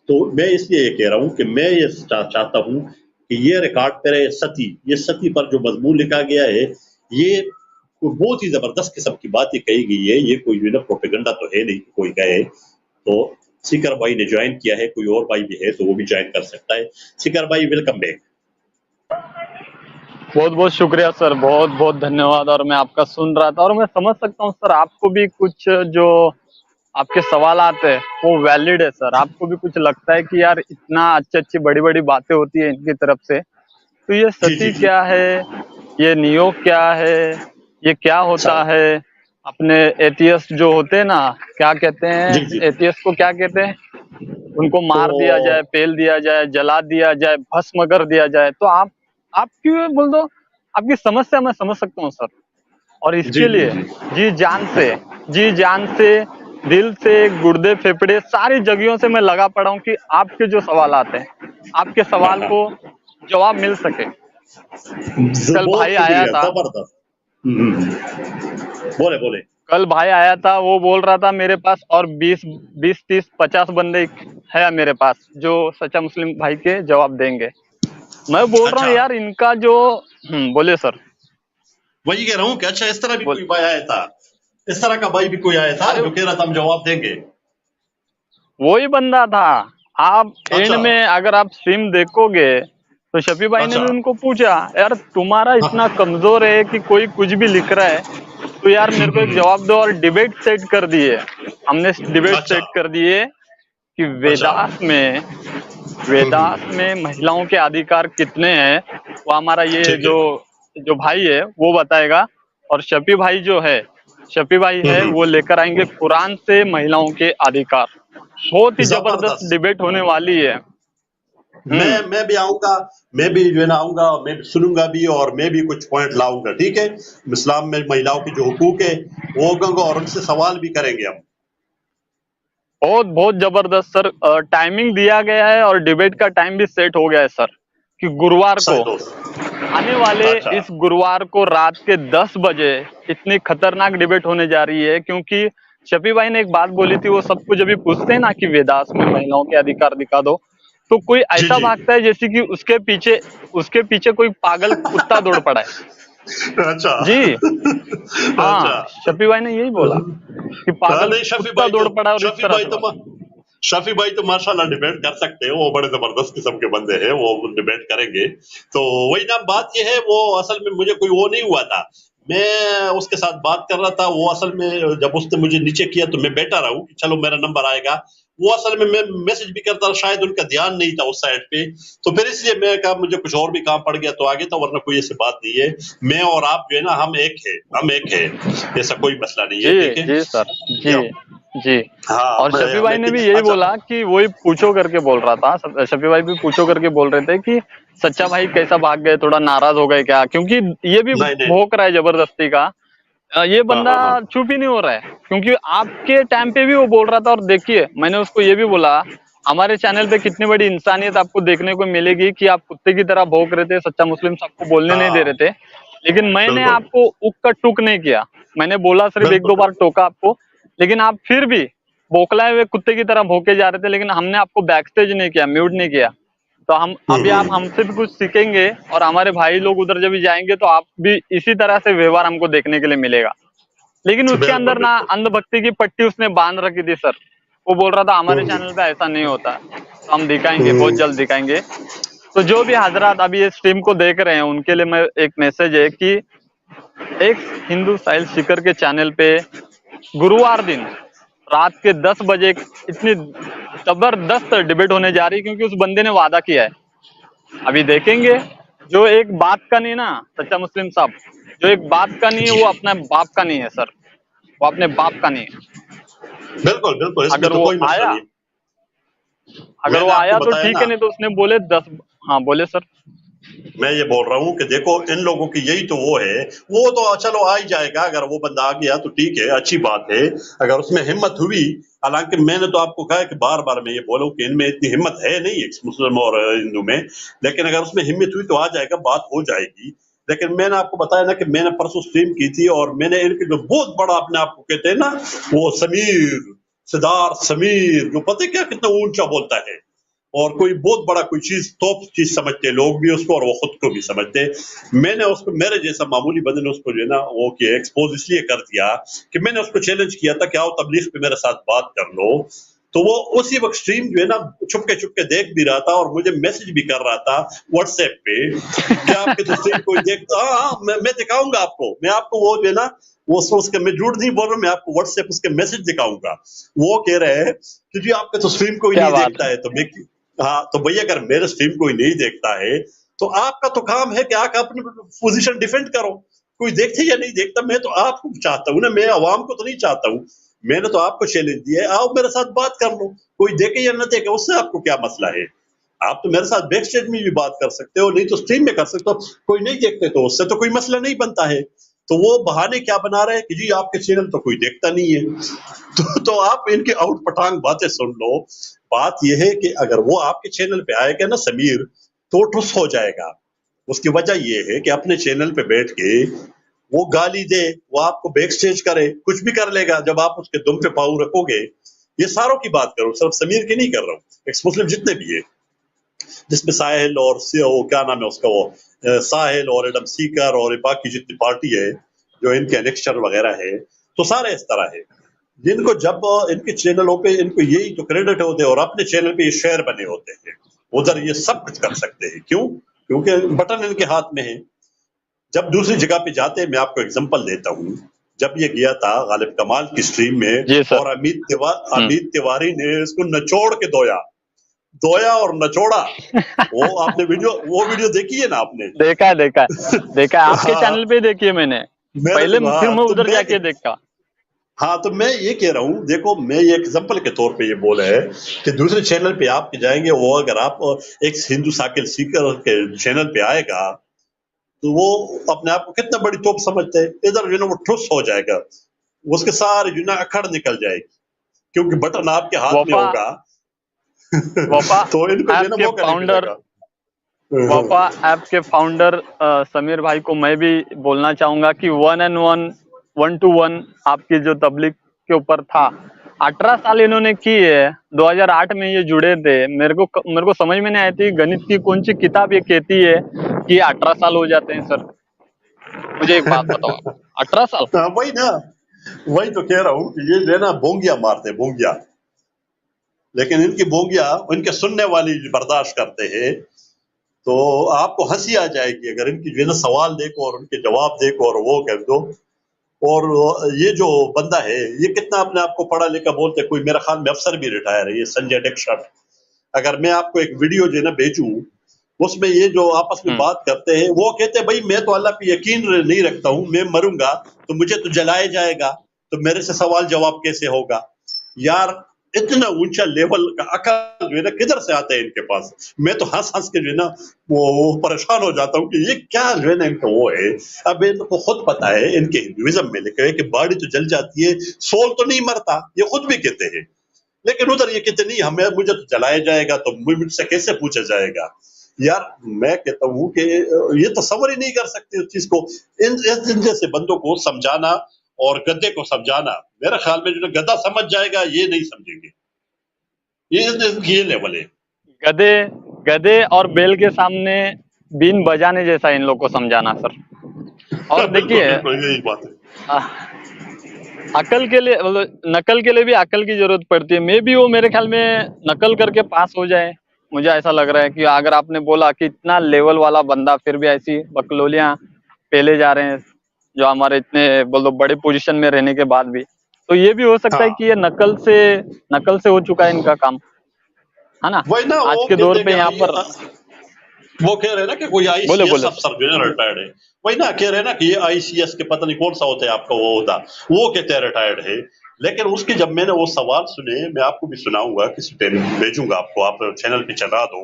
तो मैं इसलिए ये कह रहा हूँ कि मैं ये चाहता हूँ कि ये रिकॉर्ड पे रहे। सती, ये सती पर जो मजमून लिखा गया है ये कोई बहुत ही जबरदस्त किस्म की बात ये कही गई है। ये कोई जो है ना प्रोपेगेंडा तो है नहीं कि कोई कहे। तो सिकर भाई ने ज्वाइन किया है, कोई और भाई भी है तो वो भी ज्वाइन कर सकता है। सिकर भाई वेलकम बैक। बहुत बहुत शुक्रिया सर, बहुत बहुत धन्यवाद। और मैं आपका सुन रहा था और मैं समझ सकता हूँ सर, आपको भी कुछ जो आपके सवालात है वो वैलिड है सर। आपको भी कुछ लगता है कि यार इतना अच्छी अच्छी बड़ी बड़ी बातें होती है इनकी तरफ से, तो ये जी जी सती जी क्या है, ये नियोग क्या है, ये क्या अच्छा होता है। अपने एथियस्ट जो होते हैं ना, क्या कहते जी हैं जी एथियस्ट को, क्या कहते हैं, उनको तो मार दिया जाए, पेल दिया जाए, जला दिया जाए, भस्म कर दिया जाए, तो आप क्यों बोल दो। आपकी समस्या मैं समझ सकता हूँ सर। और जी इसके जी लिए जी जी जान से, जी जान से, दिल से, गुर्दे फेफड़े सारी जगहों से मैं लगा पड़ा हूँ कि आपके जो सवाल आते हैं, आपके हाँ सवाल हाँ को जवाब मिल सके। कल बहुत भाई आया शुक्रिया था, जबरदस्त। बोले बोले। कल भाई आया था, वो बोल रहा था मेरे पास और 20 20 30 50 बंदे है मेरे पास जो सच्चा मुस्लिम भाई के जवाब देंगे। मैं बोल रहा हूँ अच्छा यार इनका जो बोले सर। वही कह रहा हूँ कि अच्छा इस तरह भी बोल कोई भाई आया था, इस तरह का भाई भी कोई आया था अरे जो कह रहा था हम जवाब देंगे। वही बंदा था। आप एंड अच्छा में अगर आप स्ट्रीम देखोगे तो शफी भाई ने अच्छा भी उनको पूछा, यार तुम्हारा इतना हाँ कमजोर है कि कोई कुछ भी लिख रहा है, तो यार मेरे को एक जवाब दो। और डिबेट सेट कर दिए, हमने डिबेट अच्छा सेट कर दिए कि अच्छा वेदास में महिलाओं के अधिकार कितने हैं, वो हमारा ये ठीक है। जो जो भाई है वो बताएगा। और शफी भाई जो है, शफी भाई है, वो लेकर आएंगे कुरान से महिलाओं के अधिकार। बहुत ही जबरदस्त जबरदस्त। डिबेट होने वाली है। मैं भी आऊंगा, मैं भी जो है ना आऊंगा, मैं भी सुनूंगा भी और मैं भी कुछ पॉइंट लाऊंगा, ठीक है। इस्लाम में महिलाओं की जो हुकूक है वो होगा और उनसे सवाल भी करेंगे हम। बहुत बहुत जबरदस्त सर। टाइमिंग दिया गया है और डिबेट का टाइम भी सेट हो गया है सर, कि गुरुवार सही को, दोस्त। आने वाले अच्छा इस गुरुवार को रात के 10 बजे इतनी खतरनाक डिबेट होने जा रही है। क्योंकि शफी भाई ने एक बात बोली थी, वो सबको जब भी पूछते हैं ना कि वेदास में महिलाओं के अधिकार दिखा दो, तो कोई जी ऐसा जी भागता है जैसे कि उसके पीछे कोई पागल कुत्ता दौड़ पड़ा है। अच्छा जी अच्छा हाँ, शफी भाई ने यही बोला कि पागल नहीं शफी कुत्ता भाई तो दौड़ पड़ा है, और इस शफी तरह भाई से तो बात। शफी भाई तो माशाल्लाह डिबेट कर सकते हैं, वो बड़े जबरदस्त किस्म के बंदे हैं, वो डिबेट करेंगे। तो वही ना बात ये है, वो असल में मुझे कोई वो नहीं हुआ था, मैं उसके साथ बात कर रहा था। वो असल में जब उसने मुझे नीचे किया तो मैं बैठा रहा हूँ कि चलो मेरा नंबर आएगा। वो असल में मैं मैसेज भी करता रहा, शायद उनका ध्यान नहीं था उस साइड पे, तो फिर इसलिए मैं कहा मुझे कुछ और भी काम पड़ गया तो आगे था, वरना कोई ऐसी बात नहीं है। मैं और आप जो है ना हम एक है, हम एक है, ऐसा कोई मसला नहीं है, जी ठीक है। जी सर, जी जी। हाँ और शफी भाई मैं ने भी कित यही अच्छा बोला कि वही पूछो करके बोल रहा था, शफी भाई भी पूछो करके बोल रहे थे कि सच्चा भाई कैसा भाग गए, थोड़ा नाराज हो गए क्या, क्योंकि ये भी नहीं नहीं भोंक रहा है जबरदस्ती का। ये हाँ बंदा हाँ हाँ चुप ही नहीं हो रहा है, क्योंकि आपके टाइम पे भी वो बोल रहा था। और देखिए मैंने उसको ये भी बोला, हमारे चैनल पे कितनी बड़ी इंसानियत आपको देखने को मिलेगी कि आप कुत्ते की तरह भौंक रहे थे, सच्चा मुस्लिम सबको बोलने नहीं दे हाँ, रहे थे, लेकिन मैंने बिल्कुल आपको उक का टुक नहीं किया। मैंने बोला सिर्फ एक बिल्कुल दो बार बिल्कुल टोका आपको, लेकिन आप फिर भी बौखलाए हुए कुत्ते की तरह भौंके जा रहे थे, लेकिन हमने आपको बैकस्टेज नहीं किया, म्यूट नहीं किया। तो हम अभी आप हम्म। हमसे भी कुछ सीखेंगे, और हमारे भाई लोग उधर जब भी जाएंगे तो आप भी इसी तरह से व्यवहार हमको देखने के लिए मिलेगा। लेकिन उसके बिल्कुल अंदर ना बिल्कुल अंधभक्ति की पट्टी उसने बांध रखी थी सर। वो बोल रहा था हमारे हम्म, चैनल पे ऐसा नहीं होता, तो हम दिखाएंगे, बहुत हम्म, जल्द दिखाएंगे। तो जो भी हजरात अभी ये स्ट्रीम को देख रहे हैं उनके लिए मैं एक मैसेज है कि एक हिंदू साहिल शिखर के चैनल पे गुरुवार दिन रात के 10 बजे इतनी जबरदस्त डिबेट होने जा रही है, क्योंकि उस बंदे ने वादा किया है। अभी देखेंगे, जो एक बात का नहीं ना सच्चा मुस्लिम साहब, जो एक बात का नहीं है जी वो अपने बाप का नहीं है सर, वो अपने बाप का नहीं है। बिल्कुल बिल्कुल, इसमें अगर तो वो कोई मसला आया नहीं है। अगर वो मैंने आपको आया तो बताया ठीक ना, है, नहीं तो उसने बोले 10। हाँ बोले सर। मैं ये बोल रहा हूँ कि देखो इन लोगों की यही तो वो है, वो तो चलो आ ही जाएगा, अगर वो बंदा आ गया तो ठीक है, अच्छी बात है। अगर उसमें हिम्मत हुई, हालांकि मैंने तो आपको कहा कि बार बार मैं ये बोलूं कि इनमें इतनी हिम्मत है नहीं मुस्लिम और हिंदू में, लेकिन अगर उसमें हिम्मत हुई तो आ जाएगा, बात हो जाएगी। लेकिन मैंने आपको बताया ना कि मैंने परसों स्ट्रीम की थी और मैंने इनके जो बहुत बड़ा अपने आप को कहते हैं ना, वो समीर, सिद्धार्थ समीर, जो पता है क्या कितना ऊंचा बोलता है, और कोई बहुत बड़ा कोई चीज टॉप चीज समझते हैं लोग भी उसको और वो खुद को भी समझते हैं। मैंने उसको, मेरे जैसा मामूली बंदे ने उसको जो है ना वो किया, एक्सपोज इसलिए कर दिया कि मैंने उसको चैलेंज किया था कि आओ तबलीग पे मेरे साथ बात कर लो। तो वो उसी वक्त स्ट्रीम जो है ना छुपके छुपके देख भी रहा था और मुझे मैसेज भी कर रहा था व्हाट्सएप पे कि आपके तो स्ट्रीम कोई देखता। हाँ, मैं दिखाऊंगा आपको, मैं आपको वो जो है ना वो उसके, मैं झूठ नहीं बोल रहा हूँ, मैं आपको व्हाट्सएप उसके मैसेज दिखाऊंगा। वो कह रहे हैं कि जी आपके तो स्ट्रीम कोई क्या नहीं बात देखता है। है, तो मैं हाँ तो भैया अगर मेरे स्ट्रीम कोई नहीं देखता है तो आपका तो काम है कि आप अपनी पोजीशन डिफेंड करो। कोई देखते या नहीं देखता, मैं तो आपको चाहता हूँ ना, मैं आवाम को तो नहीं चाहता हूँ। मैंने तो आपको चैलेंज दिया है, आओ मेरे साथ बात कर लो, कोई देखे या न देखे उससे आपको क्या मसला है। आप तो मेरे साथ बैक स्टेज में भी बात कर सकते हो, नहीं तो स्ट्रीम में कर सकते हो। कोई नहीं देखते तो उससे तो कोई मसला नहीं बनता है। तो वो बहाने क्या बना रहे हैं कि जी आपके चैनल तो कोई देखता नहीं है। तो आप इनकी आउट पटांग बातें सुन लो। बात यह है कि अगर वो आपके चैनल पे आएगा ना समीर, तो ठुस हो जाएगा। उसकी वजह ये है कि अपने चैनल पे बैठ के वो गाली दे, वो आपको बैक स्टेज करे, कुछ भी कर लेगा जब आप उसके दुम पे पाँव रखोगे। ये सारों की बात करूं, सिर्फ समीर की नहीं कर रहा हूँ, एक्स मुस्लिम जितने भी है, जिसमें साहिल और वो क्या नाम है उसका, वो साहिल और एडम सीकर और बाकी जितनी पार्टी है जो इनके लेक्चर वगैरह है, तो सारे इस तरह है जिनको जब इनके चैनलों पे इनको यही तो क्रेडिट होते हैं और अपने चैनल पे ये शेयर बने होते हैं, उधर ये सब कुछ कर सकते हैं। क्यों? क्योंकि बटन इनके हाथ में है। जब दूसरी जगह पे जाते हैं, मैं आपको एग्जांपल देता हूँ, जब ये गया था गालिब कमाल की स्ट्रीम में जी सर। और अमित तिवारी ने इसको नचोड़ के धोया, धोया और नचोड़ा। वो आपने वो वीडियो देखी है ना आपने? देखा है, देखा है, देखा है, आपके हाँ, चैनल पे देखिए मैंने। पहले फिर मैं तो उधर मैं जाके देखा। हाँ तो मैं ये कह रहा हूँ, देखो मैं ये एग्जांपल के तौर पे ये बोला है कि दूसरे चैनल पे आप जाएंगे, वो अगर आप एक हिंदू साकिल सीकर के चैनल पे आएगा तो वो अपने आप को कितना बड़ी तोप समझते हैं, इधर जो है ना वो ठुस हो जाएगा, उसके सारे जो है ना अकड़ निकल जाएगी, क्योंकि बटन आपके हाथ में वफा होगा। वफा तो इनको जो है ऐप ना के मौका नहीं फाउंडर मिलेगा। वफा ऐप के फाउंडर समीर भाई को मैं भी बोलना चाहूंगा कि 1 आपकी जो तबलीग के ऊपर था, 18 साल इन्होंने की है। 2008 में ये जुड़े थे। मेरे को समझ में नहीं आई थी गणित की कौन सी किताब ये कहती है कि 18 साल हो जाते हैं सर। मुझे एक बात बताओ आप, 18 साल। वही ना, वही तो कह रहा हूँ कि ये जो है ना बोंगिया मारते बोंगिया, लेकिन इनकी बोंगिया इनके सुनने वाली बर्दाश्त करते हैं। तो आपको हंसी आ जाएगी अगर इनकी जो है ना सवाल देखो और उनके जवाब देखो और वो कह दो। और ये जो बंदा है ये कितना अपने आप को पढ़ा लिखा बोलते, कोई मेरा ख्याल में अफसर भी रिटायर है, ये संजय दीक्षित। अगर मैं आपको एक वीडियो जो है ना भेजूं, उसमें ये जो आपस में बात करते हैं, वो कहते हैं भाई मैं तो अल्लाह पे यकीन नहीं रखता हूँ, मैं मरूंगा तो मुझे तो जलाया जाएगा, तो मेरे से सवाल जवाब कैसे होगा। यार इतना ऊंचा लेवल का अकल जो है ना किधर से आता है इनके पास। मैं तो हंस हंस के जो है ना वो परेशान हो जाता हूँ कि ये क्या जो है ना इनका वो है। अब इनको खुद पता है, इनके हिंदुइज्म में लिखा है कि बॉडी तो जल जाती है, सोल तो नहीं मरता, ये खुद भी कहते हैं। लेकिन उधर ये कहते नहीं, हमें मुझे तो जलाया जाएगा, तो मुझसे कैसे पूछा जाएगा। यार मैं कहता हूँ कि ये तस्वर ही नहीं कर सकते उस चीज को। इन जैसे बंदों को समझाना और गद्दे को समझाना, मेरे ख्याल में जो गद्दा समझ जाएगा ये नहीं समझेंगे। ये लेवल है। गधे गधे और बैल के सामने बीन बजाने जैसा इन लोग को समझाना सर। और बिल्कुल देखिए, बिल्कुल यही बात है। अकल के लिए मतलब नकल के लिए भी अकल की जरूरत पड़ती है। मे भी वो मेरे ख्याल में नकल करके पास हो जाए। मुझे ऐसा लग रहा है कि अगर आपने बोला कि इतना लेवल वाला बंदा फिर भी ऐसी बकलोलियां पेले जा रहे हैं, जो हमारे इतने बोलो बड़े पोजीशन में रहने के बाद भी, तो ये भी हो सकता है हाँ कि ये नकल से हो चुका है इनका काम, है ना। वही ना, आज वो के दौर कहते पे यहाँ पर कि वो कह रहे हैं ना कि कोई बोले आईसीएस बोले अफसर जो है ना रिटायर्ड है। वही ना कह रहे हैं ना कि ये आईसीएस के पता नहीं कौन सा होता है आपका वो होता, वो कहते हैं रिटायर्ड है। लेकिन उसके जब मैंने वो सवाल सुने, मैं आपको भी सुनाऊंगा, किसी टाइम भेजूंगा आपको, आप चैनल पे चला दो।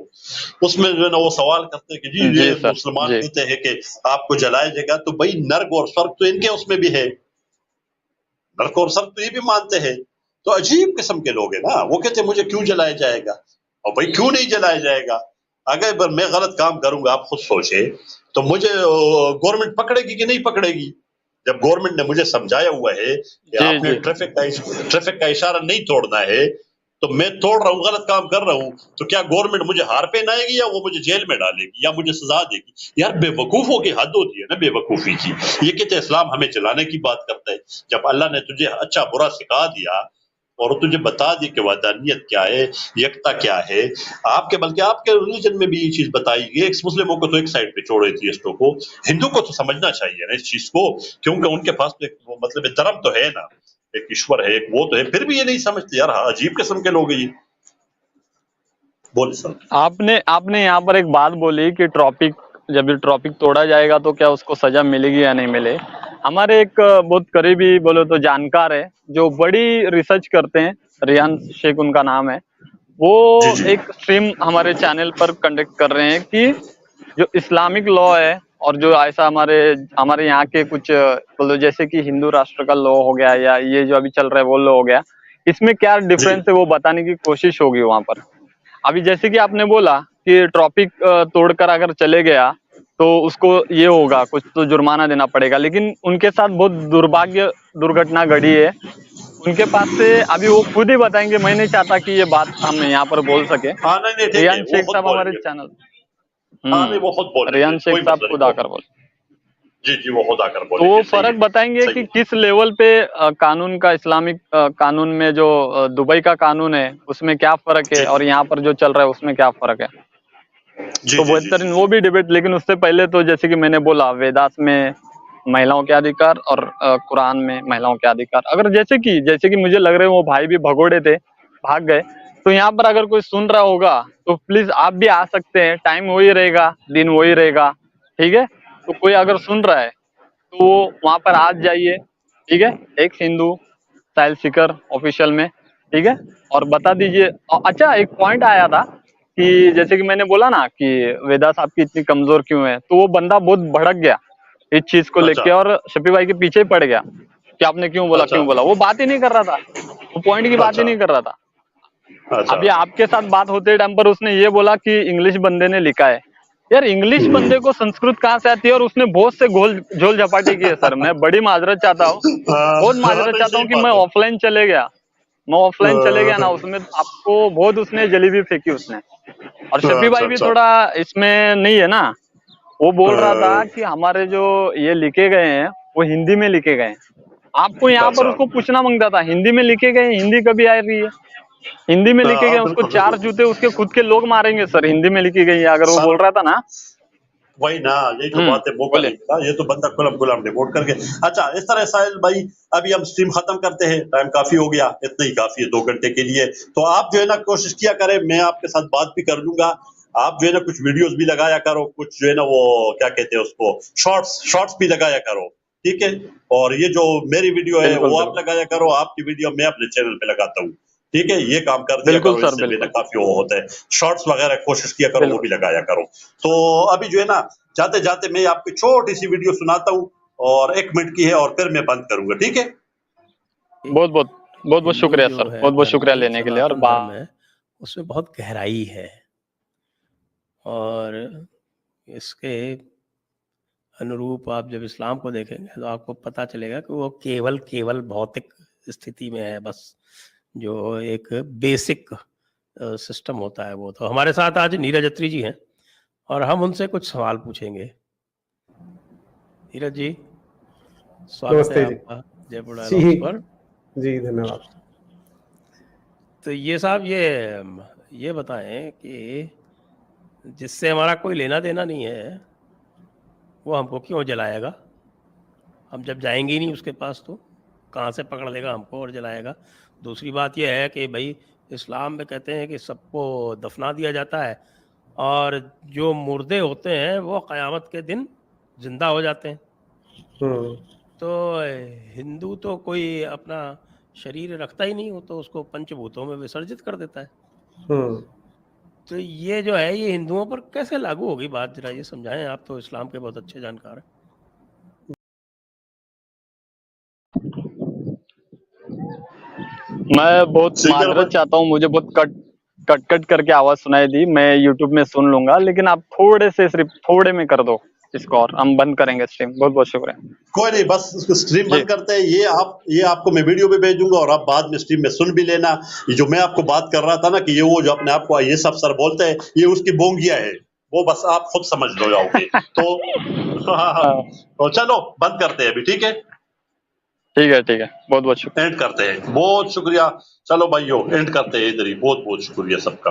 उसमें जो है ना वो सवाल करते हैं कि जी ये जी सर मुसलमान जी। कहते हैं कि आपको जलाया जाएगा, तो भाई नर्क और स्वर्ग तो इनके उसमें भी है, नर्क और स्वर्ग तो ये भी मानते हैं। तो अजीब किस्म के लोग हैं ना, वो कहते हैं मुझे क्यों जलाया जाएगा। और भाई क्यों नहीं जलाया जाएगा? अगर मैं गलत काम करूंगा, आप खुद सोचे, तो मुझे गवर्नमेंट पकड़ेगी कि नहीं पकड़ेगी? जब गवर्नमेंट ने मुझे समझाया हुआ है कि जी आपने जी। ट्रैफिक का इशारा नहीं तोड़ना है, तो मैं तोड़ रहा हूँ, गलत काम कर रहा हूँ, तो क्या गवर्नमेंट मुझे हार पहनाएगी या वो मुझे जेल में डालेगी या मुझे सजा देगी? यार बेवकूफों की हद होती है ना बेवकूफी की। ये कहते हैं इस्लाम हमें जलाने की बात करता है। जब अल्लाह ने तुझे अच्छा बुरा सिखा दिया, और वो तुझे बता दी कि वहदानियत क्या है, एकता क्या है। आपके बल्कि आपके रिलीजन में भी ये चीज बताई गई है। मुस्लिमों को तो एक साइड पे छोड़ो, एथियस्टों को, हिंदू को तो समझना चाहिए ना इस चीज को, क्योंकि उनके पास तो एक वो मतलब एक धर्म तो है ना, एक ईश्वर है, एक वो तो है, फिर भी ये नहीं समझते यार। हाँ, अजीब किस्म के लोग हैं ये। बोल सर। आपने आपने यहाँ पर एक बात बोली कि ट्रॉपिक, जब ये ट्रॉपिक तोड़ा जाएगा तो क्या उसको सजा मिलेगी या नहीं मिले। हमारे एक बहुत करीबी बोलो तो जानकार है जो बड़ी रिसर्च करते हैं, रियान शेख उनका नाम है। वो जी जी एक स्ट्रीम हमारे चैनल पर कंडक्ट कर रहे हैं कि जो इस्लामिक लॉ है और जो ऐसा हमारे हमारे यहाँ के कुछ बोलो जैसे कि हिंदू राष्ट्र का लॉ हो गया या ये जो अभी चल रहा है वो लॉ हो गया, इसमें क्या जी डिफरेंस है वो बताने की कोशिश होगी वहां पर। अभी जैसे कि आपने बोला कि ट्रॉपिक तोड़कर अगर चले गया तो उसको ये होगा, कुछ तो जुर्माना देना पड़ेगा, लेकिन उनके साथ बहुत दुर्भाग्य दुर्घटना घटी है। उनके पास से अभी वो खुद ही बताएंगे, मैं नहीं चाहता कि ये बात हम यहाँ पर बोल सके। हाँ, नहीं नहीं ठीक है, रियान वो शेख खुद साहब हमारे बोलेंगे। चैनल, हाँ नहीं, वो खुद बोलेंगे, रियान शेख कोई साहब मसला नहीं खुद वो। आकर बोले जी जी, वो खुद आकर तो वो बोलेंगे। सही फर्क है, बताएंगे सही कि है। किस लेवल पे कानून का, इस्लामिक कानून में जो दुबई का कानून है उसमें क्या फर्क है जी और यहाँ पर जो चल रहा है उसमें क्या फर्क है। जी तो जी जी जी बेहतरीन वो जी। भी डिबेट, लेकिन उससे पहले तो जैसे कि मैंने बोला वेदास में महिलाओं के अधिकार और कुरान में महिलाओं के अधिकार, अगर जैसे कि मुझे लग रहा है वो भाई भी भगोड़े थे, भाग गए, तो यहाँ पर अगर कोई सुन रहा होगा तो प्लीज आप भी आ सकते हैं, टाइम वही रहेगा, दिन वही रहेगा, ठीक है। तो कोई अगर सुन रहा है तो वो वहां पर आज जाइए, ठीक है, एक हिंदू साइल सीकर ऑफिशियल में, ठीक है, और बता दीजिए। अच्छा, एक पॉइंट आया था कि जैसे कि मैंने बोला ना कि वेदा साहब की इतनी कमजोर क्यों है, तो वो बंदा बहुत भड़क गया इस चीज को अच्छा लेके और शफी भाई के पीछे पड़ गया कि आपने अच्छा क्यों बोला, वो बात ही नहीं कर रहा था, वो पॉइंट की बात ही अच्छा नहीं कर रहा था। अच्छा। अभी आपके साथ बात होते टाइम पर उसने ये बोला कि इंग्लिश बंदे ने लिखा है। यार इंग्लिश बंदे को संस्कृत कहाँ से आती है, और उसने बहुत से घोल झोल झपाटी की है सर, मैं बड़ी माजरत चाहता हूँ, बहुत हाँ, माजरत नहीं चाहता सही हूँ कि बात मैं है। ऑफलाइन चले गया, मैं ऑफलाइन चले गया ना, उसमें आपको बहुत उसने जलेबी फेंकी उसने। और शफी अच्छा भाई भी अच्छा। थोड़ा इसमें नहीं है ना, वो बोल रहा था कि हमारे जो ये लिखे गए हैं वो हिंदी में लिखे गए हैं। आपको यहाँ पर अच्छा। उसको पूछना मांगता था हिंदी में लिखे गए हैं, हिंदी कभी आ रही है, हिंदी में लिखे गए, हाँ उसको बिल्कुल चार बिल्कुल। जूते उसके खुद के लोग मारेंगे सर, हिंदी में लिखी गई है अगर वो सर बोल रहा था ना। वही ना, यही तो बात है, मौका बोले नहीं मिला, ये तो बंदा गुलाम गुलाम रिपोर्ट करके। अच्छा, इस तरह साहिल भाई, अभी हम स्ट्रीम खत्म करते हैं, टाइम काफी हो गया, इतना ही काफी है 2 घंटे के लिए। तो आप जो है ना कोशिश किया करें, मैं आपके साथ बात भी कर लूंगा। आप जो है ना कुछ वीडियोस भी लगाया करो, कुछ जो है ना वो क्या कहते हैं उसको, शॉर्ट्स शॉर्ट्स भी लगाया करो, ठीक है। और ये जो मेरी वीडियो है बिल्कुल वो आप बिल्कुल लगाया करो, आपकी वीडियो मैं अपने चैनल पे लगाता हूँ, ठीक है। ये काम कर दिया बिल्कुल करो, सर, इससे जो है ना बिल्कुल काफी वो होता है। शॉर्ट्स वगैरह कोशिश किया करो, वो भी बिल्कुल। लगाया करो। तो अभी जो है ना जाते जाते मैं आपकी छोटी सी वीडियो सुनाता हूँ, और 1 मिनट की है, और फिर मैं बंद करूंगा, ठीक है। कि बहुत बहुत बहुत बहुत हिंदू शुक्रिया जो सर, है बहुत बहुत धर्म, शुक्रिया लेने के लिए। और सनातन धर्म है, उसमें बहुत गहराई है और इसके अनुरूप आप जब इस्लाम को देखेंगे तो आपको पता चलेगा कि वो केवल केवल भौतिक स्थिति में है, बस जो एक बेसिक सिस्टम होता है वो। तो हमारे साथ आज नीरज अत्री जी हैं और हम उनसे कुछ सवाल पूछेंगे। नीरज जी, स्वागत है नमस्ते जी। आपका जयपुर जी डायलॉग्स पर। जी, धन्यवाद। तो ये साहब ये बताएं कि जिससे हमारा कोई लेना देना नहीं है वो हमको क्यों जलाएगा? हम जब जाएंगे ही नहीं उसके पास तो कहाँ से पकड़ लेगा हमको और जलाएगा? दूसरी बात यह है कि भाई इस्लाम में कहते हैं कि सबको दफना दिया जाता है और जो मुर्दे होते हैं वो क़यामत के दिन जिंदा हो जाते हैं। तो हिंदू तो कोई अपना शरीर रखता ही नहीं, हो तो उसको पंचभूतों में विसर्जित कर देता है। तो ये जो है ये हिंदुओं पर कैसे लागू होगी बात, जरा ये समझाएं, आप तो इस्लाम के बहुत अच्छे जानकार हैं। मैं बहुत सीकर माजरत भाई, चाहता हूँ, मुझे बहुत कट कट कट करके आवाज सुनाई दी, मैं यूट्यूब में सुन लूंगा, लेकिन आप थोड़े से, सिर्फ थोड़े में कर दो इसको और हम बंद करेंगे स्ट्रीम। बहुत बहुत शुक्रिया कोई नहीं, बस उसको स्ट्रीम जी। बंद करते हैं। ये आपको मैं वीडियो भी भेजूंगा, और आप बाद में स्ट्रीम में सुन भी लेना। ये जो मैं आपको बात कर रहा था ना कि ये वो जो अपने आप को ये सब सर बोलते हैं, ये उसकी बोंगिया है, वो बस आप खुद समझ लो जाओगे तो। हाँ, हाँ, तो चलो बंद करते हैं अभी, ठीक है। ठीक है, बहुत बहुत शुक्रिया। एंड करते हैं, बहुत शुक्रिया। चलो भाइयों, एंड करते हैं इधर ही। बहुत बहुत शुक्रिया सबका।